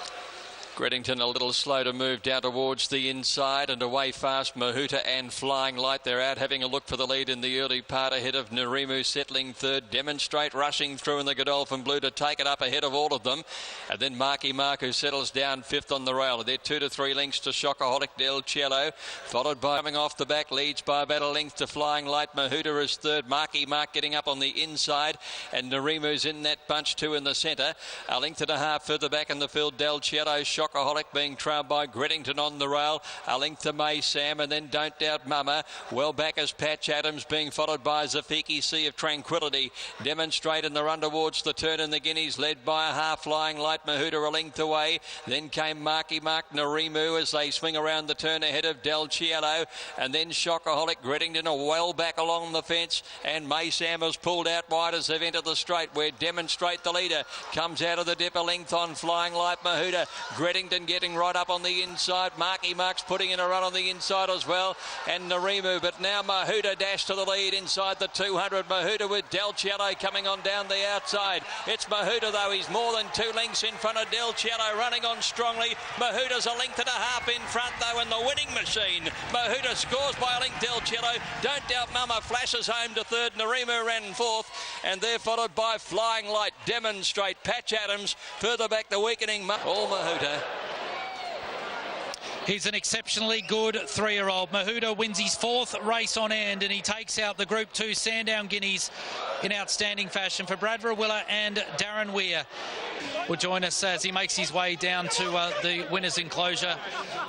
V: Gredington a little slow to move down towards the inside, and away fast Mahuta and Flying Light. They're out having a look for the lead in the early part ahead of Narimu settling third. Demonstrate rushing through in the Godolphin Blue to take it up ahead of all of them. And then Marky Mark, who settles down 5th on the rail. They're 2 to 3 lengths to Shockaholic Del Cielo, followed by coming off the back, leads by about a length to Flying Light. Mahuta is third. Marky Mark getting up on the inside, and Narimu's in that bunch 2 in the centre. A length and a half further back in the field, Del Cielo, Shockaholic being trailed by Gredington on the rail. A length to May Sam, and then Don't Doubt Mama. Well back as Patch Adams, being followed by Zafiki Sea of Tranquility. Demonstrate in the run towards the turn in the Guineas, led by a half Flying Light. Mahuta a length away. Then came Marky Mark Narimu as they swing around the turn ahead of Del Cielo, and then Shockaholic. Gredington are well back along the fence, and May Sam has pulled out wide as they've entered the straight, where Demonstrate, the leader, comes out of the dip a length on Flying Light. Mahuta. Gredington getting right up on the inside. Marky Mark's putting in a run on the inside as well, and Narimu, but now Mahuta dash to the lead inside the 200. Mahuta with Del Cielo coming on down the outside. It's Mahuta though, he's more than 2 lengths in front of Del Cielo, running on strongly. Mahuta's a length and a half in front though, and the winning machine. Mahuta scores by a length. Del Cielo, Don't Doubt Mama flashes home to third. Narimu ran 4th, and they're followed by Flying Light, Demonstrate, Patch Adams, further back the weakening all Mahuta.
B: He's an exceptionally good 3-year-old. Mahuta wins his 4th race on end, and he takes out the Group 2 Sandown Guineas in outstanding fashion for Brad Rawiller and Darren Weir. Will join us as he makes his way down to the winner's enclosure.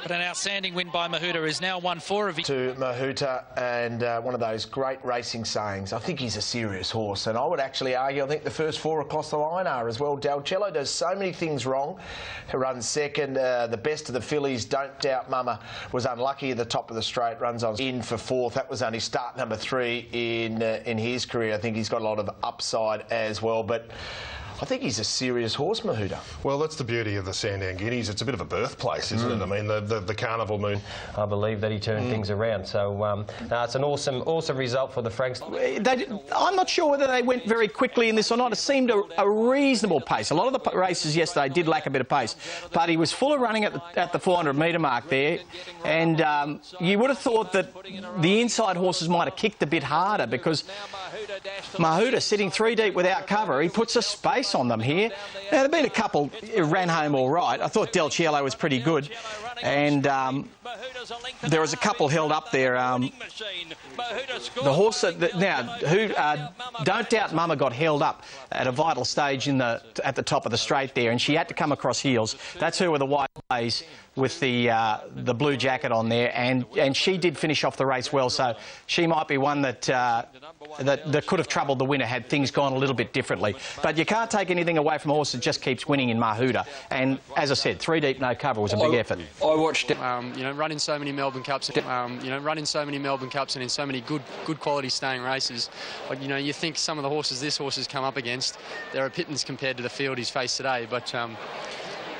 B: But an outstanding win by Mahuta is now 1-4 of
E: to Mahuta, and one of those great racing sayings. I think he's a serious horse, and I would actually argue I think the first 4 across the line are as well. Dalcello does so many things wrong. He runs second. The best of the fillies, Don't Doubt Mama, was unlucky at the top of the straight. Runs on in for 4th. That was only start number 3 in his career. I think he's got a lot of upside as well, but I think he's a serious horse, Mahuta.
R: Well, that's the beauty of the Sandown Guineas. It's a bit of a birthplace, isn't it? I mean, the Carnival Moon.
F: I believe that he turned things around. So it's an awesome result for the Franks.
L: I'm not sure whether they went very quickly in this or not. It seemed a reasonable pace. A lot of the races yesterday did lack a bit of pace, but he was full of running at the 400-metre mark there, and you would have thought that the inside horses might have kicked a bit harder, because Mahuta sitting 3 deep without cover, he puts a space on them here. Now, there have been a couple who ran home all right. I thought Del Cielo was pretty good, and there was a couple held up there. The horse Don't Doubt Mama got held up at a vital stage at the top of the straight there, and she had to come across heels. That's her with the white blaze with the blue jacket on there, and she did finish off the race well, so she might be one that could have troubled the winner had things gone a little bit differently. But you can't take anything away from a horse that just keeps winning in Mahuta, and as I said, 3 deep no cover was a big effort.
K: I watched it, run in so many Melbourne Cups, run in so many Melbourne Cups and in so many good quality staying races. Like, you think some of the horses this horse has come up against, they're a pittance compared to the field he's faced today, but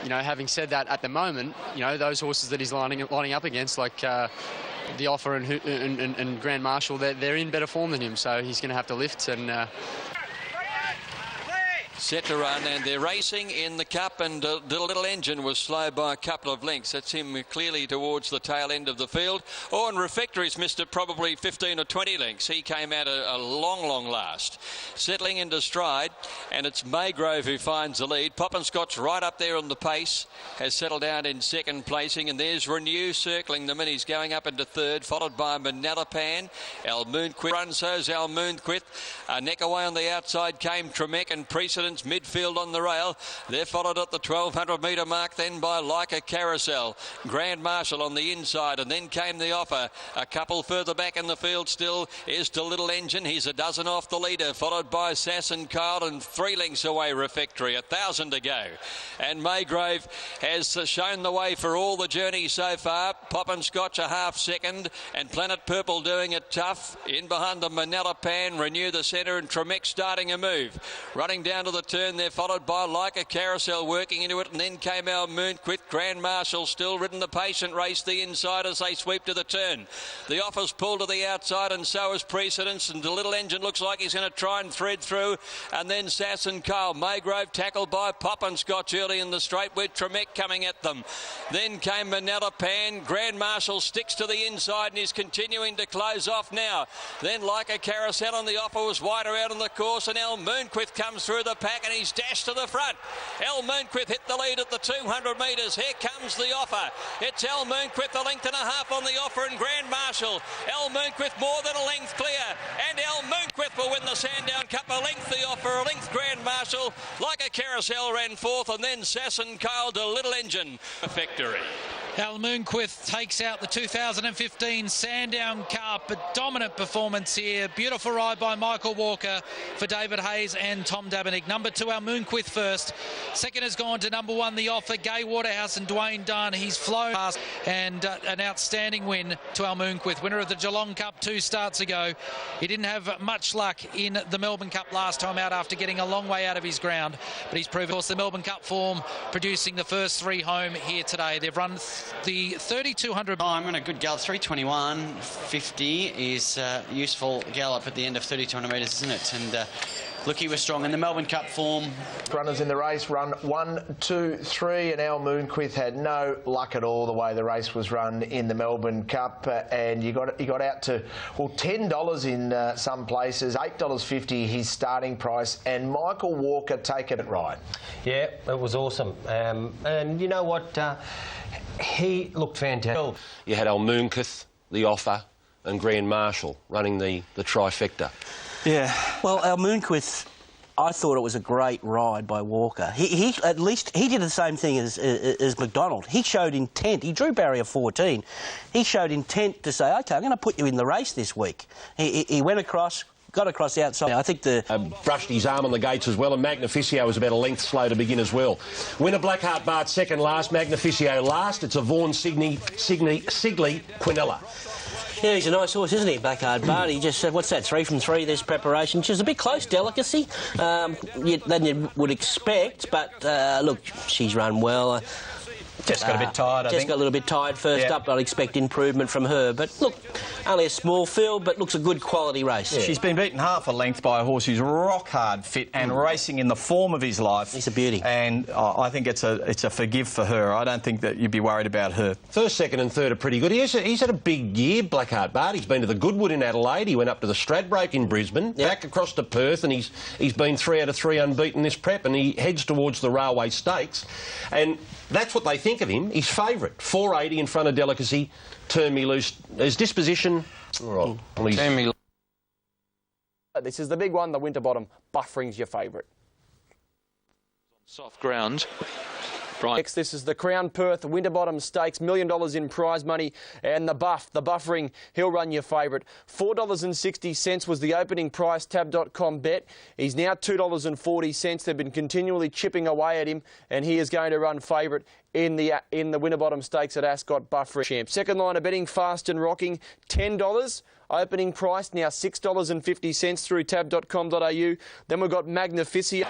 K: having said that, at the moment, those horses that he's lining up against, like The Offer and Grand Marshal, they're in better form than him, so he's going to have to lift and...
V: Set to run, and they're racing in the Cup, and the Little Engine was slow by a couple of lengths. That's him clearly towards the tail end of the field. Oh, and Refectory's missed it probably 15 or 20 lengths. He came out a long last. Settling into stride, and it's Maygrove who finds the lead. Poppenscott's right up there on the pace, has settled down in 2nd placing, and there's Renew circling them, and he's going up into 3rd, followed by Manalapan. Al Moonquith runs, so's Al Moonquith. A neck away on the outside came Tremec, and Precedence midfield on the rail. They're followed at the 1200 metre mark then by Like a Carousel. Grand Marshal on the inside, and then came The Offer. A couple further back in the field still is the Little Engine. He's a dozen off the leader, followed by Sass and Kyle, and 3 lengths away Refectory. 1,000 to go. And Maygrove has shown the way for all the journey so far. Poppenscotch a half second, and Planet Purple doing it tough. In behind the Manalapan, Renew the centre, and Tremec starting a move. Running down to the turn, they're followed by Like a Carousel working into it, and then came our Moonquith. Grand Marshal still ridden the patient race the inside as they sweep to the turn. The Offer's pulled to the outside, and so is Precedence, and the Little Engine looks like he's going to try and thread through, and then Sass and Kyle. Maygrove tackled by Poppenscotch early in the straight with Tremec coming at them. Then came Manalapan. Grand Marshal sticks to the inside and is continuing to close off now. Then Like a Carousel, and the Offer was wider out on the course, and El Moonquith comes through the pack, and he's dashed to the front. El Moonquith hit the lead at the 200 metres. Here comes The Offer. It's El Moonquith, a length and a half on The Offer and Grand Marshal. El Moonquith more than a length clear, and El Moonquith will win the Sandown Cup. A length The Offer, a length Grand Marshal. Like a Carousel ran 4th, and then Sass and Kyle to Little Engine. Factory.
B: Al Moonquith takes out the 2015 Sandown Cup. A dominant performance here. Beautiful ride by Michael Walker for David Hayes and Tom Dabinick. Number 2, Al Moonquith first. Second has gone to number 1, The Offer, Gay Waterhouse and Dwayne Dunn. He's flown past, and an outstanding win to Al Moonquith, winner of the Geelong Cup 2 starts ago. He didn't have much luck in the Melbourne Cup last time out after getting a long way out of his ground, but he's proven, of course, the Melbourne Cup form, producing the first 3 home here today. They've run the 3,200.
J: I'm going a good gallop. 3:21.50 is useful gallop at the end of 3,200 metres, isn't it? And look, he was strong in the Melbourne Cup form.
E: Runners in the race run 1, 2, 3, and Al Moonquith had no luck at all the way the race was run in the Melbourne Cup, and he got out to, well, $10 in some places, $8.50 his starting price, and Michael Walker taking it right.
F: Yeah, it was awesome. And you know what?
H: He looked fantastic. You had Almunkith, the Offer, and Grand Marshal running the trifecta.
M: Yeah. Well, Almunkith, I thought it was a great ride by Walker. He at least he did the same thing as McDonald. He showed intent. He drew barrier 14. He showed intent to say, OK, I'm going to put you in the race this week. He went across, got across the outside. I think
H: brushed his arm on the gates as well, and Magnificio was about a length slow to begin as well. Winner Blackheart Bart second last, Magnificio last. It's a Vaughan Sigley Quinella.
M: Yeah, he's a nice horse, isn't he, Blackheart Bart? He just said, what's that, 3 from 3, this preparation, which is a bit close, Delicacy, than you would expect, but, look, she's run well.
L: Just got a bit tired, I think.
M: Just got a little bit tired first up. I'd expect improvement from her. But, look, only a small field, but looks a good quality race.
L: Yeah. She's been beaten half a length by a horse who's rock-hard fit and racing in the form of his life.
M: It's a beauty.
L: And I think it's a forgive for her. I don't think that you'd be worried about her.
H: First, second and third are pretty good. He's had a big year, Blackheart Bart. He's been to the Goodwood in Adelaide. He went up to the Stradbroke in Brisbane, back across to Perth, and he's been 3 out of 3 unbeaten this prep, and he heads towards the Railway Stakes. And that's what they think of him. He's favourite. 480 in front of Delicacy. Turn Me Loose. His disposition... Right.
G: Turn Me Loose. This is the big one, the Winterbottom. Buffering's your favourite.
V: Soft ground. Right.
G: Next, this is the Crown Perth Winterbottom Stakes, $1 million in prize money, and the Buffering, he'll run your favourite. $4.60 was the opening price, tab.com bet. He's now $2.40. They've been continually chipping away at him, and he is going to run favourite in the Winterbottom Stakes at Ascot. Buffering champ. Second line of betting, Fast and Rocking, $10. Opening price now $6.50 through tab.com.au. Then we've got Magnificio.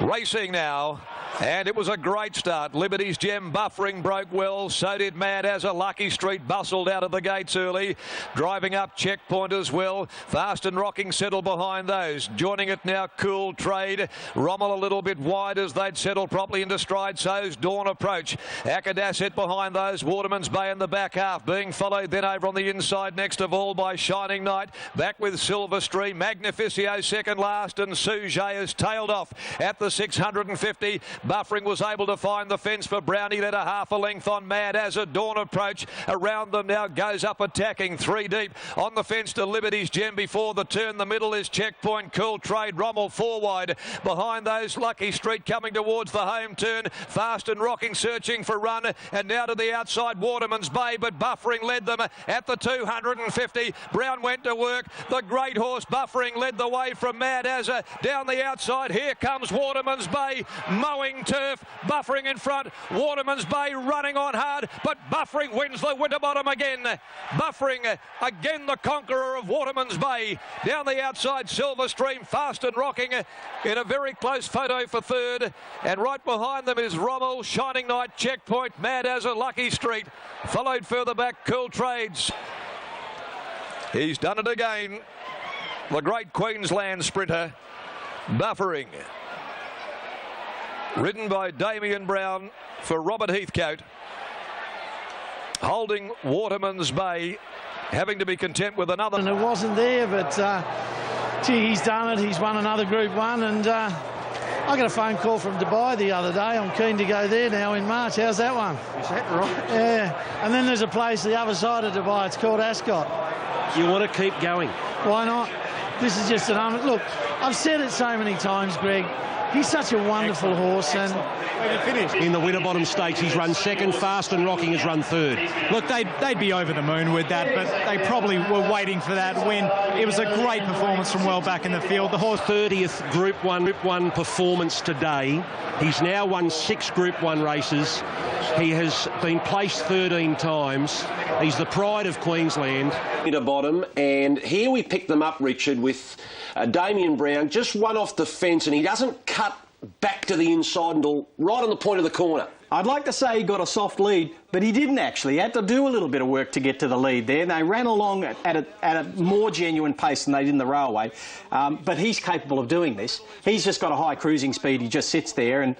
Q: Racing now. And it was a great start. Liberty's Gem Buffering broke well. So did Mad as a Lucky Street. Bustled out of the gates early. Driving up Checkpoint as well. Fast and Rocking settled behind those. Joining it now, Cool Trade. Rommel a little bit wide as they'd settled properly into stride. So's Dawn Approach. Akadasset behind those. Waterman's Bay in the back half. Being followed then over on the inside next of all by Shining Knight. Back with Silver Stream. Magnificio second last. And Sujet has tailed off at the 650. Buffering was able to find the fence for Brownie, led a half a length on Mad as a Dawn Approach. Around them now goes up attacking 3 deep. On the fence to Liberty's Gem before the turn. The middle is Checkpoint, Cool Trade, Rommel 4 wide. Behind those, Lucky Street coming towards the home turn. Fast and Rocking searching for run. And now to the outside, Waterman's Bay, but Buffering led them at the 250. Brown went to work. The great horse Buffering led the way from Mad as a down the outside. Here comes Waterman's Bay, mowing turf. Buffering in front. Waterman's Bay running on hard, but Buffering wins the Winterbottom again. Buffering again the conqueror of Waterman's Bay. Down the outside, Silver Stream, Fast and Rocking in a very close photo for third. And right behind them is Rommel, Shining Knight, Checkpoint, Mad as a Lucky Street. Followed further back, Cool Trades. He's done it again. The great Queensland sprinter, Buffering. Ridden by Damien Brown for Robert Heathcote. Holding Waterman's Bay, having to be content with another.
I: And it wasn't there, but gee, he's done it. He's won another Group 1, and I got a phone call from Dubai the other day. I'm keen to go there now in March. How's that one?
W: Is that right?
I: Yeah. And then there's a place the other side of Dubai. It's called Ascot.
W: You want to keep going?
I: Why not? This is just an look. I've said it so many times, Greg. He's such a wonderful horse, and
H: in the Winterbottom Stakes, he's run second. Fast and Rocking has run third.
X: Look, they'd be over the moon with that, but they probably were waiting for that win. It was a great performance from well back in the field. The horse
H: 30th Group 1 performance today. He's now won 6 Group 1 races. He has been placed 13 times. He's the pride of Queensland. Winterbottom, and here we pick them up, Richard, with Damien Brown, just one off the fence, and he doesn't cut back to the inside until right on the point of the corner.
L: I'd like to say he got a soft lead, but he didn't actually. He had to do a little bit of work to get to the lead there. They ran along at a more genuine pace than they did in the Railway, but he's capable of doing this. He's just got a high cruising speed. He just sits there, and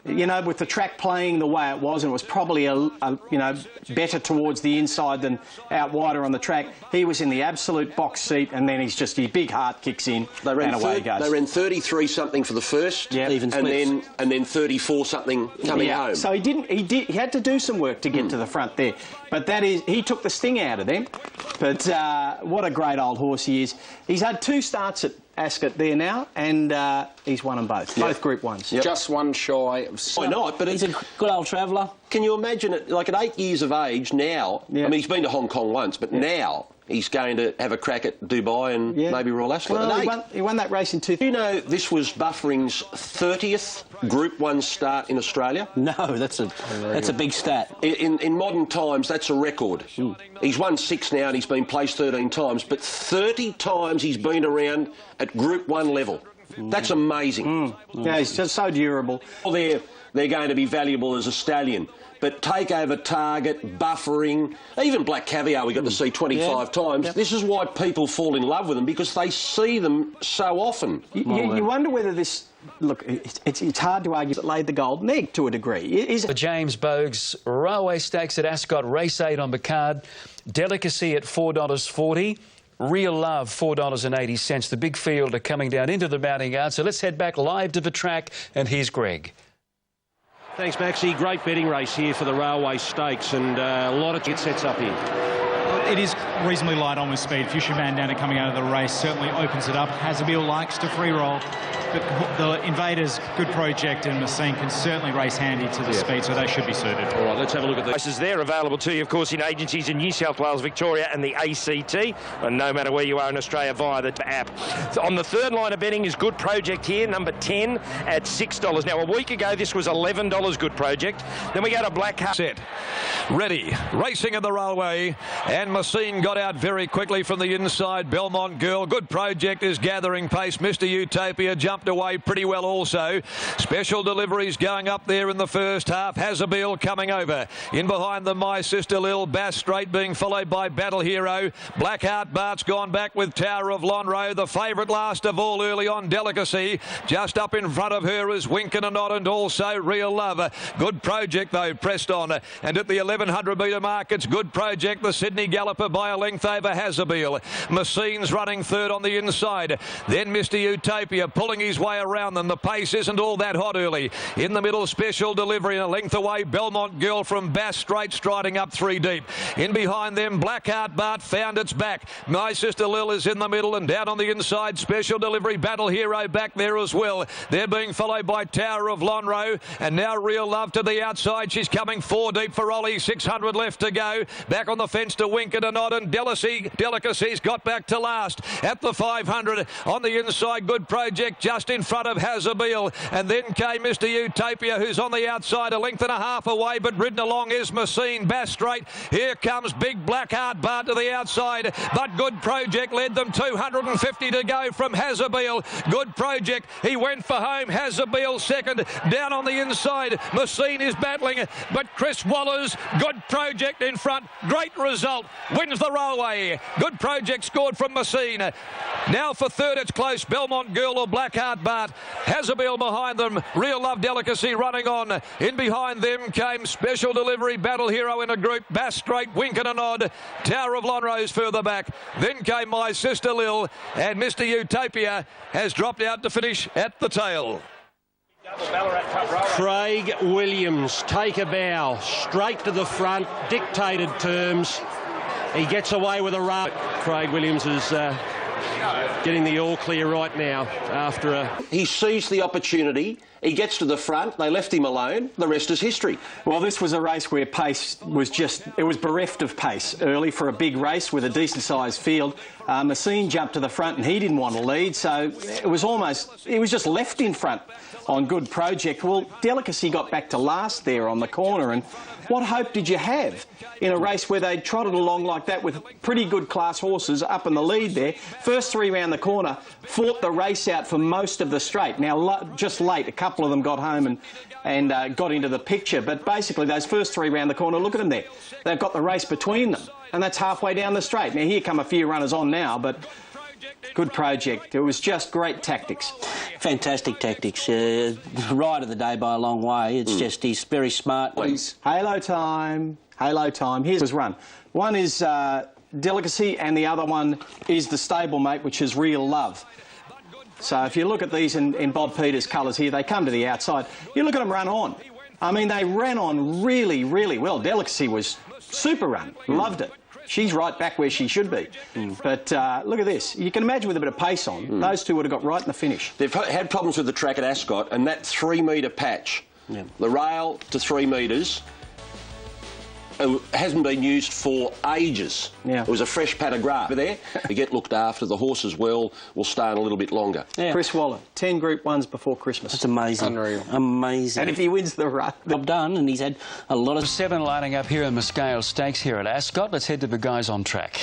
X: you know, with the track playing the way it was, and it was probably you know, better towards the inside than out wider on the track, he was in the absolute box seat, and then his big heart kicks in and away he goes.
H: They ran 33 something for the first, and then 34 something coming home.
X: So he had to do some work to get to the front there, but he took the sting out of them. But what a great old horse he is. He's had 2 starts at Ascot there now, and he's won them both Group 1s.
H: Yep. Just one shy of... Why not? But
M: he's a good old traveller.
H: Can you imagine it, like at 8 years of age now, I mean, he's been to Hong Kong once, but now he's going to have a crack at Dubai and maybe Royal Ascot.
X: Well, he won that race in 2000.
H: You know, this was Buffering's 30th Group 1 start in Australia.
M: No, that's a big stat.
H: In modern times, that's a record. He's won 6 now and he's been placed 13 times, but 30 times he's been around at Group 1 level. That's amazing.
X: Yeah, he's just so durable.
H: Well, they're going to be valuable as a stallion. But Takeover Target, Buffering, even Black Caviar we got to see 25 times. Yep. This is why people fall in love with them, because they see them so often.
X: You wonder whether this... Look, it's hard to argue that laid the golden egg to a degree.
N: The James Bogues Railway Stakes at Ascot, race 8 on the card. Delicacy at $4.40. Real Love, $4.80. The big field are coming down into the mounting yard. So let's head back live to the track, and here's Greg.
W: Thanks, Maxie. Great betting race here for the Railway Stakes, and a lot of sets up here.
X: It is reasonably light on with speed. Fuchsia Bandana coming out of the race certainly opens it up. Hazabeel likes to free roll, but the Invaders, Good Project and Messine can certainly race handy to the speed, so they should be suited.
W: All right, let's have a look at the races. They're available to you, of course, in agencies in New South Wales, Victoria and the ACT, and no matter where you are in Australia via the app. On the third line of betting is Good Project here, number 10 at $6. Now, a week ago, this was $11, Good Project. Then we go to Black Hat.
Q: Set. Ready. Racing in the railway. And Messine got out very quickly from the inside. Belmont Girl. Good Project is gathering pace. Mr. Utopia jumped away pretty well also. Special Deliveries going up there in the first half. Hazabeel coming over. In behind them, My Sister Lil. Bass Straight being followed by Battle Hero. Blackheart Bart's gone back with Tower of Lonhro. The favourite last of all early on, Delicacy. Just up in front of her is Winkin' and Nod and also Real Love. Good Project, though, pressed on. And at the 1100 metre mark, it's Good Project, the Sydney Galloper by a length over Hazabeel. Messine's running third on the inside. Then Mr. Utopia pulling his way around them. The pace isn't all that hot early. In the middle, Special Delivery and a length away, Belmont Girl from Bass Straight striding up 3 deep. In behind them, Blackheart Bart found its back. My Sister Lil is in the middle and down on the inside, Special Delivery, Battle Hero back there as well. They're being followed by Tower of Lonhro and now Real Love to the outside. She's coming 4 deep for Ollie. 600 left to go. Back on the fence to Winkin' and Nod, and Delicacy's got back to last at the 500 on the inside. Good Project just in front of Hazabeel, and then came Mr. Utopia, who's on the outside a length and a half away, but ridden along is Messine. Bass Straight. Here comes Big Blackheart Bart to the outside, but Good Project led them. 250 to go from Hazabeel. Good Project, he went for home. Hazabeel second. Down on the inside, Messine is battling, but Chris Waller's Good Project in front. Great result. Wins the railway. Good Project scored from Messine. Now for third, it's close. Belmont Girl or Blackheart Bart. Hazabeel behind them. Real Love Delicacy running on. In behind them came Special Delivery, Battle Hero in a group. Bass Straight, Winkin' and Nod. Tower of Lonhro's further back. Then came My Sister Lil, and Mr. Utopia has dropped out to finish at the tail.
W: Craig Williams, take a bow, straight to the front, dictated terms. He gets away with a run. Craig Williams is getting the all clear right now after a...
H: He seized the opportunity. He gets to the front. They left him alone. The rest is history.
X: Well, this was a race where pace was it was bereft of pace early for a big race with a decent-sized field. Messine jumped to the front and he didn't want to lead, so it was just left in front on Good Project. Well, Delicacy got back to last there on the corner, and what hope did you have in a race where they trotted along like that with pretty good class horses up in the lead there? First 3 round the corner, fought the race out for most of the straight. Now, just late, a couple of them got home and got into the picture, but basically those first 3 round the corner, look at them there. They've got the race between them, and that's halfway down the straight. Now, here come a few runners on now, but Good project. It was just great tactics.
M: Fantastic tactics. Ride of the day by a long way. It's just, he's very smart.
X: Please. Halo time. Halo time. Here's his run. One is Delicacy and the other one is the stablemate, which is Real Love. So if you look at these in Bob Peters' colours here, they come to the outside. You look at them run on. I mean, they ran on really, really well. Delicacy was super run. Loved it. She's right back where she should be. But look at this. You can imagine with a bit of pace on, those two would have got right in the finish.
H: They've had problems with the track at Ascot, and that 3 metre patch, the rail to 3 metres, hasn't been used for ages. It was a fresh pad of grass. Over there, you get looked after. The horses will stay on a little bit longer.
X: Chris Waller, 10 Group 1s before Christmas.
M: That's amazing.
X: Unreal.
M: Amazing.
X: And if he wins the run...
M: Job done, and he's had a lot of...
N: 7 lining up here in the Scale Stakes here at Ascot. Let's head to the guys on track.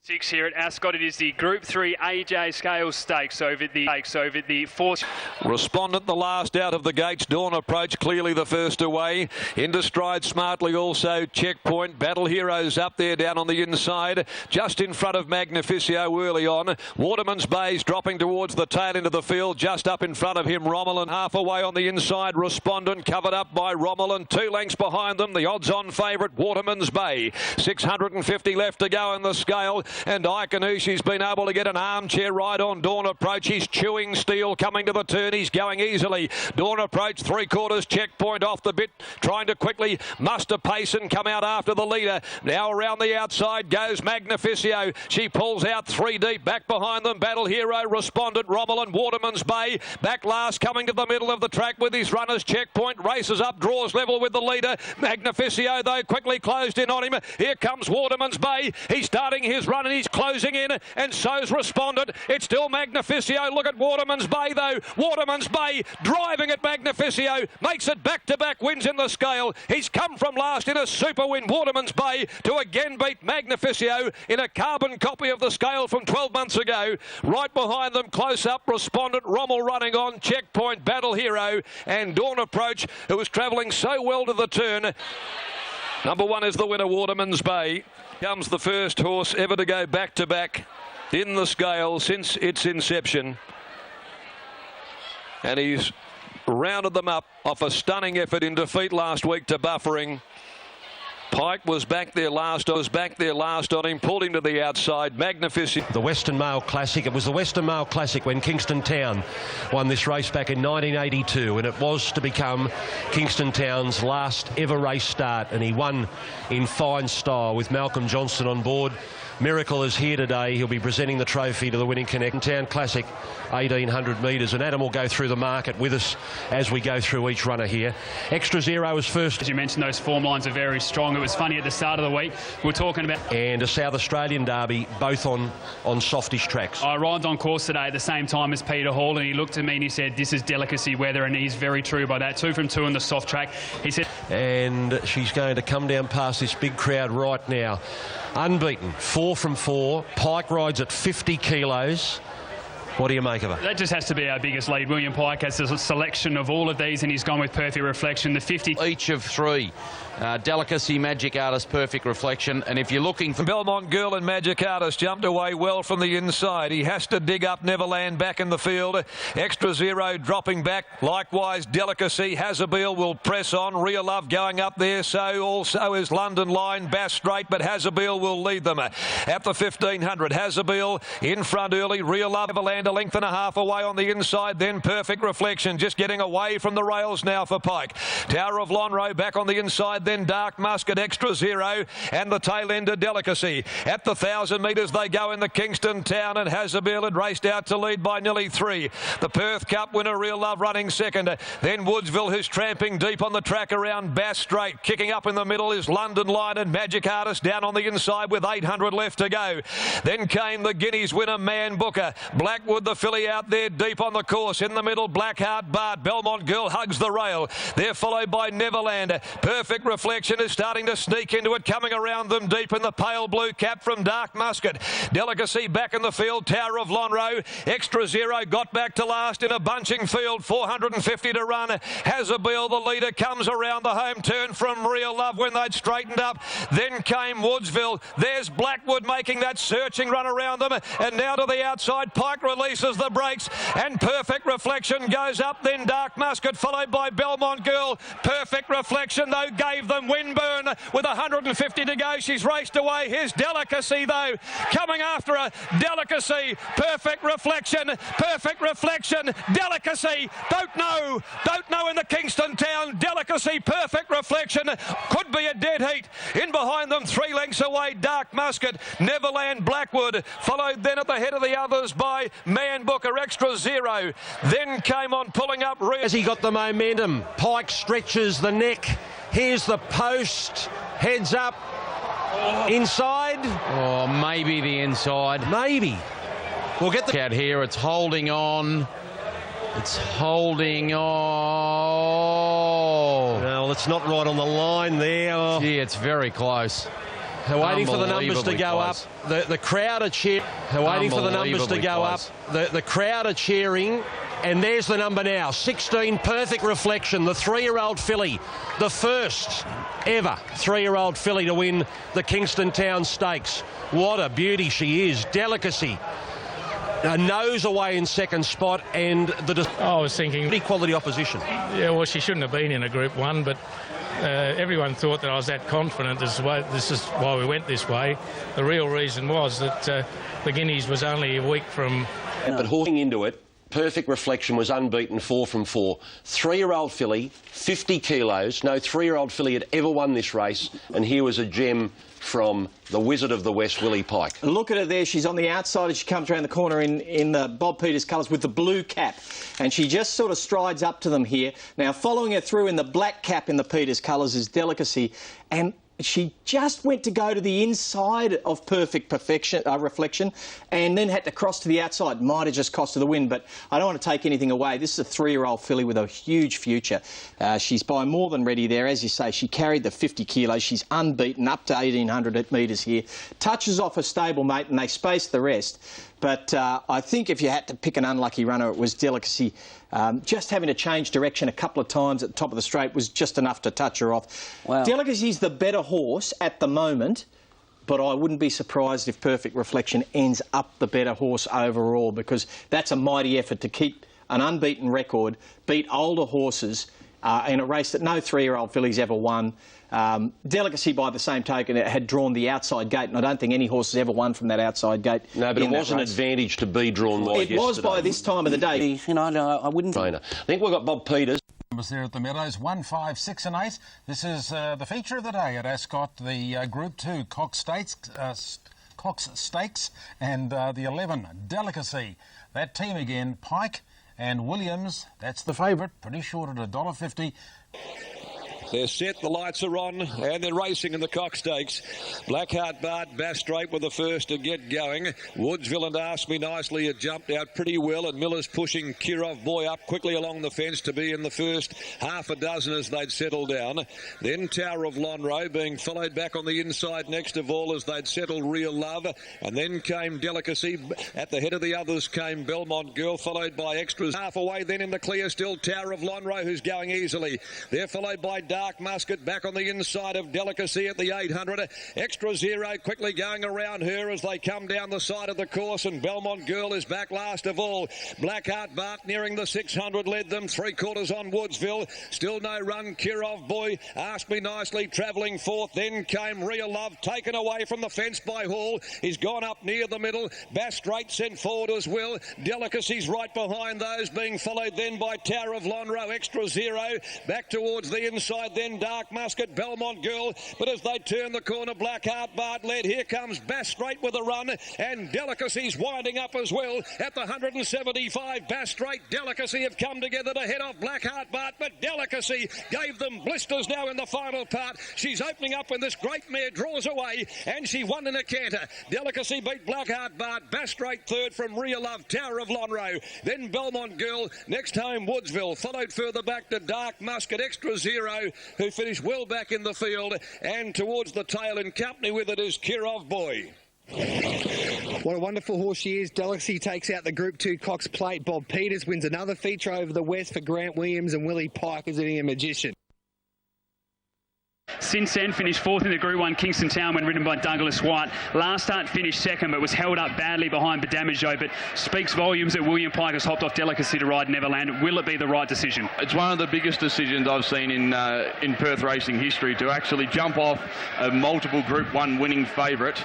D: 6 here at Ascot. It is the Group 3 AJ Scales Stakes over the fourth.
Q: Respondent the last out of the gates. Dawn Approach clearly the first away. Into stride smartly also. Checkpoint. Battle Heroes up there down on the inside. Just in front of Magnificio early on. Waterman's Bay's dropping towards the tail end of the field. Just up in front of him Romulan half away on the inside. Respondent covered up by Romulan. 2 lengths behind them. The odds-on favourite Waterman's Bay. 650 left to go in the scale. And Iconushi's been able to get an armchair ride on Dawn Approach. He's chewing steel coming to the turn. He's going easily. Dawn Approach 3/4 Checkpoint off the bit, trying to quickly muster pace and come out after the leader. Now around the outside goes Magnificio. She pulls out 3 deep. Back behind them Battle Hero, Respondent, Romulan, Waterman's Bay. Back last coming to the middle of the track with his runners. Checkpoint races up, draws level with the leader. Magnificio though quickly closed in on him. Here comes Waterman's Bay. He's starting his run and he's closing in, and so's Respondent. It's still Magnificio. Look at Waterman's Bay though. Waterman's Bay driving at Magnificio, makes it back-to-back wins in the scale. He's come from last in a super win, Waterman's Bay, to again beat Magnificio in a carbon copy of the scale from 12 months ago. Right behind them, close up, Respondent, Rommel running on, Checkpoint, Battle Hero, and Dawn Approach, who was travelling so well to the turn. Number 1 is the winner, Waterman's Bay. Comes the first horse ever to go back-to-back in the scale since its inception. And he's rounded them up off a stunning effort in defeat last week to Buffering. Pike was back there last on him, pulled him to the outside. Magnificent.
H: The Western Mail Classic. It was the Western Mail Classic when Kingston Town won this race back in 1982, and it was to become Kingston Town's last ever race start, and he won in fine style with Malcolm Johnston on board. Miracle is here today. He'll be presenting the trophy to the winning Kingston Town Classic, 1,800 metres, and Adam will go through the market with us as we go through each runner here. Extra Zero is first.
D: As you mentioned, those form lines are very strong. It was funny at the start of the week. We're talking about...
H: And a South Australian Derby, both on softish tracks.
D: I arrived on course today at the same time as Peter Hall, and he looked at me and he said, this is Delicacy weather, and he's very true by that. 2 from 2 in the soft track. He said...
H: And she's going to come down past this big crowd right now. Unbeaten, 4 from 4. Pike rides at 50 kilos. What do you make of it?
D: That just has to be our biggest lead. William Pike has a selection of all of these, and he's gone with Perfect Reflection. The 50...
P: Each of 3. Delicacy, Magic Artist, Perfect Reflection. And if you're looking for...
Q: Belmont Girl and Magic Artist jumped away well from the inside. He has to dig up Neverland back in the field. Extra Zero dropping back. Likewise, Delicacy. Hazabeel will press on. Real Love going up there. So also is London Line. Bass Straight, but Hazabeel will lead them. At the 1,500, Hazabeel in front early. Real Love, Neverland a length and a half away on the inside. Then Perfect Reflection just getting away from the rails now for Pike. Tower of Lonhro back on the inside. Then Dark Musket, Extra Zero, and the tail end of Delicacy. At the 1,000 metres they go in the Kingston Town, and Hazabeel had raced out to lead by nearly 3. The Perth Cup winner, Real Love, running second. Then Woodsville, who's tramping deep on the track around Bass Straight. Kicking up in the middle is London Line and Magic Artist down on the inside with 800 left to go. Then came the Guineas winner, Man Booker. Blackwood with the filly out there deep on the course. In the middle, Blackheart Bart. Belmont Girl hugs the rail. They're followed by Neverland. Perfect Reflection is starting to sneak into it, coming around them deep in the pale blue cap from Dark Musket. Delicacy back in the field. Tower of Lonhro. Extra Zero got back to last in a bunching field. 450 to run. Hazabil, the leader, comes around the home turn from Real Love when they'd straightened up. Then came Woodsville. There's Blackwood making that searching run around them. And now to the outside. Pike releases the brakes. And Perfect Reflection goes up. Then Dark Musket followed by Belmont Girl. Perfect Reflection, though, gave them Windburn with 150 to go. She's raced away. Here's Delicacy, though, coming after her. Delicacy, Perfect Reflection, Perfect Reflection, Delicacy. Don't know in the Kingston Town. Delicacy, Perfect Reflection. Could be a dead heat. In behind them, 3 lengths away, Dark Musket, Neverland, Blackwood. Followed then at the head of the others by Man Booker, Extra Zero. Then came on pulling up.
H: As he got the momentum, Pike stretches the neck. Here's the post. Heads up. Inside.
P: Oh, maybe the inside.
H: Maybe. We'll get the
P: out here. It's holding on. It's holding on.
H: No, it's not right on the line there. Oh.
P: Gee, it's very close.
H: They're waiting for the numbers to go up. The crowd are cheering. They're waiting for the numbers to go up. The crowd are cheering. And there's the number now, 16, Perfect Reflection, the 3-year-old filly, the first ever 3-year-old filly to win the Kingston Town Stakes. What a beauty she is. Delicacy. A nose away in second spot, and
A: I was thinking
H: pretty quality opposition.
A: Yeah, well, she shouldn't have been in a Group 1, but everyone thought that I was that confident. This is why we went this way. The real reason was that the Guineas was only a week from...
H: But horsing into it, Perfect Reflection was unbeaten 4 from 4. 3-year-old filly, 50 kilos. No 3-year-old filly had ever won this race, and here was a gem from the Wizard of the West, Willie Pike.
X: Look at her there. She's on the outside as she comes around the corner in the Bob Peters colours with the blue cap. And she just sort of strides up to them here. Now, following her through in the black cap in the Peters colours is Delicacy. And she just went to go to the inside of Perfect Reflection and then had to cross to the outside. Might have just cost her the win, but I don't want to take anything away. This is a 3-year-old filly with a huge future. She's by more than ready there. As you say, she carried the 50 kilos. She's unbeaten up to 1,800 metres here. Touches off her stablemate and they space the rest. But I think if you had to pick an unlucky runner, it was Delicacy. Just having to change direction a couple of times at the top of the straight was just enough to touch her off. Wow. Delicacy's the better horse at the moment, but I wouldn't be surprised if Perfect Reflection ends up the better horse overall, because that's a mighty effort to keep an unbeaten record, beat older horses in a race that no 3-year-old filly's ever won. Delicacy, by the same token, had drawn the outside gate, and I don't think any horse has ever won from that outside gate.
H: No, but it was an advantage to be drawn wide.
X: It was by this time of the day.
M: You know, I wouldn't...
H: I think we've got Bob Peters.
O: There at the Meadows, 1, 5, 6 and 8. This is the feature of the day at Ascot, the Group 2 Cox Stakes and the 11 Delicacy. That team again, Pike and Williams, that's the favourite, pretty short at $1.50.
Q: They're set, the lights are on, and they're racing in the Cox Stakes. Blackheart Bart, Bass Straight were the first to get going. Woodsville and Ask Me Nicely had jumped out pretty well, and Miller's pushing Kirov Boy up quickly along the fence to be in the first half a dozen as they'd settled down. Then Tower of Lonhro being followed back on the inside next of all as they'd settled Real Love. And then came Delicacy. At the head of the others came Belmont Girl, followed by Extras. Half away then in the clear still Tower of Lonhro, who's going easily. They're followed by Dark Musket back on the inside of Delicacy at the 800. Extra Zero quickly going around her as they come down the side of the course, and Belmont Girl is back last of all. Blackheart Bart nearing the 600 led them 3/4 on Woodsville. Still no run. Kirov Boy, Ask Me Nicely travelling fourth. Then came Real Love, taken away from the fence by Hall. He's gone up near the middle. Bass Straight sent forward as well. Delicacy's right behind those, being followed then by Tower of Lonhro. Extra Zero back towards the inside inside, then Dark Musket, Belmont Girl. But as they turn the corner, Blackheart Bart led. Here comes Bass Straight with a run, and Delicacy's winding up as well at the 175. Bass Straight, Delicacy have come together to head off Blackheart Bart, but Delicacy gave them blisters now in the final part. She's opening up when this great mare draws away, and she won in a canter. Delicacy beat Blackheart Bart. Bass Straight third from Real Love, Tower of Lonhro. Then Belmont Girl, next home Woodsville, followed further back to Dark Musket, Extra Zero, who finished well back in the field, and towards the tail in company with it is Kirov Boy.
C: What a wonderful horse she is. Delicacy takes out the Group 2 Cox Plate. Bob Peters wins another feature over the West for Grant Williams, and Willie Pike is eating a magician.
D: Since then, finished fourth in the Group 1 Kingston Town when ridden by Douglas White. Last start finished second, but was held up badly behind Badamajo, but speaks volumes that William Pike has hopped off Delicacy to ride Neverland. Will it be the right decision?
P: It's one of the biggest decisions I've seen in Perth racing history, to actually jump off a multiple Group 1 winning favourite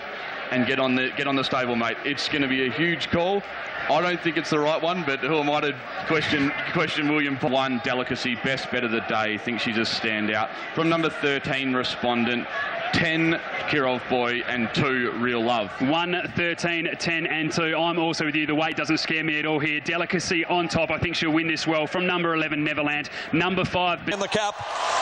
P: and get on the stablemate. It's going to be a huge call. I don't think it's the right one, but who am I to question William? One, Delicacy, best bet of the day. Think she's a standout. From number 13, Respondent. 10, Kirov Boy, and 2, Real Love. 1, 13, 10 and 2. I'm also with you. The weight doesn't scare me at all here. Delicacy on top. I think she'll win this well. From number 11, Neverland. Number 5...
Q: In the cup,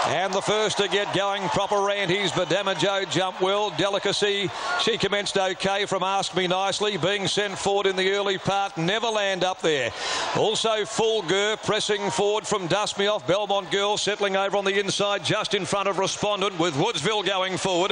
Q: and the first to get going, Proper Ranties, Badamajo jump well. Delicacy, she commenced okay from Ask Me Nicely, being sent forward in the early part. Neverland up there. Also Full Gur pressing forward from Dust Me Off. Belmont Girl settling over on the inside just in front of Respondent, with Woodsville going forward.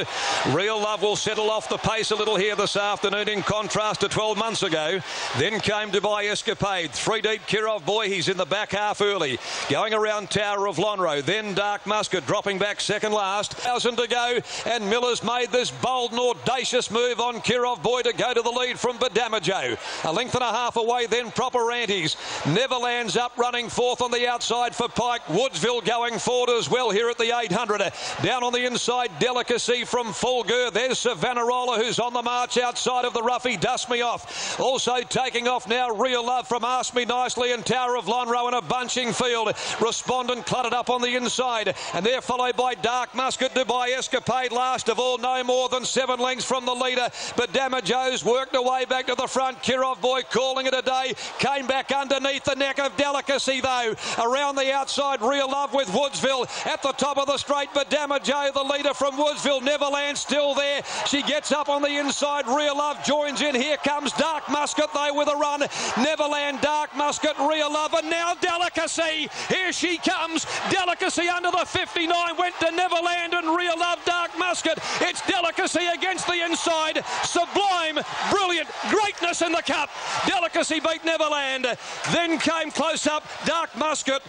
Q: Real Love will settle off the pace a little here this afternoon, in contrast to 12 months ago. Then came Dubai Escapade. 3 deep, Kirov Boy. He's in the back half early. Going around Tower of Lonhro. Then Dark Musket dropping back second last. 1,000 to go, and Miller's made this bold and audacious move on Kirov Boy to go to the lead from Badamajo. A length and a half away, then Proper Ranties. Neverland's up running fourth on the outside for Pike. Woodsville going forward as well here at the 800. Down on the inside, Delicacy from Full Gur. There's Savannah Roller, who's on the march outside of the roughie. Dust Me Off. Also taking off now, Real Love from Ask Me Nicely and Tower of Lonhro in a bunching field. Respondent cluttered up on the inside, and they're followed by Dark Musket, Dubai Escapade last of all, no more than 7 lengths from the leader. But Damajo's worked away back to the front. Kirov Boy calling it a day. Came back underneath the neck of Delicacy though. Around the outside, Real Love with Woodsville at the top of the straight. But Damajo, the leader from Woodsville. Neverland still there. She gets up on the inside. Real Love joins in. Here comes Dark Musket though with a run. Neverland, Dark Musket, Real Love, and now Delicacy. Here she comes. Delicacy under the 59 went to Neverland and Real Love, Dark Musket. It's Delicacy against the inside. Sublime, brilliant, greatness in the cup. Delicacy beat Neverland. Then came close up Dark Musket.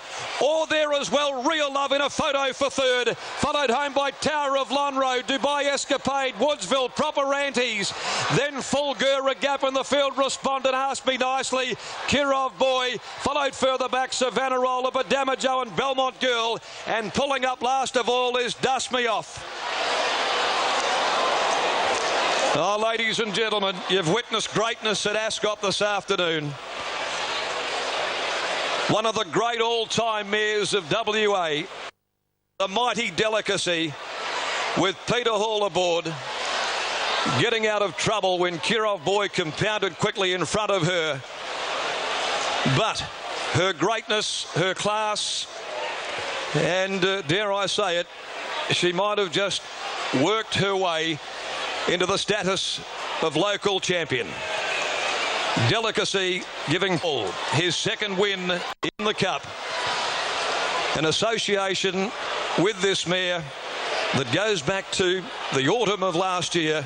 Q: Or there as well, Real Love in a photo for third. Followed home by Tower of Lonhro, Dubai Escapade, Woodsville, Proper Ranties. Then Full Gur, a gap in the field. Respondent, Ask Me Nicely. Kirov Boy. Followed further back, Savannah Roller, Badamajo and Belmont Girl. And pulling up last of all is Dust Me Off. Oh, ladies and gentlemen, you've witnessed greatness at Ascot this afternoon. One of the great all-time mares of WA, the mighty Delicacy, with Peter Hall aboard, getting out of trouble when Kirov Boy compounded quickly in front of her. But her greatness, her class, and dare I say it, she might have just worked her way into the status of local champion. Delicacy giving Paul his second win in the Cup. An association with this mare that goes back to the autumn of last year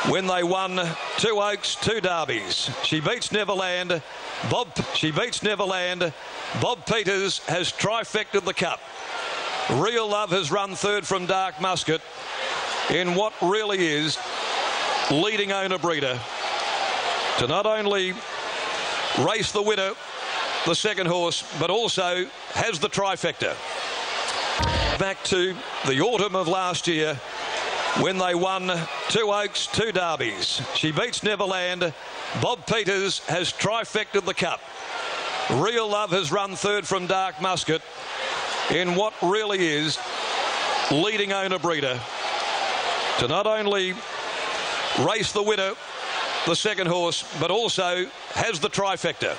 Q: when they won 2 Oaks, 2 Derbies. She beats Neverland. Bob Peters has trifected the Cup. Real Love has run third from Dark Musket in what really is leading owner breeder to not only race the winner, the second horse, but also has the trifecta. Back to the autumn of last year when they won 2 Oaks, 2 Derbies. She beats Neverland. Bob Peters has trifected the Cup. Real Love has run third from Dark Musket in what really is leading owner breeder to not only race the winner, the second horse, but also has the trifecta.